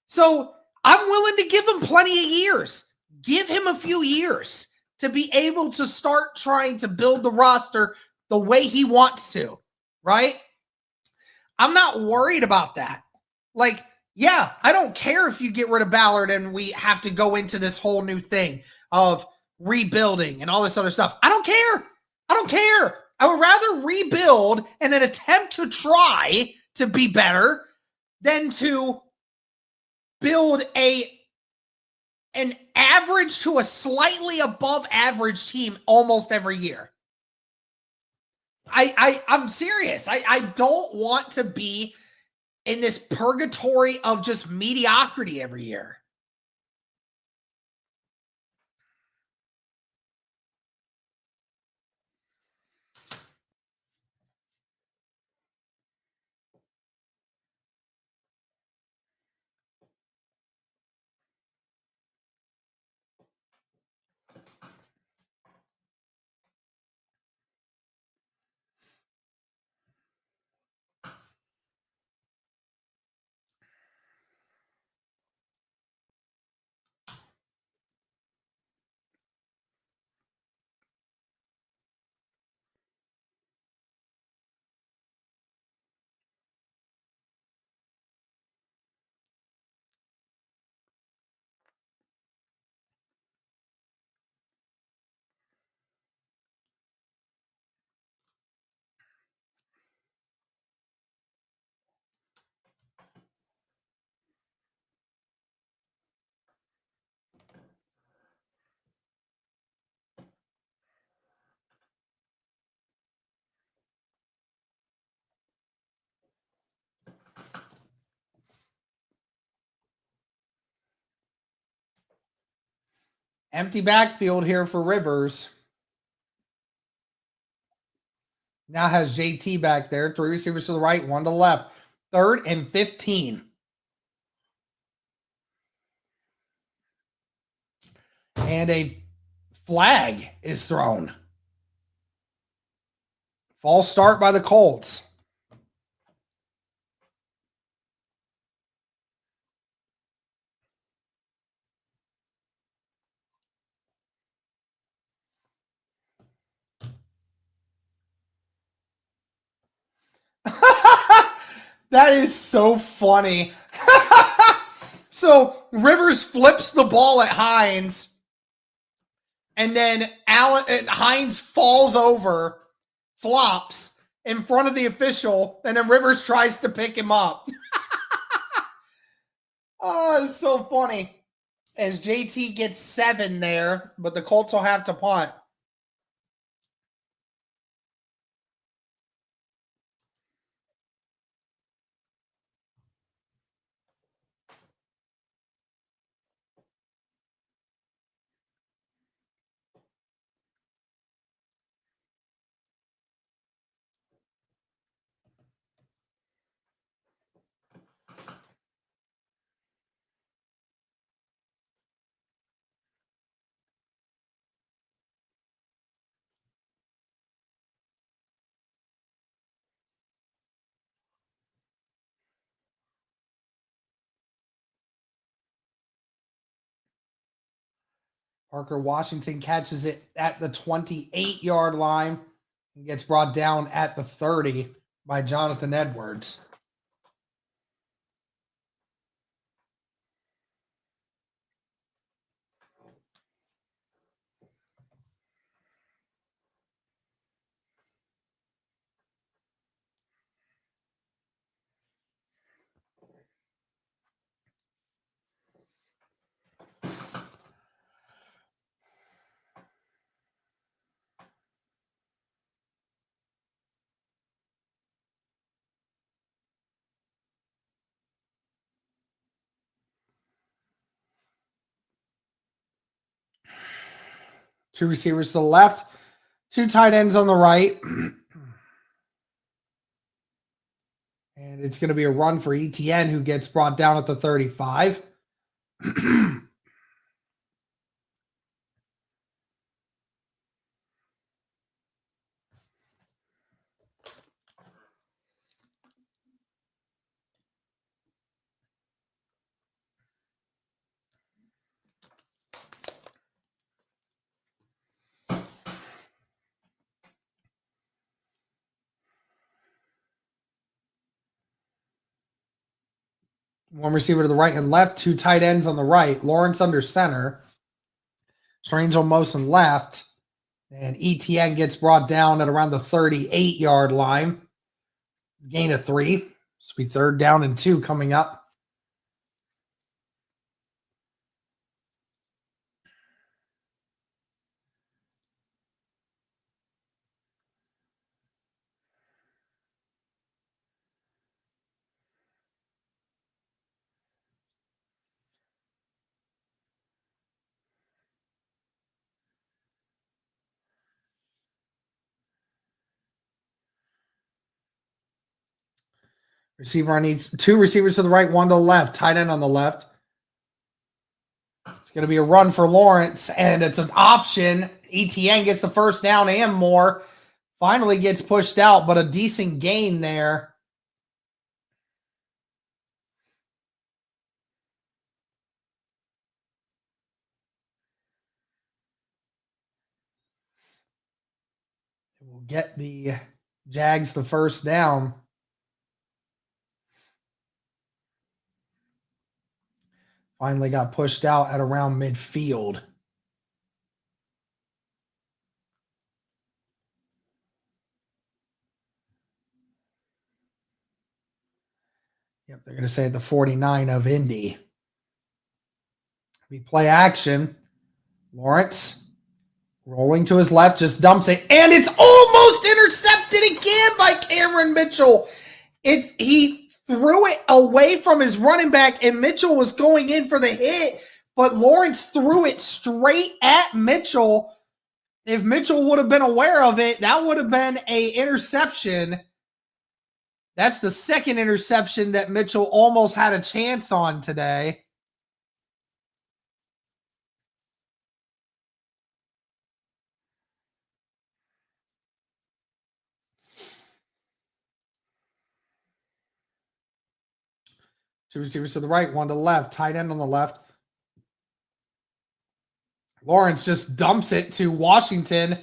So I'm willing to give him plenty of years. Give him a few years to be able to start trying to build the roster the way he wants to, right? I'm not worried about that. Like, yeah, I don't care if you get rid of Ballard and we have to go into this whole new thing of rebuilding and all this other stuff. I don't care. I don't care. I would rather rebuild and then attempt to try to be better than to build an average to a slightly above average team almost every year. I'm serious. I don't want to be in this purgatory of just mediocrity every year. Empty backfield here for Rivers. Now has JT back there. 3 receivers to the right, 1 to the left. 3rd and 15. And a flag is thrown. False start by the Colts. That is so funny. So Rivers flips the ball at Hines, and then Hines falls over, flops in front of the official, and then Rivers tries to pick him up. Oh, it's so funny. As JT gets 7 there, but the Colts will have to punt. Parker Washington catches it at the 28-yard line and gets brought down at the 30 by Jonathan Edwards. Two receivers to the left, 2 tight ends on the right. And it's going to be a run for ETN, who gets brought down at the 35. One receiver to the right and left, 2 tight ends on the right. Lawrence under center. Strange almost and left. And ETN gets brought down at around the 38-yard line. Gain of 3. This will be 3rd down and 2 coming up. Receiver on each, 2 receivers to the right, 1 to the left. Tight end on the left. It's going to be a run for Lawrence, and it's an option. ETN gets the 1st down and more. Finally gets pushed out, but a decent gain there. We'll get the Jags the 1st down. Finally got pushed out at around midfield. Yep, they're going to say the 49 of Indy. We play action. Lawrence rolling to his left, just dumps it, and it's almost intercepted again by Cameron Mitchell. He threw it away from his running back, and Mitchell was going in for the hit, but Lawrence threw it straight at Mitchell. If Mitchell would have been aware of it, that would have been an interception. That's the second interception that Mitchell almost had a chance on today. Two receivers to the right, one to the left, tight end on the left. Lawrence just dumps it to Washington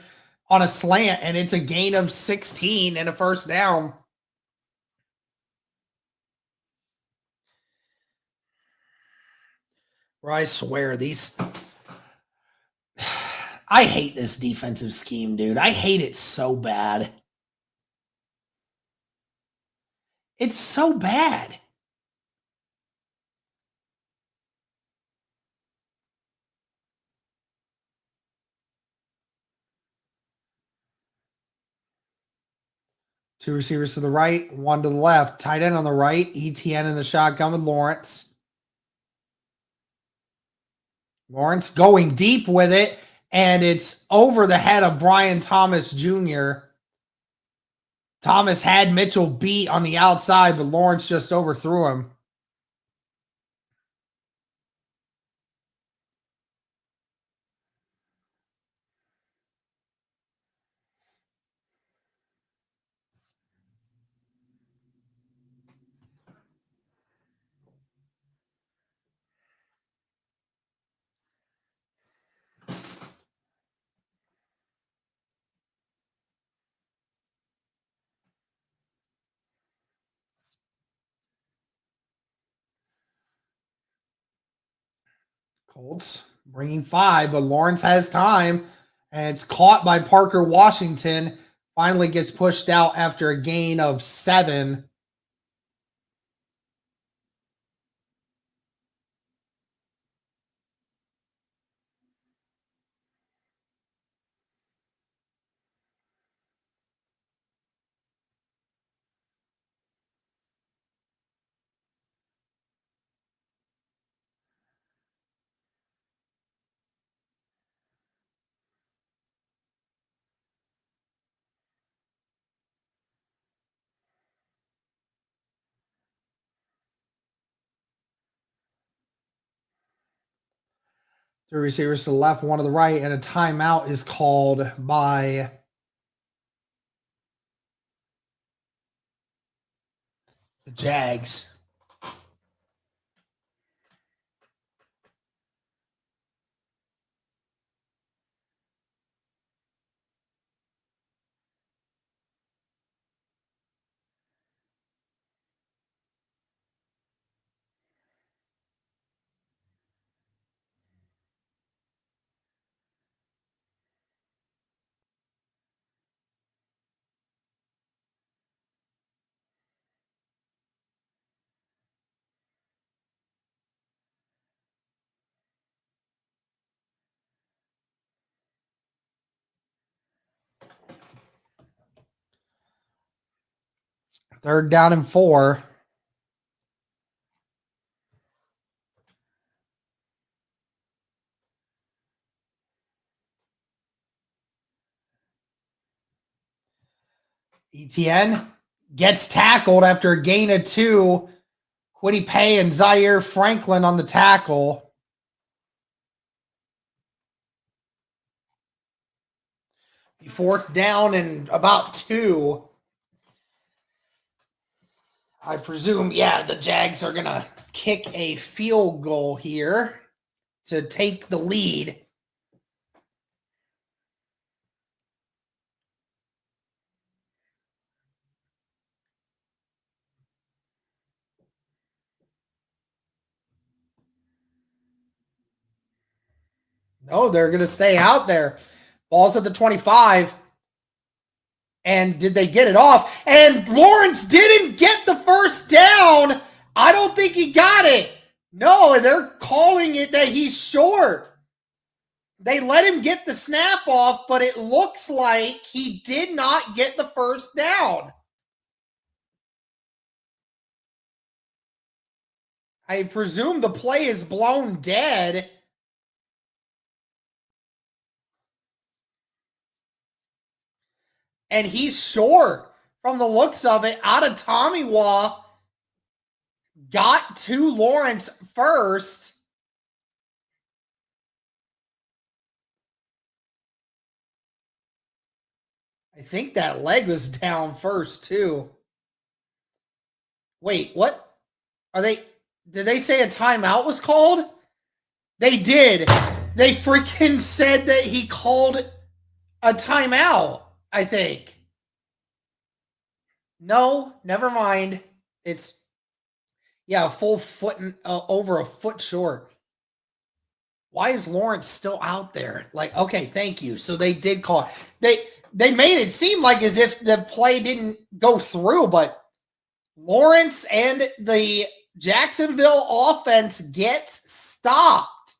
on a slant, and it's a gain of 16 and a first down. Where I swear these... I hate this defensive scheme, dude. I hate it so bad. It's so bad. Two receivers to the right, one to the left. Tight end on the right. ETN in the shotgun with Lawrence. Lawrence going deep with it, and it's over the head of Brian Thomas Jr. Thomas had Mitchell beat on the outside, but Lawrence just overthrew him. Colts bringing 5, but Lawrence has time, and it's caught by Parker Washington. Finally gets pushed out after a gain of 7. Three receivers to the left, one to the right, and a timeout is called by the Jags. Third down and 4. ETN gets tackled after a gain of 2. Quiddy Pay and Zaire Franklin on the tackle. Fourth down and about 2. I presume, yeah, the Jags are going to kick a field goal here to take the lead. No, they're going to stay out there. Ball's at the 25. And did they get it off? And Lawrence didn't get the first down. I don't think he got it. No, they're calling it that he's short. They let him get the snap off, but it looks like he did not get the first down. I presume the play is blown dead. and he's short from the looks of it. Out of Tomiwa, got to Lawrence first. I think that leg was down first, too. Wait, what? Did they say a timeout was called? They did. They freaking said that he called a timeout, I think. No, never mind. It's, a full foot, over a foot short. Why is Lawrence still out there? Like, okay, thank you. So they did call it. They made it seem like as if the play didn't go through, but Lawrence and the Jacksonville offense gets stopped.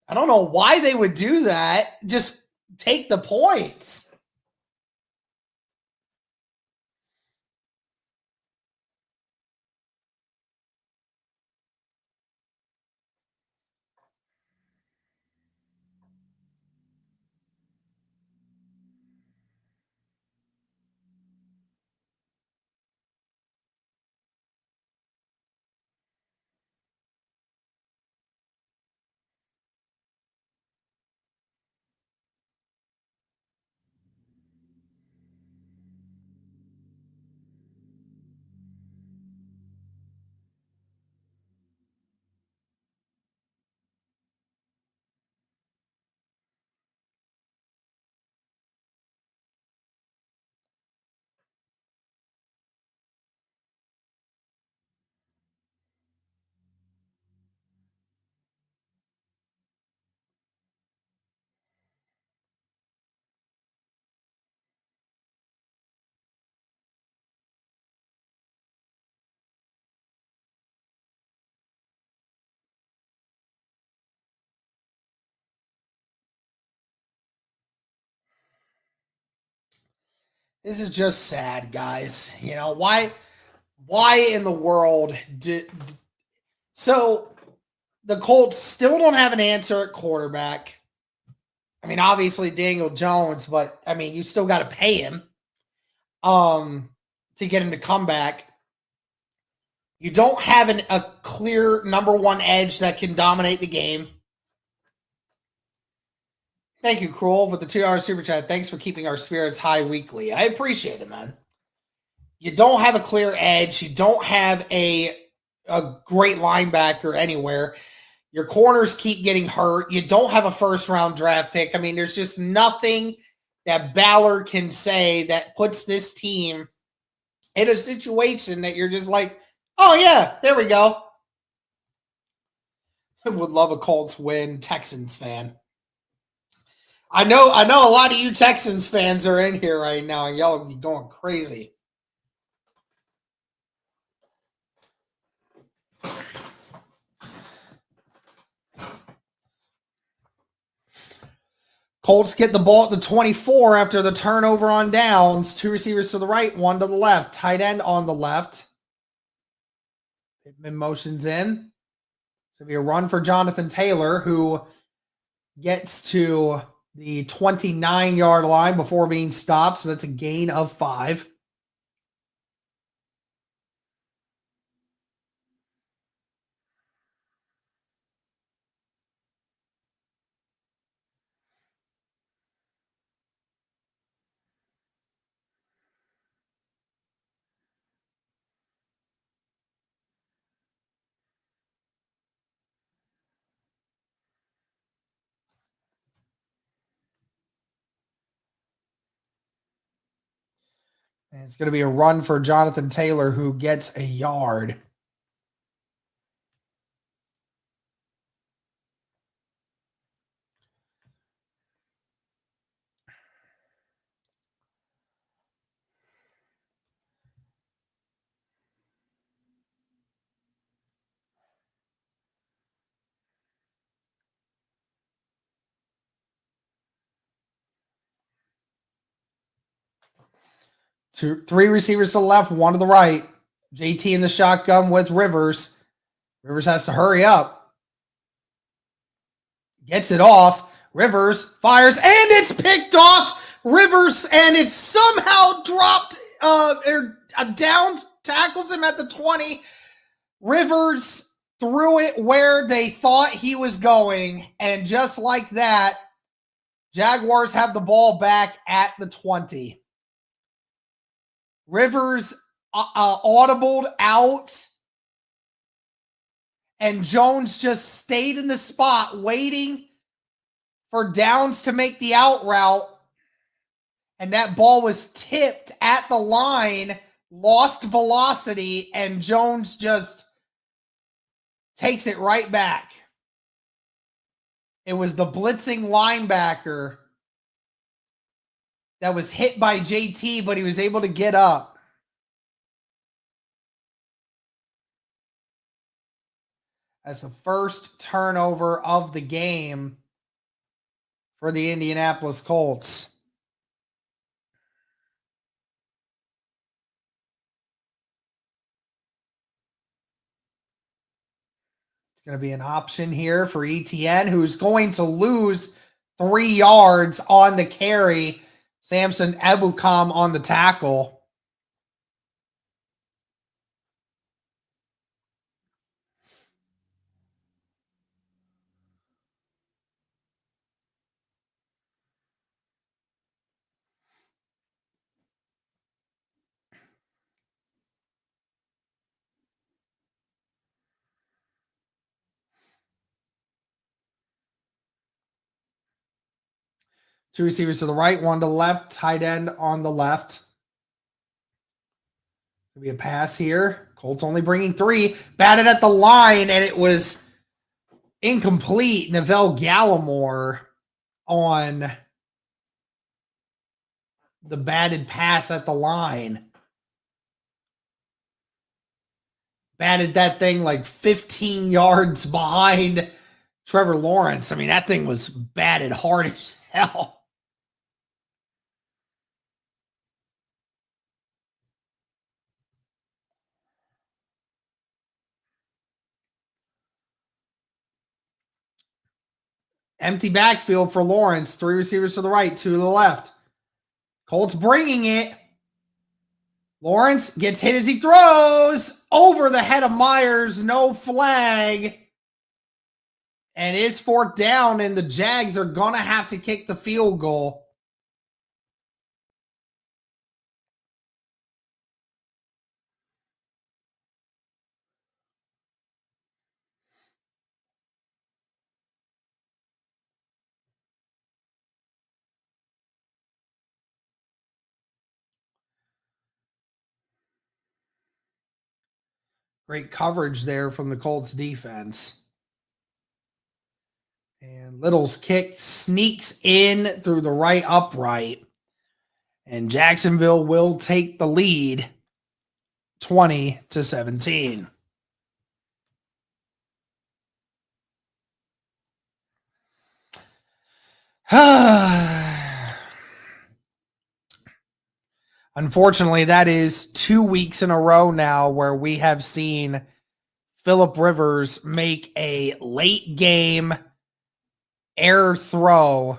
I don't know why they would do that. Just take the points. This is just sad, guys. You know, why in the world so the Colts still don't have an answer at quarterback. I mean, obviously Daniel Jones, but I mean, you still got to pay him to get him to come back. You don't have a clear number one edge that can dominate the game. Thank you, Cruel, with the $2 super chat. Thanks for keeping our spirits high weekly. I appreciate it, man. You don't have a clear edge. You don't have a great linebacker anywhere. Your corners keep getting hurt. You don't have a first-round draft pick. I mean, there's just nothing that Ballard can say that puts this team in a situation that you're just like, oh, yeah, there we go. I would love a Colts win, Texans fan. I know a lot of you Texans fans are in here right now, and y'all be going crazy. Colts get the ball at the 24 after the turnover on downs. 2 receivers to the right, 1 to the left. Tight end on the left. Pittman motions in. It's going to be a run for Jonathan Taylor, who gets to the 29-yard line before being stopped. So that's a gain of 5. And it's going to be a run for Jonathan Taylor, who gets a yard. Three receivers to the left, 1 to the right. JT in the shotgun with Rivers. Rivers has to hurry up. Gets it off. Rivers fires, and it's picked off Rivers, and it's somehow dropped, down, tackles him at the 20. Rivers threw it where they thought he was going, and just like that, Jaguars have the ball back at the 20. Rivers audibled out, and Jones just stayed in the spot waiting for Downs to make the out route, and that ball was tipped at the line, lost velocity, and Jones just takes it right back. It was the blitzing linebacker that was hit by JT, but he was able to get up. As the first turnover of the game for the Indianapolis Colts. It's going to be an option here for ETN, who's going to lose 3 yards on the carry. Samson Ebukam on the tackle. Two receivers to the right, one to the left, tight end on the left. There'll be a pass here. Colts only bringing 3. Batted at the line, and it was incomplete. Neville Gallimore on the batted pass at the line. Batted that thing like 15 yards behind Trevor Lawrence. I mean, that thing was batted hard as hell. Empty backfield for Lawrence. 3 receivers to the right, 2 to the left. Colts bringing it. Lawrence gets hit as he throws over the head of Myers. No flag. And it's 4th down, and the Jags are going to have to kick the field goal. Great coverage there from the Colts defense. And Little's kick sneaks in through the right upright. And Jacksonville will take the lead 20-17. Unfortunately, that is 2 weeks in a row now where we have seen Phillip Rivers make a late game error throw.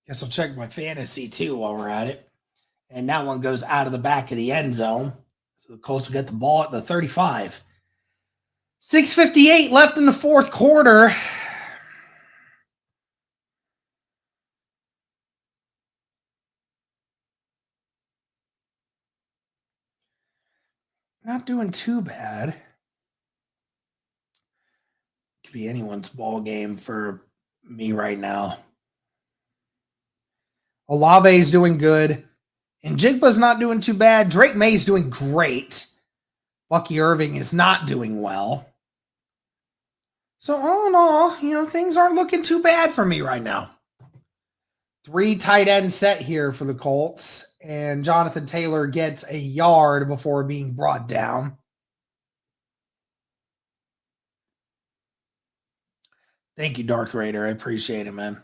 Guess I'll check my fantasy too while we're at it. And that one goes out of the back of the end zone. So the Colts will get the ball at the 35. 6:58 left in the fourth quarter. Not doing too bad. Could be anyone's ball game for me right now. Olave's doing good. And Jigba's not doing too bad. Drake May's doing great. Bucky Irving is not doing well. So all in all, things aren't looking too bad for me right now. 3 tight end set here for the Colts. And Jonathan Taylor gets a yard before being brought down. Thank you, Darth Raider. I appreciate it, man.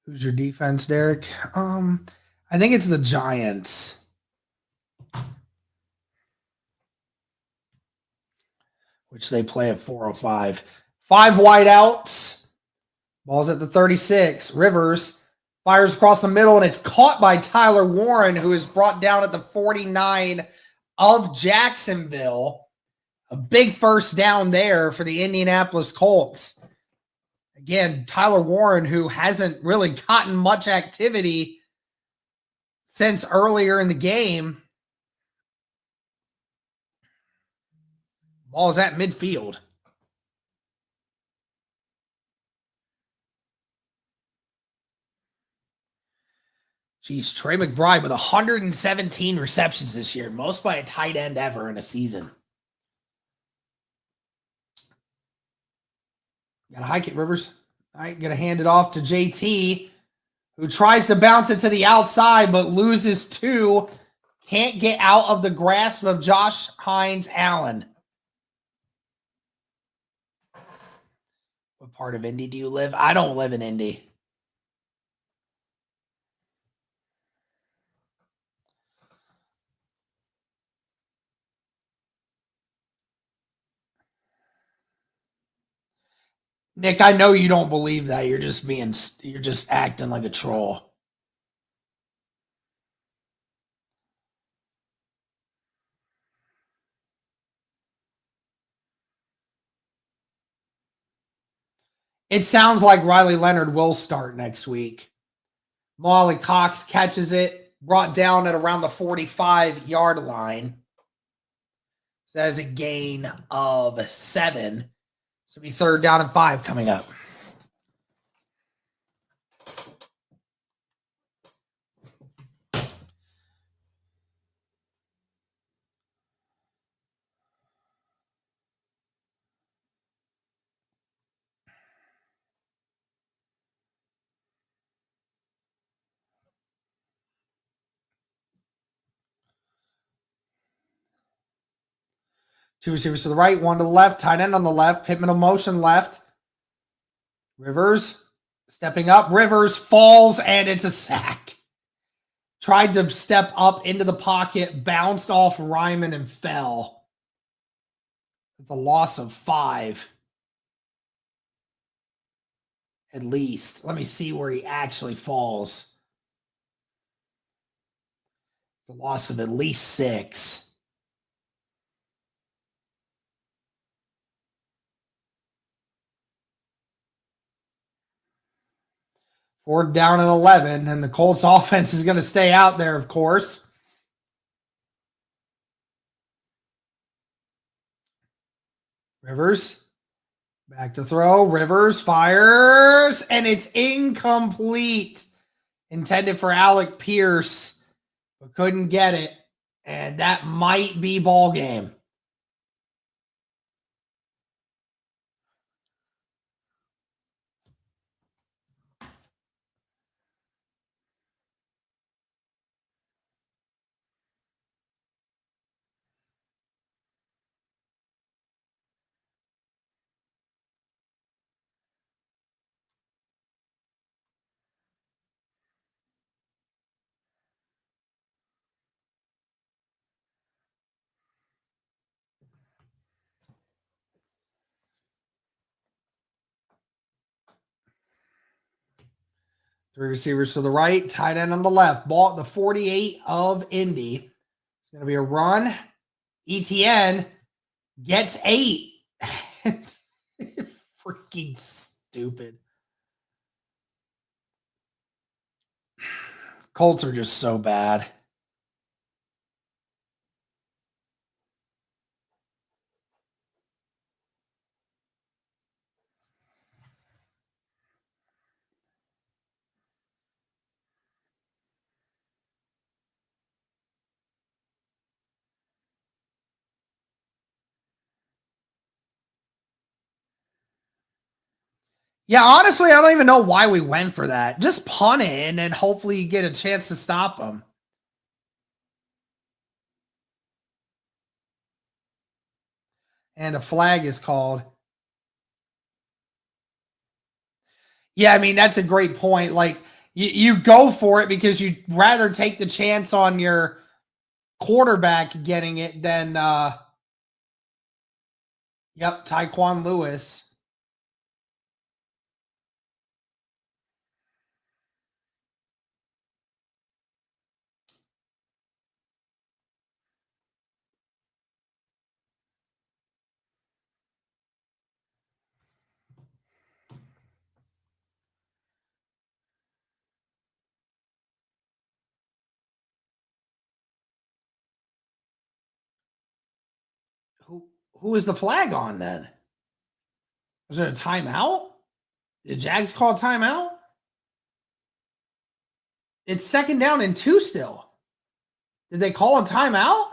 Who's your defense, Derek? I think it's the Giants. Which they play at 4:05. 5 wideouts. Ball's at the 36. Rivers fires across the middle, and it's caught by Tyler Warren, who is brought down at the 49 of Jacksonville. A big first down there for the Indianapolis Colts. Again, Tyler Warren, who hasn't really gotten much activity since earlier in the game. Ball's at midfield. Geez, Trey McBride with 117 receptions this year, most by a tight end ever in a season. Got to hike it, Rivers. All right, going to hand it off to JT, who tries to bounce it to the outside, but loses 2. Can't get out of the grasp of Josh Hines Allen. What part of Indy do you live? I don't live in Indy. Nick, I know you don't believe that. You're just acting like a troll. It sounds like Riley Leonard will start next week. Molly Cox catches it, brought down at around the 45-yard line. So that is a gain of 7. So it'll be 3rd down and 5 coming up. Two receivers to the right, one to the left, tight end on the left, Pittman in motion left. Rivers stepping up. Rivers falls, and it's a sack. Tried to step up into the pocket, bounced off Ryman and fell. It's a loss of 5. At least. Let me see where he actually falls. The loss of at least 6. Fourth down and 11, and the Colts offense is going to stay out there, of course. Rivers, back to throw. Rivers fires, and it's incomplete. Intended for Alec Pierce, but couldn't get it. And that might be ball game. Three receivers to the right, tight end on the left. Ball at the 48 of Indy. It's going to be a run. ETN gets 8. Freaking stupid. Colts are just so bad. Yeah, honestly, I don't even know why we went for that. Just punt it and then hopefully you get a chance to stop them. And a flag is called. Yeah, I mean, that's a great point. Like, you go for it because you'd rather take the chance on your quarterback getting it than, Tyquan Lewis. Who is the flag on then? Was it a timeout? Did Jags call a timeout? It's second down and 2 still. Did they call a timeout?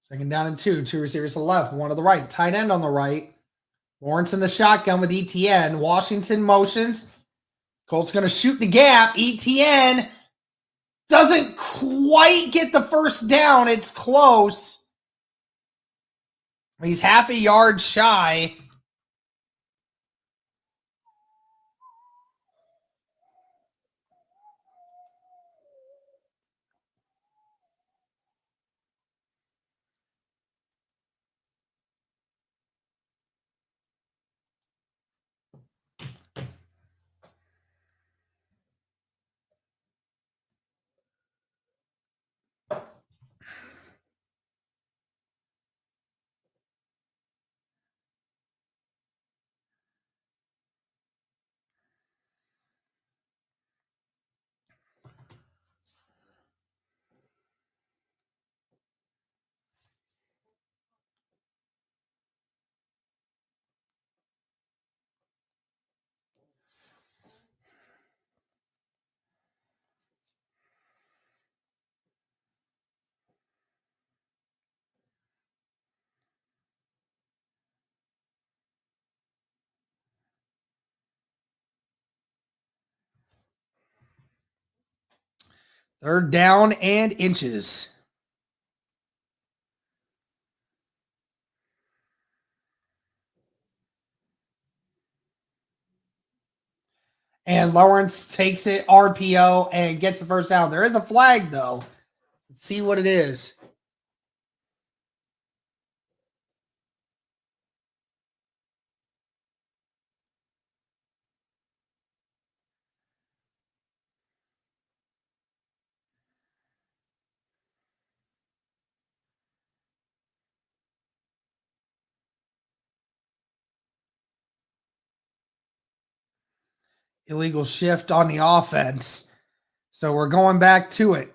Second down and 2. 2 receivers to the left, 1 to the right. Tight end on the right. Lawrence in the shotgun with ETN. Washington motions. Colts going to shoot the gap. ETN doesn't quite get the first down. It's close. He's half a yard shy. Third down and inches. And Lawrence takes it, RPO, and gets the first down. There is a flag, though. Let's see what it is. illegal shift on the offense. So we're going back to it.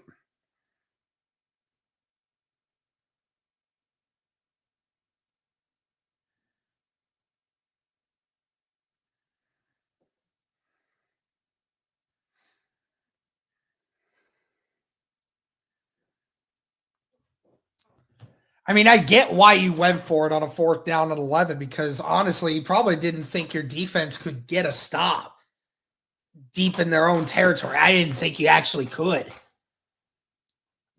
I mean, I get why you went for it on a 4th down at 11 because honestly, you probably didn't think your defense could get a stop deep in their own territory. I didn't think you actually could.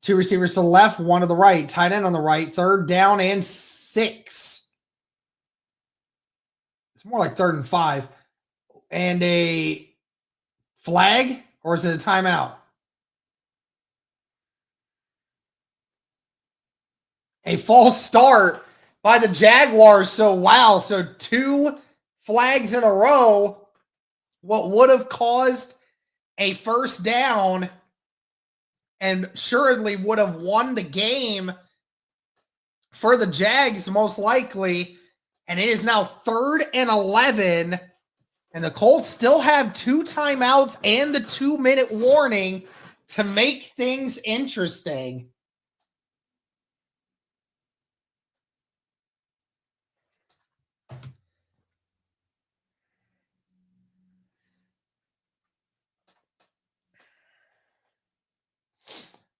2 receivers to the left, 1 to the right, tight end on the right, 3rd down and 6. It's more like 3rd and 5. And a flag, or is it a timeout? A false start by the Jaguars. So, wow. So 2 flags in a row. What would have caused a 1st down and assuredly would have won the game for the Jags, most likely. And it is now 3rd and 11. And the Colts still have 2 timeouts and the 2-minute warning to make things interesting.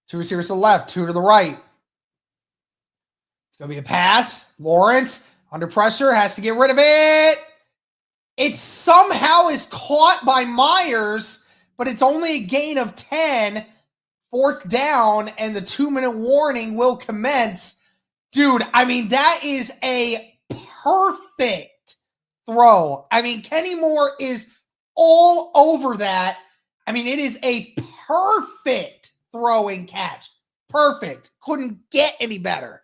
Two receivers to the left, 2 to the right. It's going to be a pass. Lawrence, under pressure, has to get rid of it. It somehow is caught by Myers, but it's only a gain of 10. 4th down, and the 2-minute warning will commence. Dude, I mean, that is a perfect throw. I mean, Kenny Moore is all over that. I mean, it is a perfect throwing catch. Perfect. Couldn't get any better.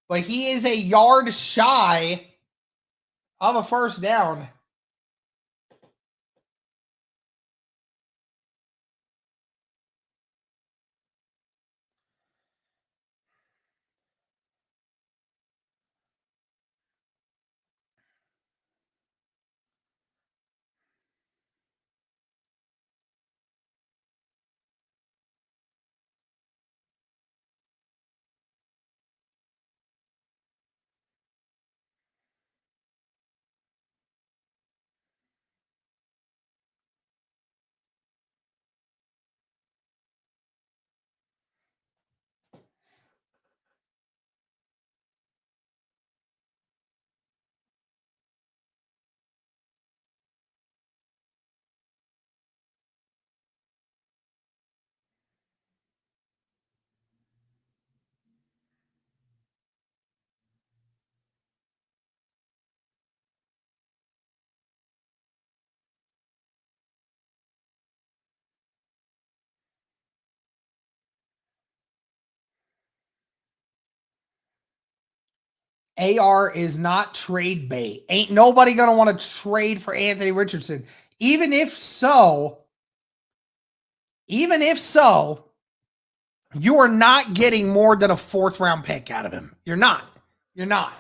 But he is a yard shy of a 1st down. AR is not trade bait. Ain't nobody going to want to trade for Anthony Richardson. Even if so, you are not getting more than a 4th round pick out of him. You're not. You're not.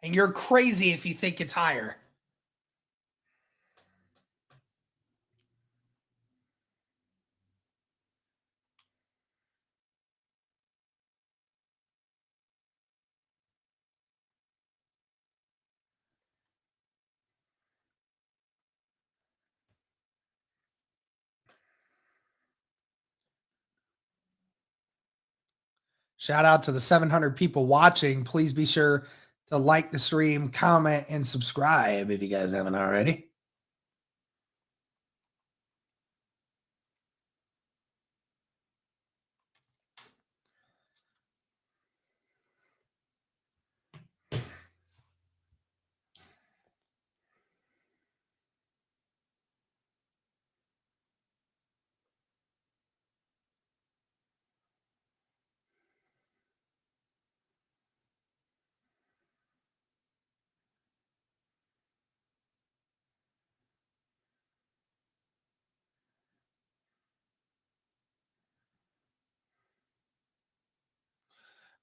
And you're crazy if you think it's higher. Shout out to the 700 people watching. Please be sure to like the stream, comment, and subscribe if you guys haven't already.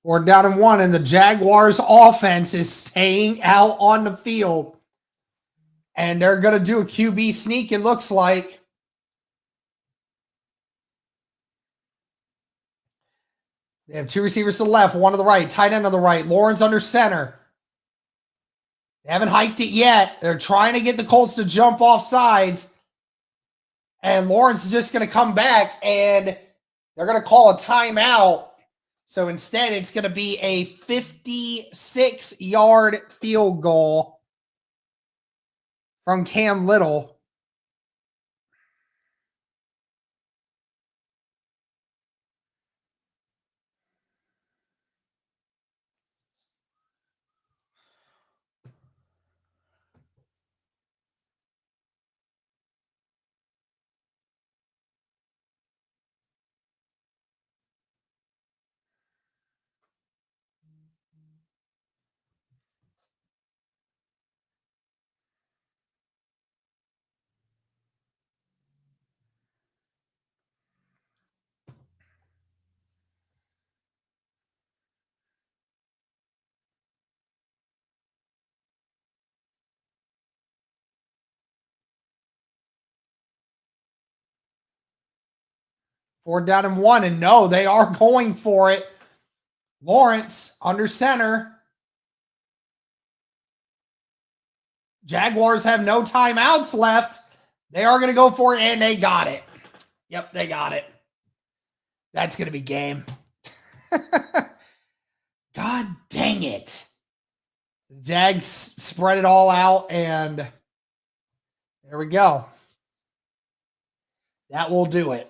Or down and 1, and the Jaguars offense is staying out on the field. And they're going to do a QB sneak, it looks like. They have 2 receivers to the left, 1 to the right, tight end on the right. Lawrence under center. They haven't hiked it yet. They're trying to get the Colts to jump off sides. And Lawrence is just going to come back, and they're going to call a timeout. So instead, it's going to be a 56-yard field goal from Cam Little. Fourth down and 1, and no, they are going for it. Lawrence under center. Jaguars have no timeouts left. They are going to go for it, and they got it. Yep, they got it. That's going to be game. God dang it. The Jags spread it all out, and there we go. That will do it.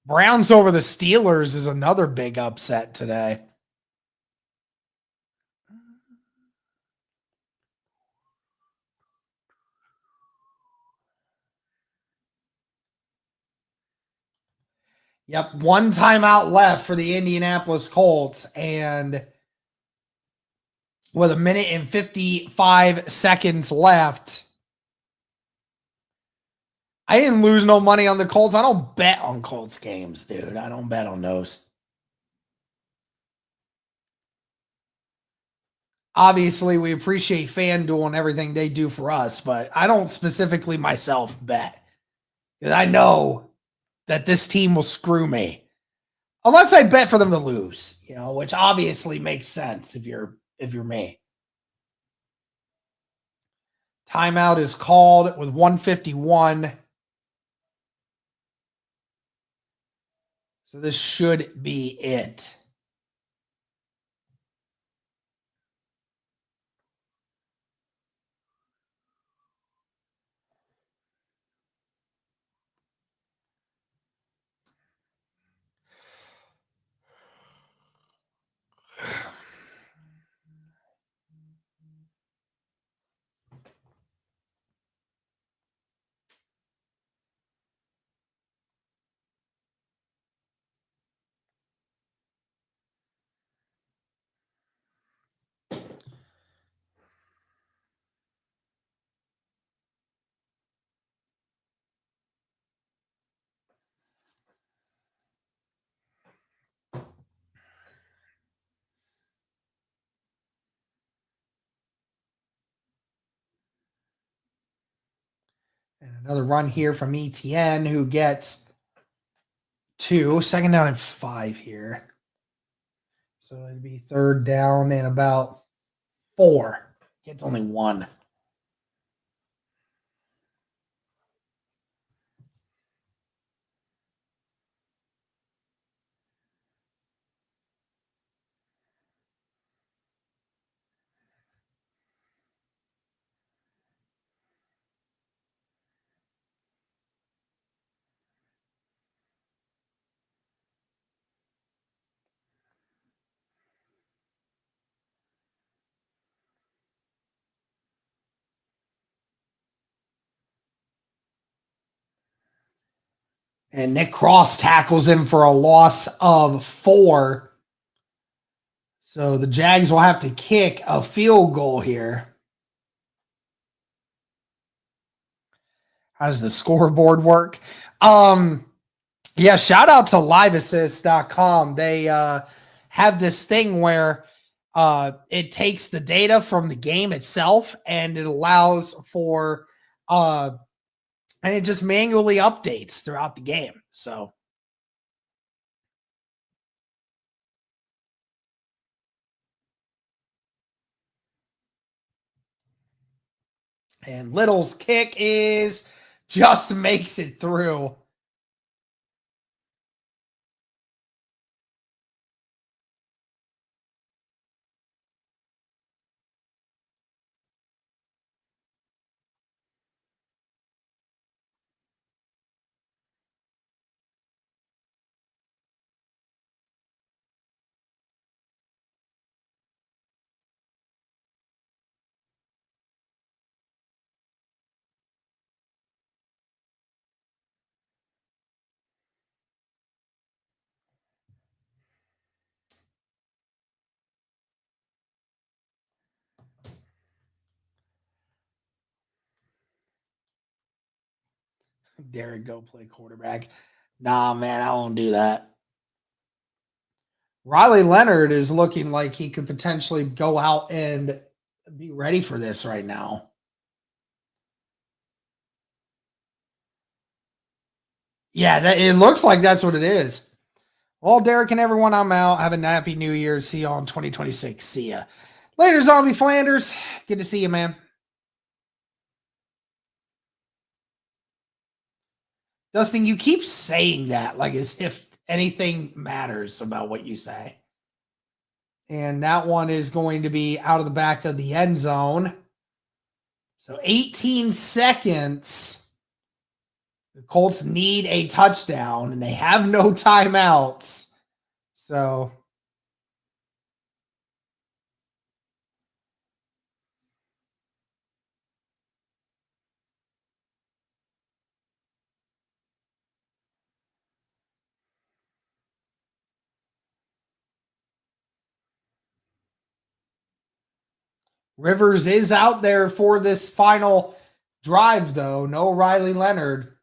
Browns over the Steelers is another big upset today. Yep, 1 timeout left for the Indianapolis Colts, and with 1 minute and 55 seconds left. I didn't lose no money on the Colts. I don't bet on Colts games, dude. I don't bet on those. Obviously, we appreciate FanDuel and everything they do for us, but I don't specifically myself bet. Because I know that this team will screw me. Unless I bet for them to lose, which obviously makes sense if you're me. Timeout is called with 1:51. So this should be it. And another run here from ETN, who gets 2. Second down and 5 here. So it'd be 3rd down and about 4. Gets only 1. And Nick Cross tackles him for a loss of 4. So the Jags will have to kick a field goal here. How does the scoreboard work? Yeah, shout out to liveassist.com. They have this thing where it takes the data from the game itself and it allows for and it just manually updates throughout the game. So and Little's kick is just makes it through. Derek, go play quarterback. Nah, man, I won't do that. Riley Leonard is looking like he could potentially go out and be ready for this right now. Yeah, it looks like that's what it is. Well, Derek and everyone, I'm out. Have a happy new year. See y'all in 2026. See ya. Later, Zombie Flanders. Good to see you, man. Dustin, you keep saying that like as if anything matters about what you say. And that one is going to be out of the back of the end zone. So 18 seconds. The Colts need a touchdown, and they have no timeouts. So Rivers is out there for this final drive, though. No Riley Leonard.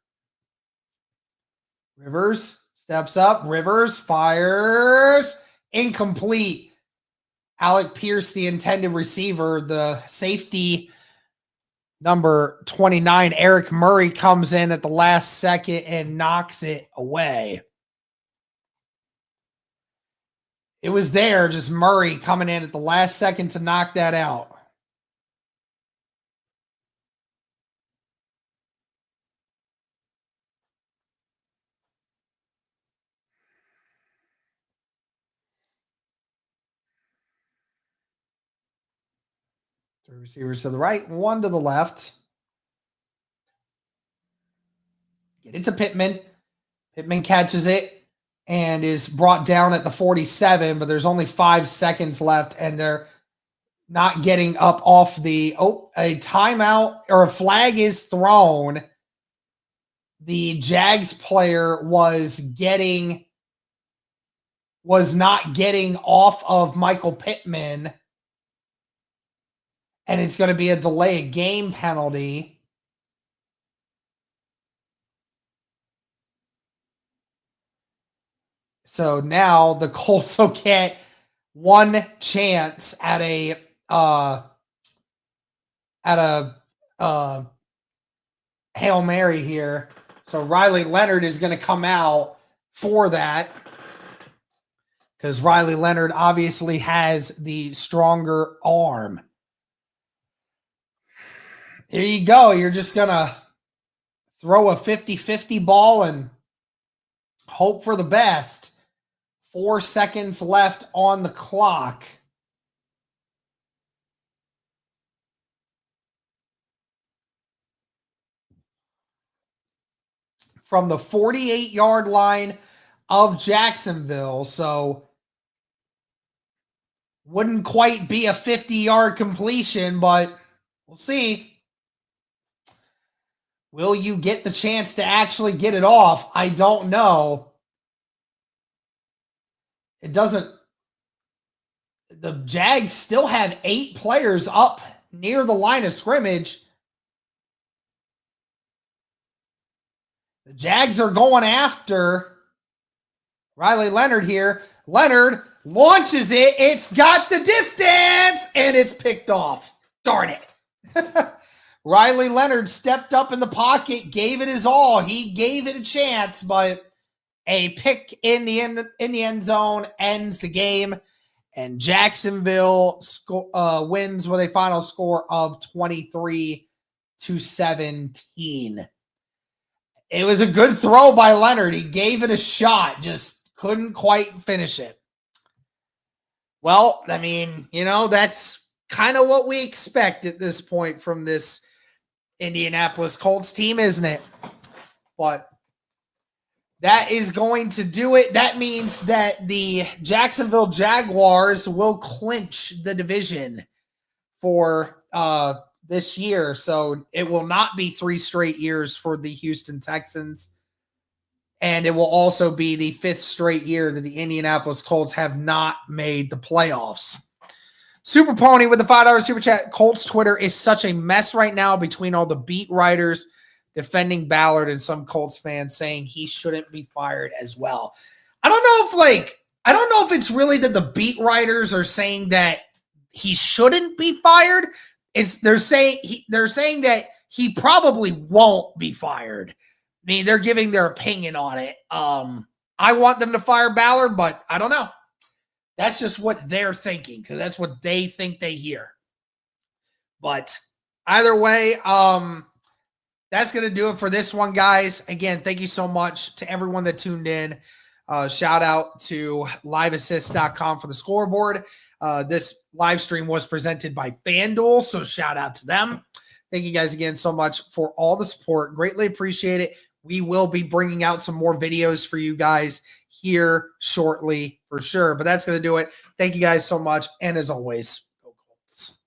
Rivers steps up. Rivers fires. Incomplete. Alec Pierce, the intended receiver, the safety number 29, Eric Murray, comes in at the last second and knocks it away. It was there, just Murray coming in at the last second to knock that out. Three receivers to the right, one to the left. Get it to Pittman. Pittman catches it and is brought down at the 47, but there's only 5 seconds left, and they're not getting up off the a timeout or a flag is thrown. The Jags player was not getting off of Michael Pittman, and it's going to be a delay of game penalty. So now the Colts will get one chance at a Hail Mary here. So Riley Leonard is going to come out for that because Riley Leonard obviously has the stronger arm. Here you go. You're just going to throw a 50-50 ball and hope for the best. 4 seconds left on the clock. From the 48-yard line of Jacksonville. So wouldn't quite be a 50-yard completion, but we'll see. Will you get the chance to actually get it off? I don't know. It doesn't. The Jags still have 8 players up near the line of scrimmage. The Jags are going after Riley Leonard here. Leonard launches it. It's got the distance, and it's picked off. Darn it. Riley Leonard stepped up in the pocket, gave it his all. He gave it a chance, but a pick in the end zone ends the game, and Jacksonville wins with a final score of 23-17. It was a good throw by Leonard. He gave it a shot, just couldn't quite finish it. Well, I mean, that's kind of what we expect at this point from this Indianapolis Colts team, isn't it? But that is going to do it. That means that the Jacksonville Jaguars will clinch the division for this year. So it will not be 3 straight years for the Houston Texans. And it will also be the 5th straight year that the Indianapolis Colts have not made the playoffs. Super Pony with the $5 super chat. Colts Twitter is such a mess right now between all the beat writers defending Ballard and some Colts fans saying he shouldn't be fired as well. I don't know if it's really that the beat writers are saying that he shouldn't be fired. They're saying that he probably won't be fired. I mean, they're giving their opinion on it. I want them to fire Ballard, but I don't know. That's just what they're thinking because that's what they think they hear. But either way, that's going to do it for this one, guys. Again, thank you so much to everyone that tuned in. Shout out to liveassist.com for the scoreboard. This live stream was presented by FanDuel, so shout out to them. Thank you guys again so much for all the support. Greatly appreciate it. We will be bringing out some more videos for you guys here shortly for sure. But that's going to do it. Thank you guys so much. And as always, go Colts.